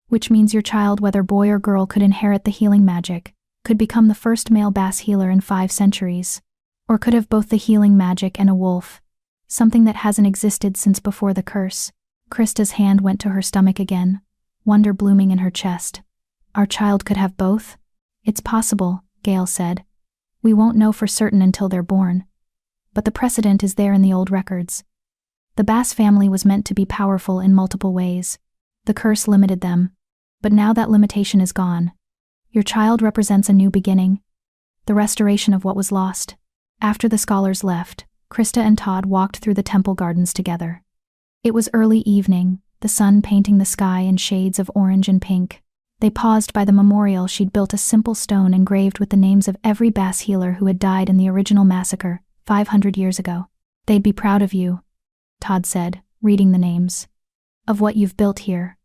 Which means your child, whether boy or girl, could inherit the healing magic, could become the first male Bass healer in 5 centuries, or could have both the healing magic and a wolf, something that hasn't existed since before the curse." Krista's hand went to her stomach again, wonder blooming in her chest. "Our child could have both?" "It's possible," Gail said. "We won't know for certain until they're born. But the precedent is there in the old records. The Bass family was meant to be powerful in multiple ways. The curse limited them, but now that limitation is gone. Your child represents a new beginning, the restoration of what was lost." After the scholars left, Krista and Todd walked through the temple gardens together. It was early evening, the sun painting the sky in shades of orange and pink. They paused by the memorial she'd built, a simple stone engraved with the names of every Bass healer who had died in the original massacre 500 years ago. "They'd be proud of you," Todd said, reading the names. "Of what you've built here.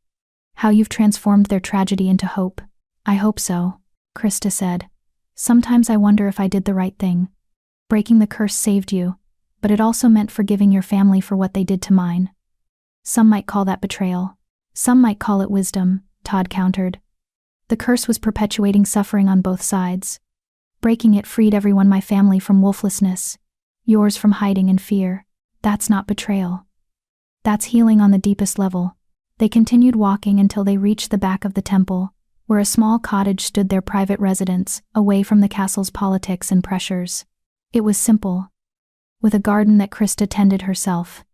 How you've transformed their tragedy into hope." "I hope so," Krista said. "Sometimes I wonder if I did the right thing. Breaking the curse saved you, but it also meant forgiving your family for what they did to mine." "Some might call that betrayal. Some might call it wisdom," Todd countered. "The curse was perpetuating suffering on both sides. Breaking it freed everyone, my family from wolflessness, yours from hiding and fear. That's not betrayal. That's healing on the deepest level." They continued walking until they reached the back of the temple, where a small cottage stood, their private residence, away from the castle's politics and pressures. It was simple, with a garden that Krista tended herself,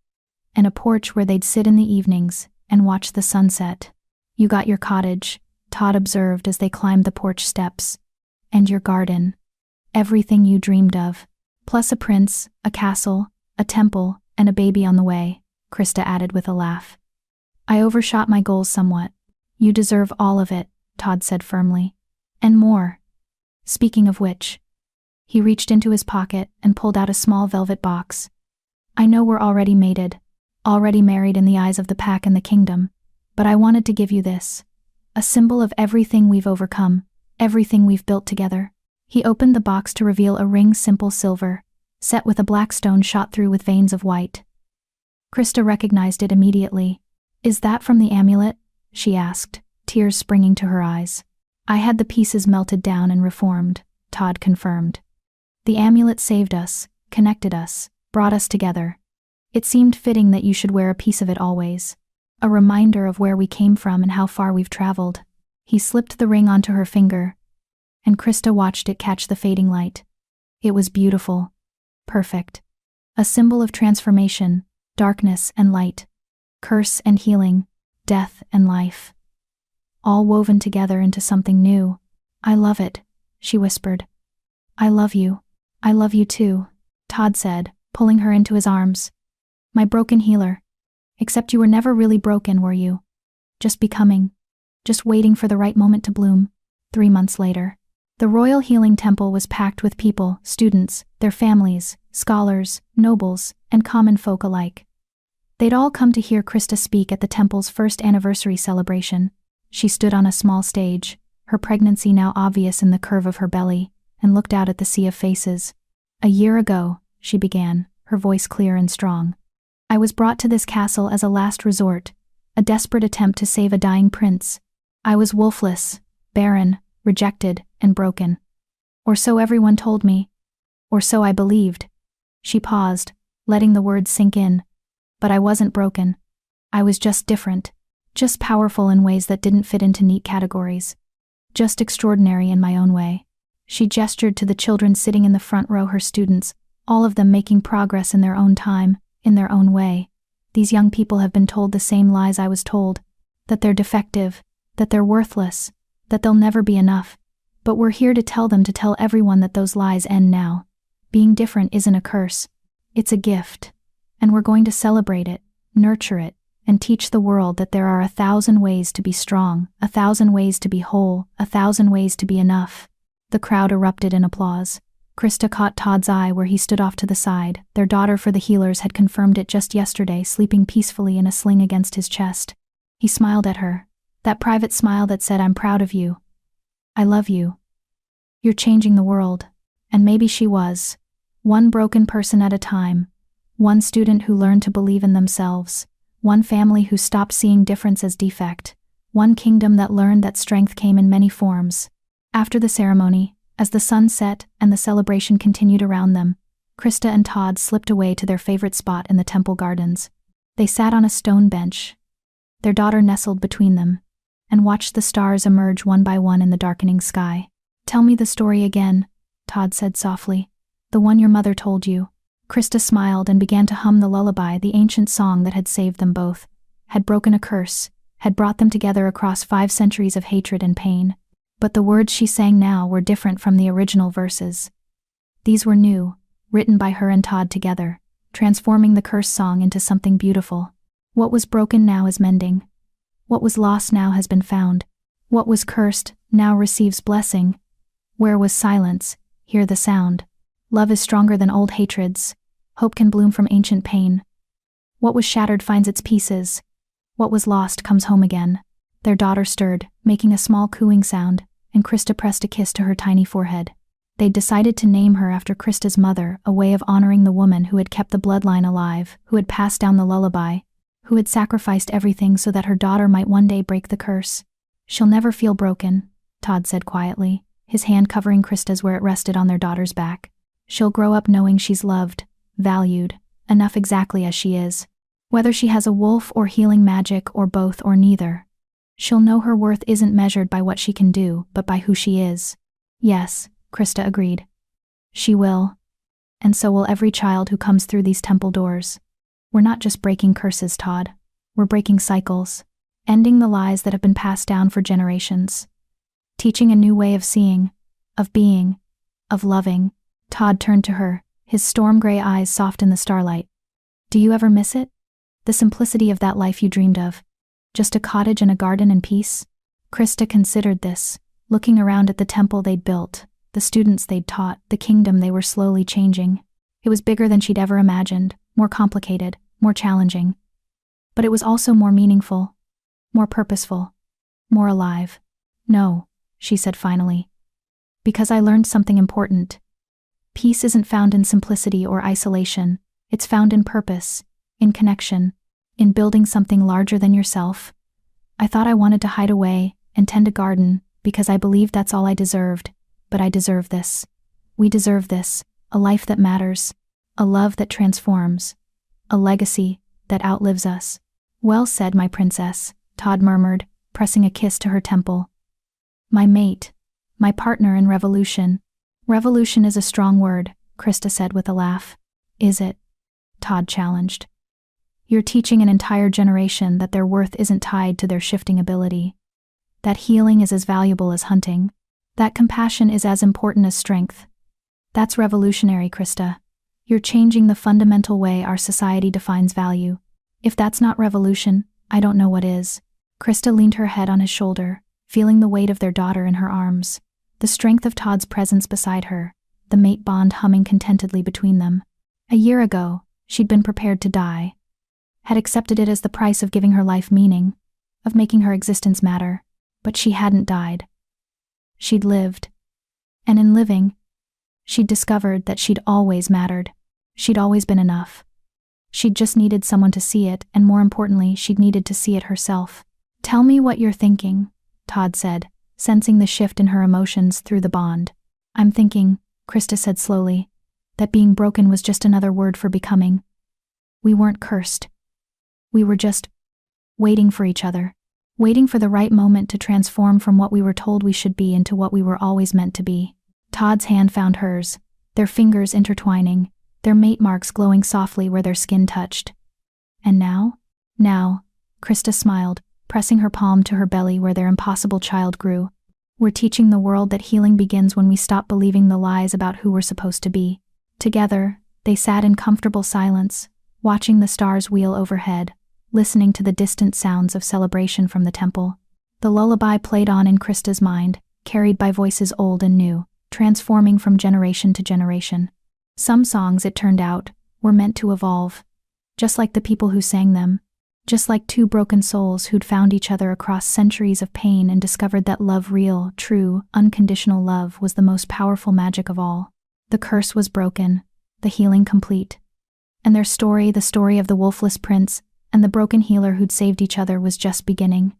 and a porch where they'd sit in the evenings and watch the sunset. "You got your cottage," Todd observed as they climbed the porch steps. "And your garden. Everything you dreamed of. Plus a prince, a castle, a temple, and a baby on the way," Krista added with a laugh. "I overshot my goals somewhat. You deserve all of it," Todd said firmly. "And more. Speaking of which," he reached into his pocket and pulled out a small velvet box. "I know we're already mated, already married in the eyes of the pack and the kingdom, but I wanted to give you this. A symbol of everything we've overcome, everything we've built together." He opened the box to reveal a ring, simple silver, set with a black stone shot through with veins of white. Krista recognized it immediately. "Is that from the amulet?" she asked, tears springing to her eyes. I had the pieces melted down and reformed, Todd confirmed. The amulet saved us, connected us, brought us together. It seemed fitting that you should wear a piece of it always. A reminder of where we came from and how far we've traveled. He slipped the ring onto her finger, and Krista watched it catch the fading light. It was beautiful. Perfect. A symbol of transformation, darkness and light, curse and healing, death and life. All woven together into something new. I love it, she whispered. I love you. I love you too, Todd said, pulling her into his arms. My broken healer. Except you were never really broken, were you? Just becoming. Just waiting for the right moment to bloom. 3 months later. The Royal Healing Temple was packed with people, students, their families, scholars, nobles, and common folk alike. They'd all come to hear Krista speak at the temple's first anniversary celebration. She stood on a small stage, her pregnancy now obvious in the curve of her belly, and looked out at the sea of faces. A year ago, she began, her voice clear and strong. I was brought to this castle as a last resort, a desperate attempt to save a dying prince. I was wolfless, barren, rejected, and broken. Or so everyone told me. Or so I believed. She paused, letting the words sink in. But I wasn't broken. I was just different. Just powerful in ways that didn't fit into neat categories. Just extraordinary in my own way. She gestured to the children sitting in the front row, her students, all of them making progress in their own time, in their own way. These young people have been told the same lies I was told. That they're defective, that they're worthless, that they'll never be enough. But we're here to tell them to tell everyone that those lies end now. Being different isn't a curse. It's a gift. And we're going to celebrate it, nurture it, and teach the world that there are 1,000 ways to be strong, 1,000 ways to be whole, 1,000 ways to be enough. The crowd erupted in applause. Krista caught Todd's eye where he stood off to the side. Their daughter for the healers had confirmed it just yesterday, sleeping peacefully in a sling against his chest. He smiled at her. That private smile that said, I'm proud of you. I love you. You're changing the world. And maybe she was. One broken person at a time. One student who learned to believe in themselves. One family who stopped seeing difference as defect. One kingdom that learned that strength came in many forms. After the ceremony, as the sun set and the celebration continued around them, Krista and Todd slipped away to their favorite spot in the temple gardens. They sat on a stone bench. Their daughter nestled between them, and watched the stars emerge one by one in the darkening sky. Tell me the story again, Todd said softly. The one your mother told you. Krista smiled and began to hum the lullaby, the ancient song that had saved them both, had broken a curse, had brought them together across 5 centuries of hatred and pain. But the words she sang now were different from the original verses. These were new, written by her and Todd together, transforming the curse song into something beautiful. What was broken now is mending. What was lost now has been found. What was cursed now receives blessing. Where was silence, hear the sound. Love is stronger than old hatreds. Hope can bloom from ancient pain. What was shattered finds its pieces. What was lost comes home again. Their daughter stirred, making a small cooing sound, and Krista pressed a kiss to her tiny forehead. They'd decided to name her after Krista's mother, a way of honoring the woman who had kept the bloodline alive, who had passed down the lullaby, who had sacrificed everything so that her daughter might one day break the curse. She'll never feel broken, Todd said quietly, his hand covering Krista's where it rested on their daughter's back. She'll grow up knowing she's loved, valued, enough exactly as she is. Whether she has a wolf or healing magic or both or neither. She'll know her worth isn't measured by what she can do, but by who she is. Yes, Krista agreed. She will. And so will every child who comes through these temple doors. We're not just breaking curses, Todd. We're breaking cycles. Ending the lies that have been passed down for generations. Teaching a new way of seeing, of being, of loving. Todd turned to her, his storm gray eyes soft in the starlight. Do you ever miss it? The simplicity of that life you dreamed of. Just a cottage and a garden and peace? Krista considered this, looking around at the temple they'd built, the students they'd taught, the kingdom they were slowly changing. It was bigger than she'd ever imagined, more complicated, more challenging. But it was also more meaningful, more purposeful, more alive. No, she said finally. Because I learned something important. Peace isn't found in simplicity or isolation, it's found in purpose, in connection, in building something larger than yourself. I thought I wanted to hide away and tend a garden, because I believed that's all I deserved, but I deserve this. We deserve this, a life that matters, a love that transforms, a legacy that outlives us. Well said, my princess, Todd murmured, pressing a kiss to her temple. My mate, my partner in revolution. Revolution is a strong word, Krista said with a laugh. Is it? Todd challenged. You're teaching an entire generation that their worth isn't tied to their shifting ability. That healing is as valuable as hunting. That compassion is as important as strength. That's revolutionary, Krista. You're changing the fundamental way our society defines value. If that's not revolution, I don't know what is. Krista leaned her head on his shoulder, feeling the weight of their daughter in her arms, the strength of Todd's presence beside her, the mate bond humming contentedly between them. A year ago, she'd been prepared to die, had accepted it as the price of giving her life meaning, of making her existence matter, but she hadn't died. She'd lived. And in living, she'd discovered that she'd always mattered. She'd always been enough. She'd just needed someone to see it, and more importantly, she'd needed to see it herself. Tell me what you're thinking, Todd said, sensing the shift in her emotions through the bond. I'm thinking, Krista said slowly, that being broken was just another word for becoming. We weren't cursed. We were just waiting for each other, waiting for the right moment to transform from what we were told we should be into what we were always meant to be. Todd's hand found hers, their fingers intertwining, their mate marks glowing softly where their skin touched. And now? Now, Krista smiled, pressing her palm to her belly where their impossible child grew. We're teaching the world that healing begins when we stop believing the lies about who we're supposed to be. Together, they sat in comfortable silence, watching the stars wheel overhead, listening to the distant sounds of celebration from the temple. The lullaby played on in Krista's mind, carried by voices old and new, transforming from generation to generation. Some songs, it turned out, were meant to evolve, just like the people who sang them, just like two broken souls who'd found each other across centuries of pain and discovered that love, real, true, unconditional love, was the most powerful magic of all. The curse was broken, the healing complete. And their story, the story of the Wolfless prince and the broken healer who'd saved each other, was just beginning.